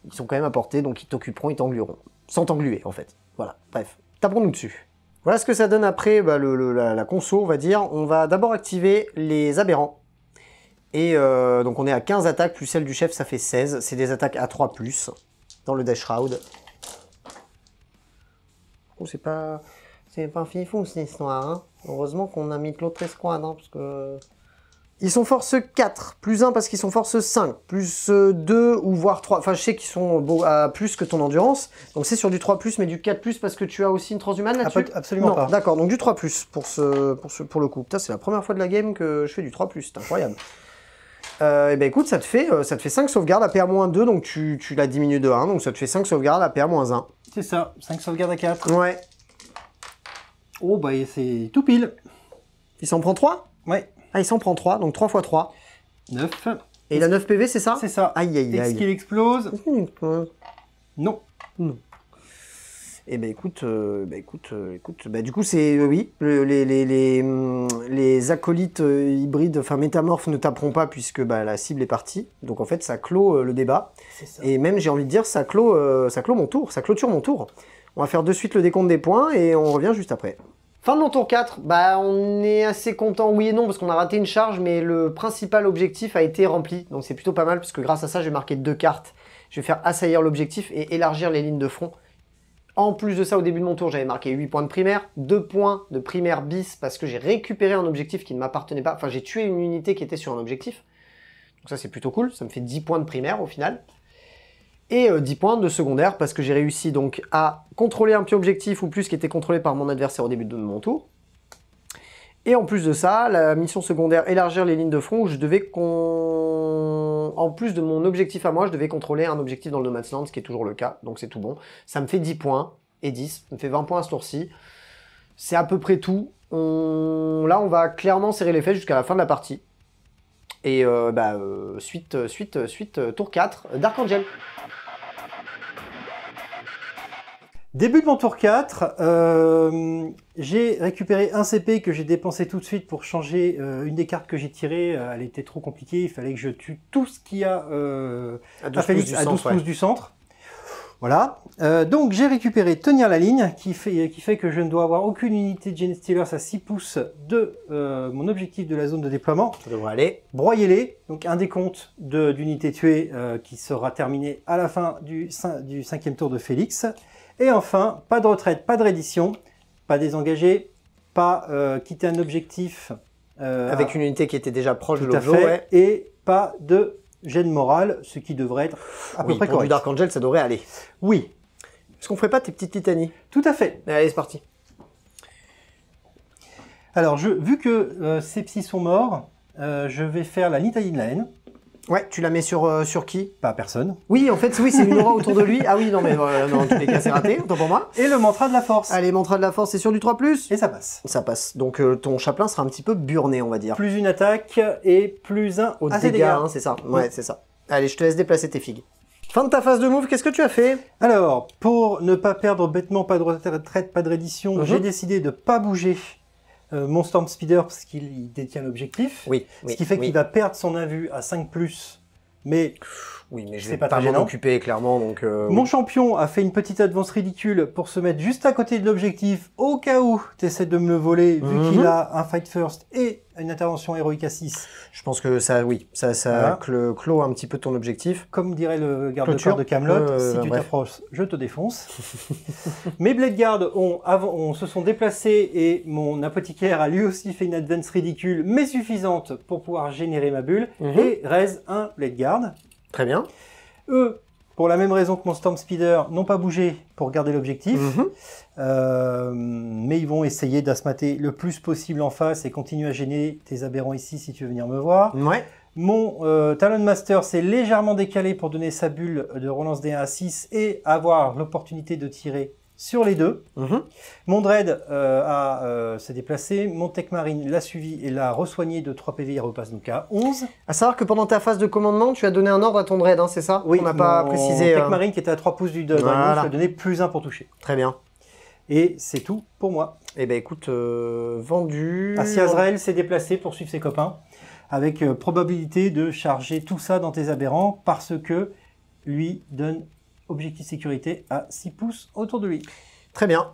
Ils sont quand même à portée, donc ils t'occuperont, ils t'englueront. Sans t'engluer, en fait. Voilà, bref. Taperons-nous dessus. Voilà ce que ça donne après la conso, on va dire. On va d'abord activer les aberrants. Et donc on est à 15 attaques, plus celle du chef, ça fait 16. C'est des attaques à 3+, dans le Dash Shroud. Oh, c'est pas un fifou, cette histoire, hein. Heureusement qu'on a mis l'autre escouade, hein, parce que... Ils sont force 4, plus 1 parce qu'ils sont force 5, plus 2 ou voire 3. Enfin, je sais qu'ils sont à plus que ton endurance. Donc c'est sur du 3+, mais du 4+, parce que tu as aussi une transhumane là-dessus? Absolument pas. D'accord, donc du 3+, pour le coup. Putain, c'est la première fois de la game que je fais du 3+, c'est incroyable. Et ben écoute, ça te fait 5 sauvegardes à PA-2, donc tu la diminues de 1, donc ça te fait 5 sauvegardes à PA-1. C'est ça, 5 sauvegardes à 4. Ouais. Oh bah c'est tout pile. Il s'en prend 3? Ouais. Ah, il s'en prend 3, donc 3 x 3. 9. Et il a 9 PV, c'est ça? C'est ça. Aïe, aïe, Est-ce aïe. qu'il explose? Non. Non. Eh ben écoute, du coup c'est oui, les acolytes hybrides, enfin métamorphes ne taperont pas puisque la cible est partie. Donc en fait ça clôt le débat. Ça. Et même j'ai envie de dire ça clôt mon tour, ça clôture mon tour. On va faire de suite le décompte des points et on revient juste après. Fin de mon tour 4, on est assez content, oui et non, parce qu'on a raté une charge, mais le principal objectif a été rempli. Donc c'est plutôt pas mal, parce que grâce à ça, je vais marquer 2 cartes. Je vais faire assaillir l'objectif et élargir les lignes de front. En plus de ça, au début de mon tour, j'avais marqué 8 points de primaire, 2 points de primaire bis, parce que j'ai récupéré un objectif qui ne m'appartenait pas. Enfin, j'ai tué une unité qui était sur un objectif. Donc ça, c'est plutôt cool, ça me fait 10 points de primaire au final. Et 10 points de secondaire parce que j'ai réussi donc à contrôler un petit objectif ou plus qui était contrôlé par mon adversaire au début de mon tour. Et en plus de ça, la mission secondaire, élargir les lignes de front, où je devais en plus de mon objectif à moi, je devais contrôler un objectif dans le No Man's Land, ce qui est toujours le cas, donc c'est tout bon. Ça me fait 10 points, et 10, ça me fait 20 points à ce tour-ci. C'est à peu près tout. Là, on va clairement serrer les fesses jusqu'à la fin de la partie. Et suite, tour 4, Dark Angel. Début de mon tour 4, j'ai récupéré un CP que j'ai dépensé tout de suite pour changer une des cartes que j'ai tirées. Elle était trop compliquée, il fallait que je tue tout ce qu'il y a à Félix à 12 pouces du centre. Voilà. Donc j'ai récupéré Tenir la ligne, qui fait que je ne dois avoir aucune unité de Genestealers à 6 pouces de mon objectif de la zone de déploiement. Ça devrait aller. Broyez-les, donc un décompte d'unités tuées qui sera terminé à la fin du 5e tour de Félix. Et enfin, pas de retraite, pas de reddition, pas désengagé, pas quitter un objectif... avec une unité qui était déjà proche de tout à l'objet, fait, ouais. et pas de gêne morale, ce qui devrait être à peu près pour du correct. Dark Angel, ça devrait aller. Oui, Est-ce qu'on ferait pas tes petites litanies? tout à fait. Allez, c'est parti. Alors, vu que ces psys sont morts, je vais faire la litanie de la haine. Ouais, tu la mets sur qui? Pas personne. Oui, en fait, oui, c'est une aura autour de lui. Ah oui, non, mais non, en tous les cas, c'est raté, autant pour moi. Et le mantra de la force. Allez, mantra de la force, c'est sur du 3+. Et ça passe. Ça passe. Donc ton chaplain sera un petit peu burné, on va dire. Plus une attaque et plus un Au à ses dégâts, dégâts. hein, c'est ça. Ouais, c'est ça. Allez, je te laisse déplacer tes figues. Fin de ta phase de move, qu'est-ce que tu as fait? Alors, pour ne pas perdre bêtement, pas de retraite, pas de reddition, j'ai décidé de pas bouger mon Storm Speeder parce qu'il détient l'objectif. Oui. Ce qui fait qu'il va perdre son invu à 5+, Mais Oui, mais je C'est vais pas pas très m'en gênant. occuper, clairement, donc... mon champion a fait une petite advance ridicule pour se mettre juste à côté de l'objectif au cas où tu essaies de me le voler, vu qu'il a un fight first et une intervention héroïque à 6. Je pense que ça, oui, ça Voilà. clôt un petit peu ton objectif. Comme dirait le garde-corps Clôture. de Camelot, si tu Bref. t'approches, je te défonce. Mes Blade Guards se sont déplacés et mon apothicaire a lui aussi fait une advance ridicule, mais suffisante pour pouvoir générer ma bulle, et raise un Blade Guard. Très bien. Eux, pour la même raison que mon Storm Speeder, n'ont pas bougé pour garder l'objectif. Mais ils vont essayer d'asmater le plus possible en face et continuer à gêner tes aberrants ici si tu veux venir me voir. Ouais. Mon Talon Master s'est légèrement décalé pour donner sa bulle de relance D1 à 6 et avoir l'opportunité de tirer sur les deux. Mon Dread s'est déplacé, mon Tech Marine l'a suivi et l'a resoigné de 3 PV, il repasse donc à 11. À savoir que pendant ta phase de commandement, tu as donné un ordre à ton Dread, hein, c'est ça? Oui, on n'a pas mon précisé. Tech Marine qui était à 3 pouces du Dragon, Voilà. je lui ai donné plus 1 pour toucher. Très bien. Et c'est tout pour moi. Eh ben écoute, vendu. Assi Azrael s'est déplacé pour suivre ses copains, avec probabilité de charger tout ça dans tes aberrants, parce que lui donne objectif sécurité à 6 pouces autour de lui. Très bien.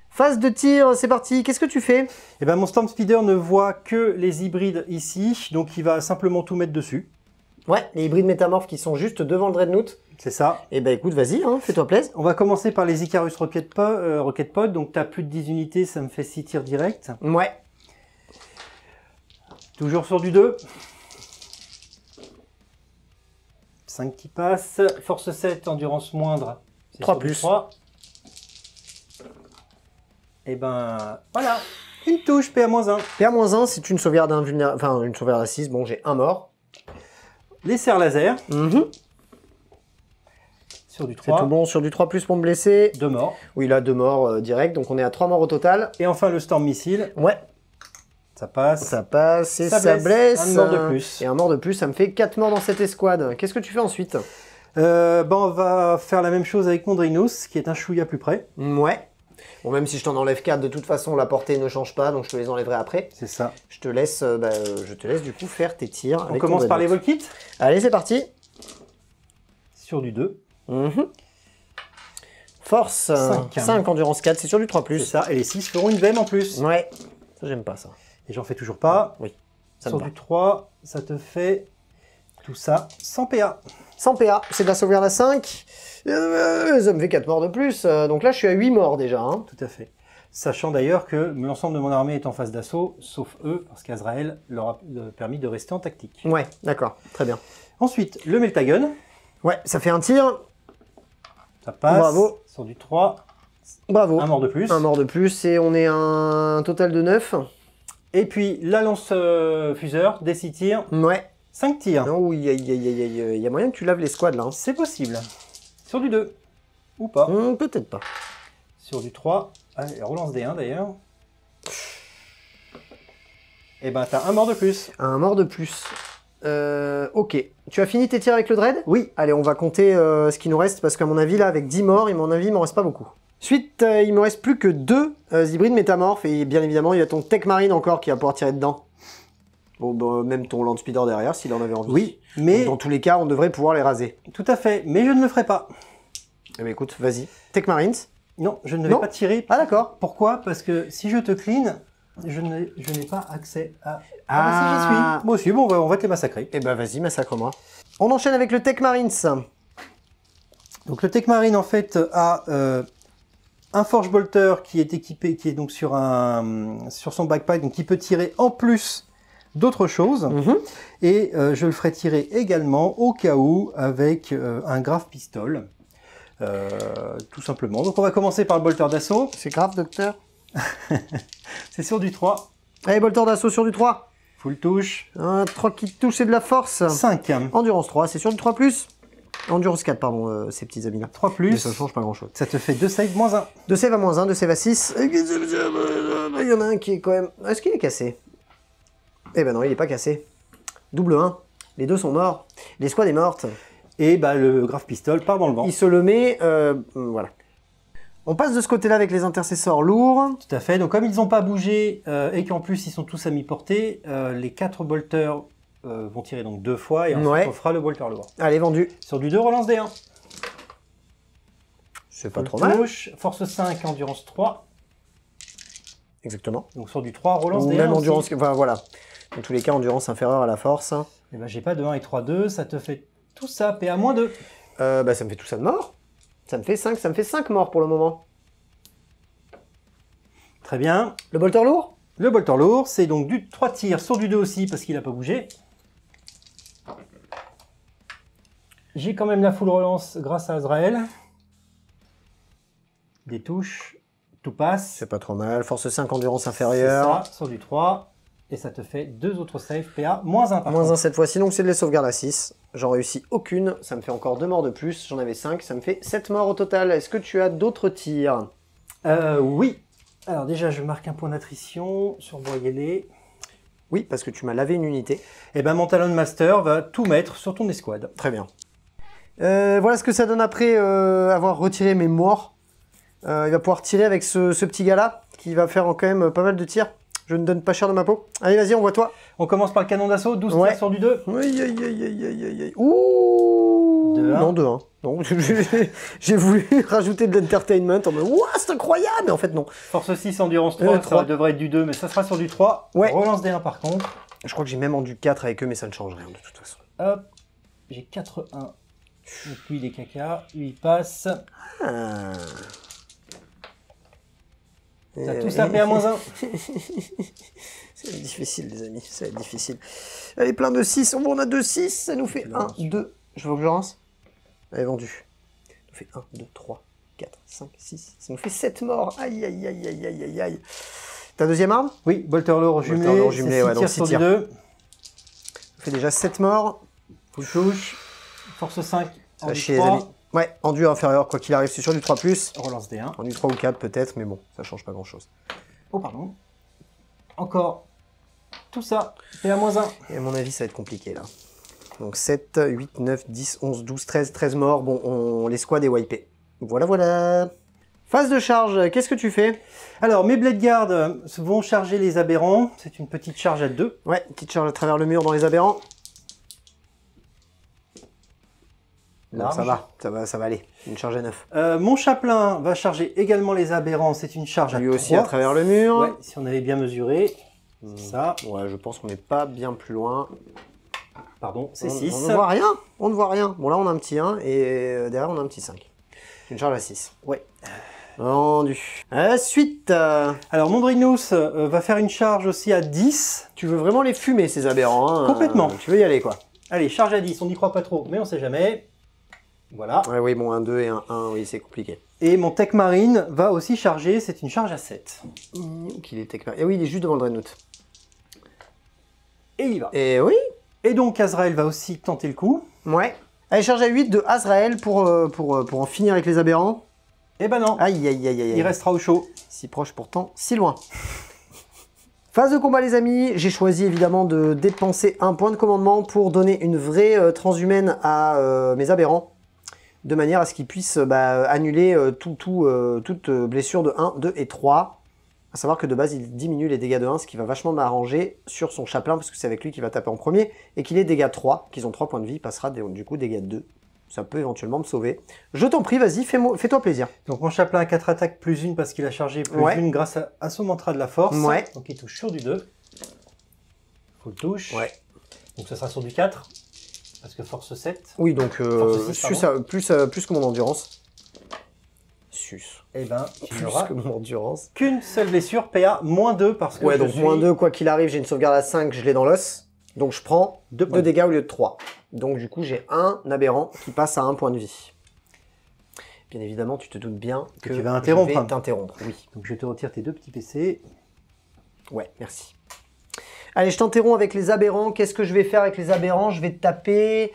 Phase de tir, c'est parti. Qu'est-ce que tu fais? Et ben mon Storm Speeder ne voit que les hybrides ici, donc il va simplement tout mettre dessus. Ouais, les hybrides métamorphes qui sont juste devant le Dreadnought. C'est ça. Eh ben écoute, vas-y, hein, fais-toi plaisir. On va commencer par les Icarus Rocket Pod, donc tu as plus de 10 unités, ça me fait 6 tirs directs. Ouais. Toujours sur du 2. 5 qui passent. Force 7, endurance moindre. 3 sur du plus. 3. Et ben voilà. Une touche, PA-1. PA-1, c'est une sauvegarde invulnérable. Enfin, une sauvegarde à 6. Bon, j'ai un mort. Les serres laser. Sur du C'est 3. tout bon sur du 3 plus pour me blesser. 2 morts. Oui, là, 2 morts direct. Donc on est à 3 morts au total. Et enfin le Storm Missile. Ouais. Ça passe. Ça passe et Ça ça blesse. blesse. Un mort de plus. Et un mort de plus, ça me fait 4 morts dans cette escouade. Qu'est-ce que tu fais ensuite? On va faire la même chose avec mon Drinus, qui est un chouïa plus près. Ouais. Bon, même si je t'en enlève 4, de toute façon, la portée ne change pas, donc je te les enlèverai après. C'est ça. Je te laisse du coup faire tes tirs. On commence par les Volkits. Allez, c'est parti. Sur du 2. Force 5, endurance 4, c'est sur du 3 C'est plus. ça. Et les 6 feront une VEM en plus. Ouais. Ça, j'aime pas ça. Et j'en fais toujours pas. Oui. Ça Sur me va. du 3, ça te fait tout ça sans PA. Sans PA, c'est de la sauvegarde à 5. Ça me fait 4 morts de plus. Donc là, je suis à 8 morts déjà. Hein. Tout à fait. Sachant d'ailleurs que l'ensemble de mon armée est en phase d'assaut, sauf eux, parce qu'Azrael leur a permis de rester en tactique. Ouais, d'accord. Très bien. Ensuite, le Meltagun. Ouais, ça fait un tir. Ça passe. Bravo. Sur du 3, Bravo. un mort de plus. Un mort de plus et on est à un total de 9. Et puis la lance fuseur, des 6 tirs, Ouais. 5 tirs. Non, il y a moyen que tu laves les squads là. Hein. C'est possible. Sur du 2. Ou pas. Peut-être pas. Sur du 3. Allez, relance des 1 d'ailleurs. Et ben t'as un mort de plus. Un mort de plus. Ok. Tu as fini tes tirs avec le Dread? Oui. Allez, on va compter ce qui nous reste parce qu'à mon avis, là, avec 10 morts, il m'en reste pas beaucoup. Ensuite, il me reste plus que 2 hybrides métamorphes et bien évidemment, il y a ton Tech Marine encore qui va pouvoir tirer dedans. Bon, bah, même ton Land Speeder derrière s'il en avait envie. Oui, mais Donc, dans tous les cas, on devrait pouvoir les raser. tout à fait. Mais je ne le ferai pas. Eh ben écoute, vas-y. Tech Marines. Non, je ne vais Non. pas tirer. Ah d'accord. Pourquoi? Parce que si je te clean, je n'ai pas accès à... Ah. bah, si j'y suis. Moi aussi, bon, on va te les massacrer. Eh ben vas-y, massacre-moi. On enchaîne avec le Tech Marines. Donc le Tech Marine, en fait, a un Forge Bolter qui est équipé, qui est donc sur son backpack, donc qui peut tirer en plus d'autres choses. Et je le ferai tirer également, au cas où, avec un Grave Pistol. Tout simplement. Donc on va commencer par le Bolter d'assaut. C'est grave, docteur. C'est sur du 3. Allez, bolter d'assaut sur du 3. Full touche. 3 qui touche, c'est de la force. 5. Endurance 3, c'est sur du 3 plus. Endurance 4, pardon, ces petits amis là. 3 Mais plus. ça change pas grand chose. Ça te fait 2 saves moins 1. 2 save à moins 1, 2 save à 6. Il y en a un qui est quand même. Est-ce qu'il est cassé? Eh ben non, il est pas cassé. Double 1. Les deux sont morts. L'escouade est morte. Et bah, le Grave Pistol part dans le vent. Il se le met. Voilà. On passe de ce côté-là avec les intercesseurs lourds. Tout à fait. Donc comme ils n'ont pas bougé et qu'en plus ils sont tous à mi-portée, les 4 bolters vont tirer donc 2 fois et ensuite Ouais. on fera le bolter lourd. Allez, vendu. Sur du 2, relance D1. C'est pas trop mal. Touche, force 5, endurance 3. Exactement. Donc sur du 3, relance Ou D1 même aussi. endurance, enfin voilà. Dans tous les cas, endurance inférieure à la force. Et ben j'ai pas de 1 et 3, 2, ça te fait tout ça, PA-2. Bah ça me fait tout ça de mort. Ça me fait 5 morts pour le moment. Très bien. Le bolter lourd? Le bolter lourd, c'est donc du 3 tirs sur du 2 aussi parce qu'il n'a pas bougé. J'ai quand même la full relance grâce à Azrael. Des touches, tout passe. C'est pas trop mal. Force 5, endurance C'est inférieure. ça, sur du 3. Et ça te fait 2 autres saves PA, moins 1 par Moins 1 contre. cette fois-ci, donc c'est de les sauvegardes à 6. J'en réussis aucune. Ça me fait encore 2 morts de plus. J'en avais 5. Ça me fait 7 morts au total. Est-ce que tu as d'autres tirs? Oui. Alors déjà, je marque un point d'attrition, survoyez-les. Oui, parce que tu m'as lavé une unité. Et ben mon Talon Master va tout mettre sur ton escouade. Très bien. Voilà ce que ça donne après avoir retiré mes morts. Il va pouvoir tirer avec ce petit gars-là, qui va faire quand même pas mal de tirs. Je ne donne pas cher de ma peau. Allez, vas-y, envoie-toi. On commence par le canon d'assaut, 12 Ouais. tirs sur du 2. Aïe, aïe, aïe, aïe, aïe, aïe, aïe. Ouh 2-1. Non, 2-1. Non, j'ai voulu rajouter de l'entertainment en mode « Ouah, c'est incroyable !» Mais en fait, non. Force 6, endurance 3, ça 3. devrait être du 2, mais ça sera sur du 3. Ouais. Relance D1 par contre. Je crois que j'ai même en du 4 avec eux, mais ça ne change rien de toute façon. Hop, j'ai 4-1. Donc lui, il est caca, lui, il passe. Ah. T'as tout ça à moins 1. C'est difficile, les amis, ça va être difficile. Allez, plein de 6. On a 2 6, ça nous fait 1, 2. Je veux que je lance. Allez, vendu. Ça nous fait 1, 2, 3, 4, 5, 6. Ça nous fait 7 morts. Aïe, aïe, aïe, aïe, aïe, aïe, aïe. Ta deuxième arme? Oui, bolter lourd jumelé, Bolter lourd jumelé, c'est 6 ouais, donc tirs 6 sur du tirs. 2. Ça fait déjà 7 morts. Full touche. Force 5, Ça va en chier, les amis. 3. Ouais, enduit inférieur, quoi qu'il arrive, c'est sur du 3+. Relance D1. En du 3 ou 4 peut-être, mais bon, ça change pas grand-chose. Oh, pardon. Encore tout ça, PA moins 1. Et à mon avis, ça va être compliqué, là. Donc 7, 8, 9, 10, 11, 12, 13, 13 morts. Bon, l'escouade est wipée. Voilà, voilà. Phase de charge, qu'est-ce que tu fais? Alors, mes Blade Guard vont charger les aberrants. C'est une petite charge à 2. Ouais, petite charge à travers le mur dans les aberrants. Non, Large. ça va aller. Une charge à 9. Mon chaplain va charger également les aberrants. C'est une charge à Lui 3. aussi à travers le mur. Ouais, si on avait bien mesuré. Ça, Ouais, je pense qu'on n'est pas bien plus loin. pardon, c'est On 6. ne voit rien. On ne voit rien. Bon, là, on a un petit 1 et derrière, on a un petit 5. Une charge à 6. Ouais. Vendu. Suite. Alors, mon Drinus va faire une charge aussi à 10. Tu veux vraiment les fumer, ces aberrants. Hein. Complètement. Tu veux y aller, quoi. Allez, charge à 10. On n'y croit pas trop, mais on sait jamais. Voilà. Ouais, oui, bon, un 2 et un 1, oui, c'est compliqué. Et mon Tech Marine va aussi charger. C'est une charge à 7. Qu'il est tech. Et oui, il est juste devant le Dreadnought. Et il y va. Et oui. Et donc, Azrael va aussi tenter le coup. Ouais. Allez, charge à 8 de Azrael pour en finir avec les aberrants. Eh ben non. Aïe, aïe, aïe, aïe. Il restera au chaud. Si proche pourtant, si loin. Phase de combat, les amis. J'ai choisi évidemment de dépenser un point de commandement pour donner une vraie transhumaine à mes aberrants, de manière à ce qu'ils puissent annuler toute blessure de 1, 2 et 3. À savoir que de base, il diminue les dégâts de 1, ce qui va vachement m'arranger sur son chaplain, parce que c'est avec lui qu'il va taper en premier, et qu'il ait dégâts 3, qu'ils ont 3 points de vie, il passera du coup dégâts 2. Ça peut éventuellement me sauver. Je t'en prie, vas-y, fais-toi plaisir. Donc mon chaplain a 4 attaques plus 1 parce qu'il a chargé plus Ouais. 1 grâce à son mantra de la force. Ouais. Donc il touche sur du 2. Full touche. Ouais. Donc ça sera sur du 4. Parce que force 7. Oui, donc Force 6, plus que mon endurance. Sus. Eh ben, tu Plus n'auras que mon endurance. qu'une seule blessure, PA moins 2 parce que Ouais, je donc suis moins 2, quoi qu'il arrive, j'ai une sauvegarde à 5, je l'ai dans l'os. Donc je prends 2 points. dégâts au lieu de 3. Donc du coup, j'ai un aberrant qui passe à 1 point de vie. Bien évidemment, tu te doutes bien que tu vas interrompre. je vais t'interrompre, oui. Donc je te retire tes 2 petits PC. Ouais, merci. Allez, je t'interromps avec les aberrants. Qu'est-ce que je vais faire avec les aberrants? Je vais taper...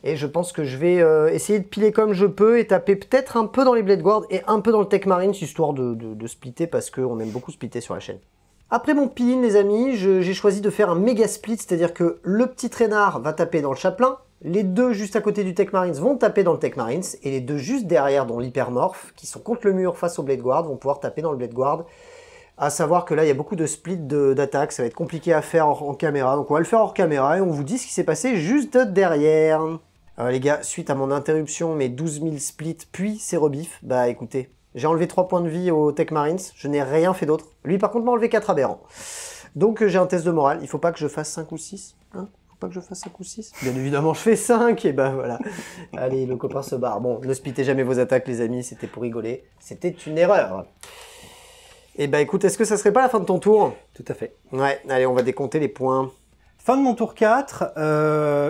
Et je pense que je vais essayer de piler comme je peux et taper peut-être un peu dans les Blade Guard et un peu dans le Tech Marines, histoire de splitter, parce qu'on aime beaucoup splitter sur la chaîne. Après mon peel-in, les amis, j'ai choisi de faire un méga split, c'est-à-dire que le petit traînard va taper dans le chaplain, les 2 juste à côté du Tech Marines vont taper dans le Tech Marines, et les 2 juste derrière dans l'hypermorph, qui sont contre le mur face au Blade Guard, vont pouvoir taper dans le Blade Guard À savoir que là, il y a beaucoup de splits d'attaque, ça va être compliqué à faire en caméra. Donc on va le faire hors caméra et on vous dit ce qui s'est passé juste derrière. Les gars, suite à mon interruption, mes 12 000 splits, puis ces rebifs, bah écoutez, j'ai enlevé 3 points de vie au Tech Marines, je n'ai rien fait d'autre. Lui par contre m'a enlevé 4 aberrants. Donc j'ai un test de morale, il faut pas que je fasse 5 ou 6, hein? Faut pas que je fasse 5 ou 6. Bien évidemment je fais 5, et ben voilà. Allez, le copain se barre. Bon, ne splittez jamais vos attaques les amis, c'était pour rigoler, c'était une erreur. Et bah écoute, est-ce que ça serait pas la fin de ton tour? Tout à fait. Ouais, allez, on va décompter les points. Fin de mon tour 4,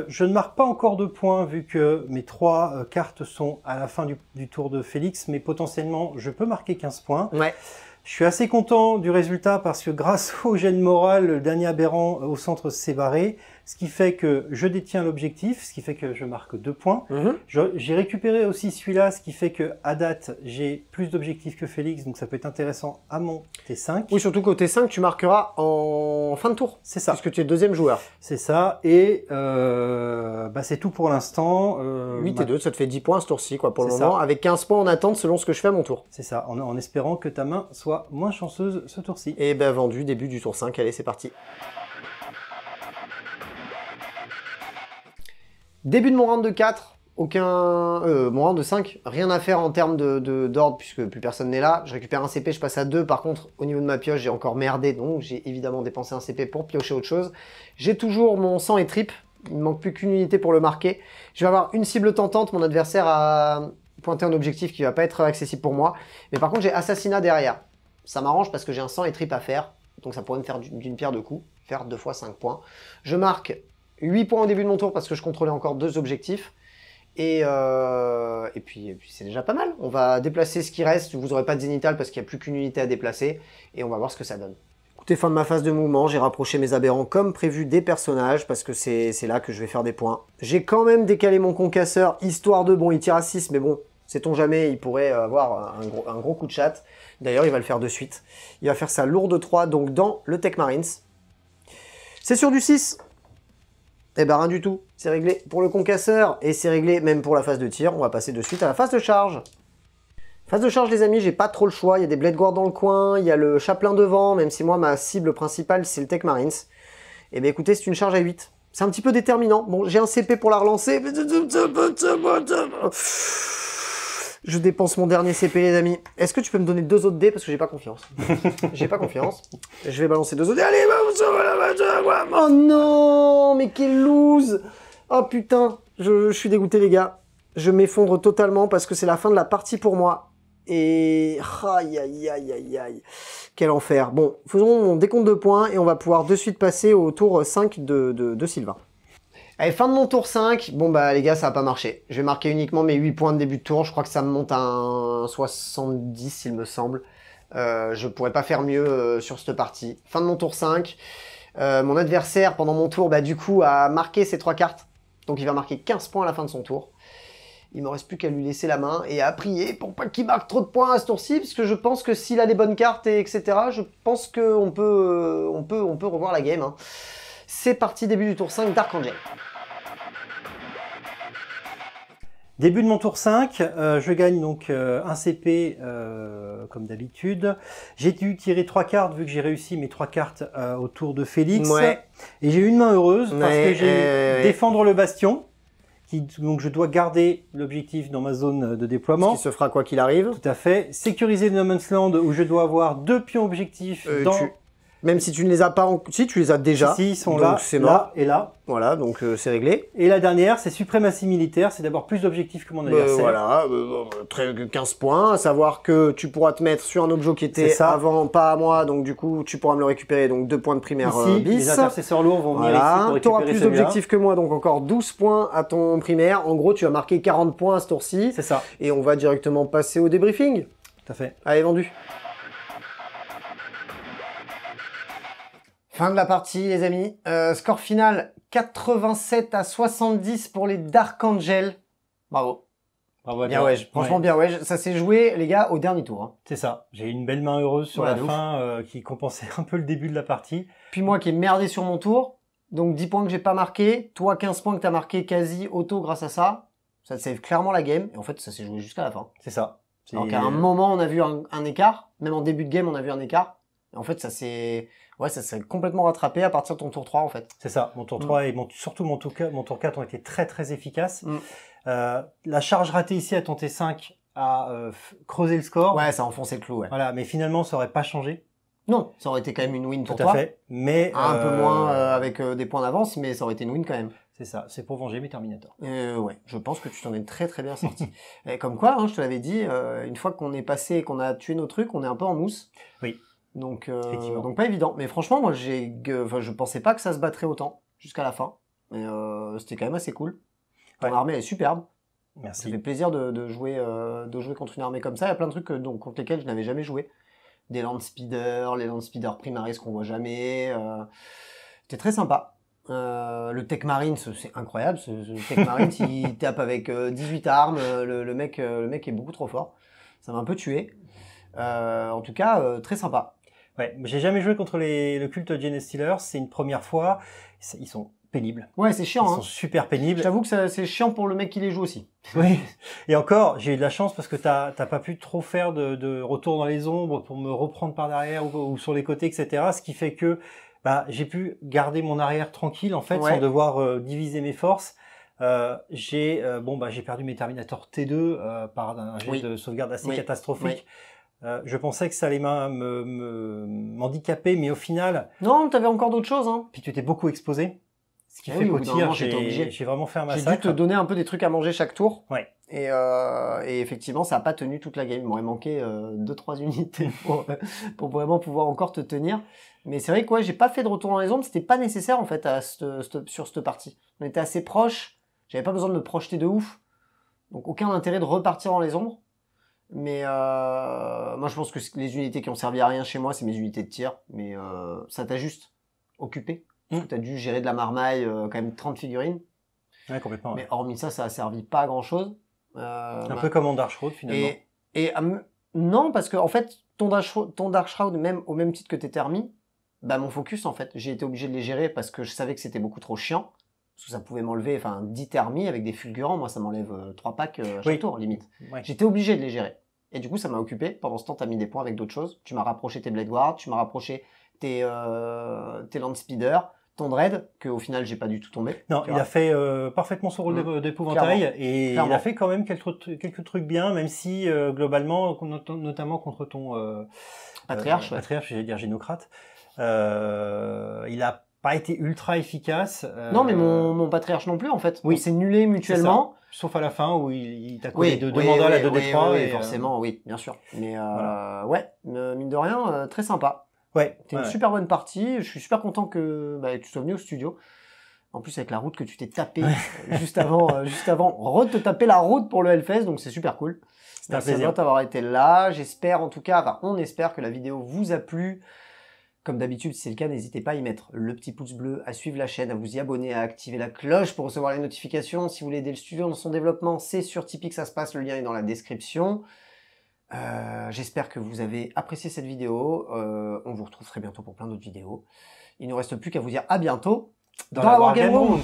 je ne marque pas encore de points vu que mes 3 cartes sont à la fin du tour de Félix, mais potentiellement je peux marquer 15 points. Ouais. Je suis assez content du résultat parce que grâce au jet de morale, le dernier aberrant au centre s'est barré, ce qui fait que je détiens l'objectif, ce qui fait que je marque 2 points. J'ai récupéré aussi celui-là, ce qui fait que à date, j'ai plus d'objectifs que Félix, donc ça peut être intéressant à mon T5. Oui, surtout qu'au T5, tu marqueras en fin de tour. C'est ça. Puisque tu es deuxième joueur. C'est ça, et bah c'est tout pour l'instant. 8 et 2, ça te fait 10 points ce tour-ci, quoi, pour le C'est moment, ça. avec 15 points en attente selon ce que je fais à mon tour. C'est ça, en espérant que ta main soit moins chanceuse ce tour-ci. Et ben vendu, début du tour 5, allez, c'est parti. Début de mon round de 4, mon round de 5, rien à faire en termes d'ordre puisque plus personne n'est là. Je récupère un CP, je passe à 2. Par contre, au niveau de ma pioche, j'ai encore merdé, donc j'ai évidemment dépensé un CP pour piocher autre chose. J'ai toujours mon sang et trip, il ne manque plus qu'une unité pour le marquer. Je vais avoir une cible tentante, mon adversaire a pointé un objectif qui va pas être accessible pour moi. Mais par contre, j'ai assassinat derrière. Ça m'arrange parce que j'ai un sang et trip à faire, donc ça pourrait me faire d'une pierre deux coups, faire 2 fois 5 points. Je marque 8 points au début de mon tour parce que je contrôlais encore 2 objectifs. Et puis c'est déjà pas mal. On va déplacer ce qui reste. Vous n'aurez pas de zénithal parce qu'il n'y a plus qu'une unité à déplacer. Et on va voir ce que ça donne. Écoutez, fin de ma phase de mouvement. J'ai rapproché mes aberrants comme prévu des personnages parce que c'est là que je vais faire des points. J'ai quand même décalé mon concasseur histoire de... Bon, il tire à 6, mais bon, sait-on jamais, il pourrait avoir un gros coup de chatte. D'ailleurs, il va le faire de suite. Il va faire sa lourde 3, donc dans le Tech Marines. C'est sur du 6. Eh ben rien du tout, c'est réglé pour le concasseur et c'est réglé même pour la phase de tir. On va passer de suite à la phase de charge. Phase de charge les amis, j'ai pas trop le choix, il y a des blade guards dans le coin, il y a le chaplain devant, même si moi ma cible principale c'est le Tech Marines. Et ben écoutez, c'est une charge à 8. C'est un petit peu déterminant. Bon, j'ai un CP pour la relancer. Je dépense mon dernier CP les amis. Est-ce que tu peux me donner 2 autres dés parce que j'ai pas confiance. J'ai pas confiance. Je vais balancer 2 autres dés. Allez, oh non, mais quelle loose. Oh putain, je suis dégoûté les gars. Je m'effondre totalement parce que c'est la fin de la partie pour moi. Et aïe aïe aïe aïe aïe. Quel enfer. Bon, faisons mon décompte de points et on va pouvoir de suite passer au tour 5 de Sylvain. Allez, fin de mon tour 5. Bon bah les gars, ça va pas marcher. Je vais marquer uniquement mes 8 points de début de tour. Je crois que ça me monte à un 70 il me semble. Je pourrais pas faire mieux sur cette partie. Fin de mon tour 5. Mon adversaire pendant mon tour, bah du coup, a marqué ses 3 cartes. Donc il va marquer 15 points à la fin de son tour. Il me reste plus qu'à lui laisser la main et à prier pour pas qu'il marque trop de points à ce tour-ci, parce que je pense que s'il a des bonnes cartes et etc., je pense qu'on peut, on peut revoir la game. Hein. C'est parti, début du tour 5 d'Archangel. Début de mon tour 5, je gagne donc un CP comme d'habitude. J'ai dû tirer 3 cartes vu que j'ai réussi mes 3 cartes au tour de Félix. Ouais. Et j'ai eu une main heureuse parce Ouais, que j'ai défendre le bastion. Donc je dois garder l'objectif dans ma zone de déploiement. Ce qui se fera quoi qu'il arrive. Tout à fait. Sécuriser No Man's Land où je dois avoir 2 pions objectifs dans... Même si tu ne les as pas... Si, tu les as déjà. Si, ils sont donc là, c'est mort. là et là. Voilà, donc c'est réglé. Et la dernière, c'est suprématie militaire, c'est d'avoir plus d'objectifs que mon adversaire. Voilà, 15 points, à savoir que tu pourras te mettre sur un objet qui était avant, pas à moi, donc du coup tu pourras me le récupérer, donc 2 points de primaire ici, bis. les intercesseurs lourds vont venir ici pour récupérer tu auras plus d'objectifs que moi, donc encore 12 points à ton primaire. En gros, tu as marqué 40 points à ce tour-ci. C'est ça. Et on va directement passer au débriefing. Tout à fait. Allez, vendu. Fin de la partie, les amis. Score final, 87 à 70 pour les Dark Angel. Bravo. Bravo à bien toi. ouais, franchement bien ouais. Ça s'est joué, les gars, au dernier tour. Hein. C'est ça. J'ai eu une belle main heureuse sur la fin qui compensait un peu le début de la partie. Puis moi qui ai merdé sur mon tour, donc 10 points que j'ai pas marqué, toi 15 points que t'as marqué quasi auto grâce à ça. Ça te save clairement la game, et en fait ça s'est joué jusqu'à la fin. C'est ça. Alors qu'à un moment on a vu un écart, même en début de game on a vu un écart. Et en fait, ça s'est complètement rattrapé à partir de ton tour 3, en fait. C'est ça. Mon tour 3 et surtout mon tour 4 ont été très très efficaces. La charge ratée ici à ton T5 a creusé le score. Ouais, ça a enfoncé le clou, ouais. Voilà, mais finalement, ça aurait pas changé. Non, ça aurait été quand même une win pour Tout toi. à fait. Mais un peu moins avec des points d'avance, mais ça aurait été une win quand même. C'est ça, c'est pour venger mes Terminators. Ouais, je pense que tu t'en es très très bien sorti. Et comme quoi, hein, je te l'avais dit, une fois qu'on est passé, qu'on a tué nos trucs, on est un peu en mousse. Oui. Donc pas évident. Mais franchement, moi, je pensais pas que ça se battrait autant jusqu'à la fin. Mais c'était quand même assez cool. Ton armée est superbe. Merci. Ça fait plaisir de jouer contre une armée comme ça. Il y a plein de trucs contre lesquels je n'avais jamais joué. Des Land Speeder, les Land Speeder Primaris qu'on voit jamais. C'était très sympa. Le Tech Marine, c'est incroyable. Ce Tech Marine, il tape avec 18 armes. Le mec est beaucoup trop fort. Ça m'a un peu tué. En tout cas, très sympa. Ouais, j'ai jamais joué contre le culte Genestealer. C'est une première fois. Ils sont pénibles. Ouais, c'est chiant. Ils sont super pénibles. J'avoue que c'est chiant pour le mec qui les joue aussi. Oui. Et encore, j'ai eu de la chance parce que t'as pas pu trop faire de retour dans les ombres pour me reprendre par derrière ou sur les côtés, etc. Ce qui fait que j'ai pu garder mon arrière tranquille en fait, sans devoir diviser mes forces. J'ai perdu mes Terminators T2 par un jet de sauvegarde assez catastrophique. Je pensais que ça allait m'handicaper, mais au final... Non, t'avais encore d'autres choses. Hein. Puis tu t'es beaucoup exposé. Ce qui fait qu'au tir, j'ai vraiment fait un massacre. J'ai dû te donner un peu des trucs à manger chaque tour. Ouais. Et effectivement, ça n'a pas tenu toute la game. Il m'aurait manqué 2-3 unités pour vraiment pouvoir encore te tenir. Mais c'est vrai que j'ai pas fait de retour dans les ombres. C'était pas nécessaire en fait sur cette partie. On était assez proches. J'avais pas besoin de me projeter de ouf. Donc aucun intérêt de repartir dans les ombres. Mais moi je pense que les unités qui ont servi à rien chez moi, c'est mes unités de tir. Mais ça t'a juste occupé. Parce que t'as dû gérer de la marmaille, quand même 30 figurines. Ouais, complètement. Mais hormis ça, ça a servi pas à grand chose. Un peu comme en Dark Shroud finalement. Non, parce que en fait, ton Dark Shroud, même au même titre que tes thermis, mon focus en fait, j'ai été obligé de les gérer parce que je savais que c'était beaucoup trop chiant. Parce que ça pouvait m'enlever 10 thermis avec des fulgurants. Moi, ça m'enlève 3 packs à chaque tour, limite. Ouais. J'étais obligé de les gérer. Et du coup, ça m'a occupé. Pendant ce temps, t'as mis des points avec d'autres choses. Tu m'as rapproché tes Blade Guard, tu m'as rapproché tes Land Speeder, ton Dread, qu'au final, j'ai pas du tout tombé. Non, il a fait parfaitement son rôle d'épouvantail. Et il a fait quand même quelques trucs bien, même si globalement, notamment contre ton Patriarche, j'allais dire Génocrate, il a pas été ultra efficace. Non, mais mon Patriarche non plus, en fait. Oui. On s'est nulé mutuellement. Sauf à la fin où il t'a collé deux mandats à 2D3. Oui, forcément, oui, bien sûr. Mais mine de rien, très sympa. Ouais. C'était une super bonne partie. Je suis super content que tu sois venu au studio. En plus, avec la route que tu t'es tapé juste avant, te taper la route pour le Hellfest, donc c'est super cool. C'était un plaisir d'avoir été là. J'espère, en tout cas, on espère que la vidéo vous a plu. Comme d'habitude, si c'est le cas, n'hésitez pas à y mettre le petit pouce bleu, à suivre la chaîne, à vous y abonner, à activer la cloche pour recevoir les notifications. Si vous voulez aider le studio dans son développement, c'est sur Tipeee que ça se passe, le lien est dans la description. J'espère que vous avez apprécié cette vidéo. On vous retrouve très bientôt pour plein d'autres vidéos. Il ne nous reste plus qu'à vous dire à bientôt dans la Wargame Room.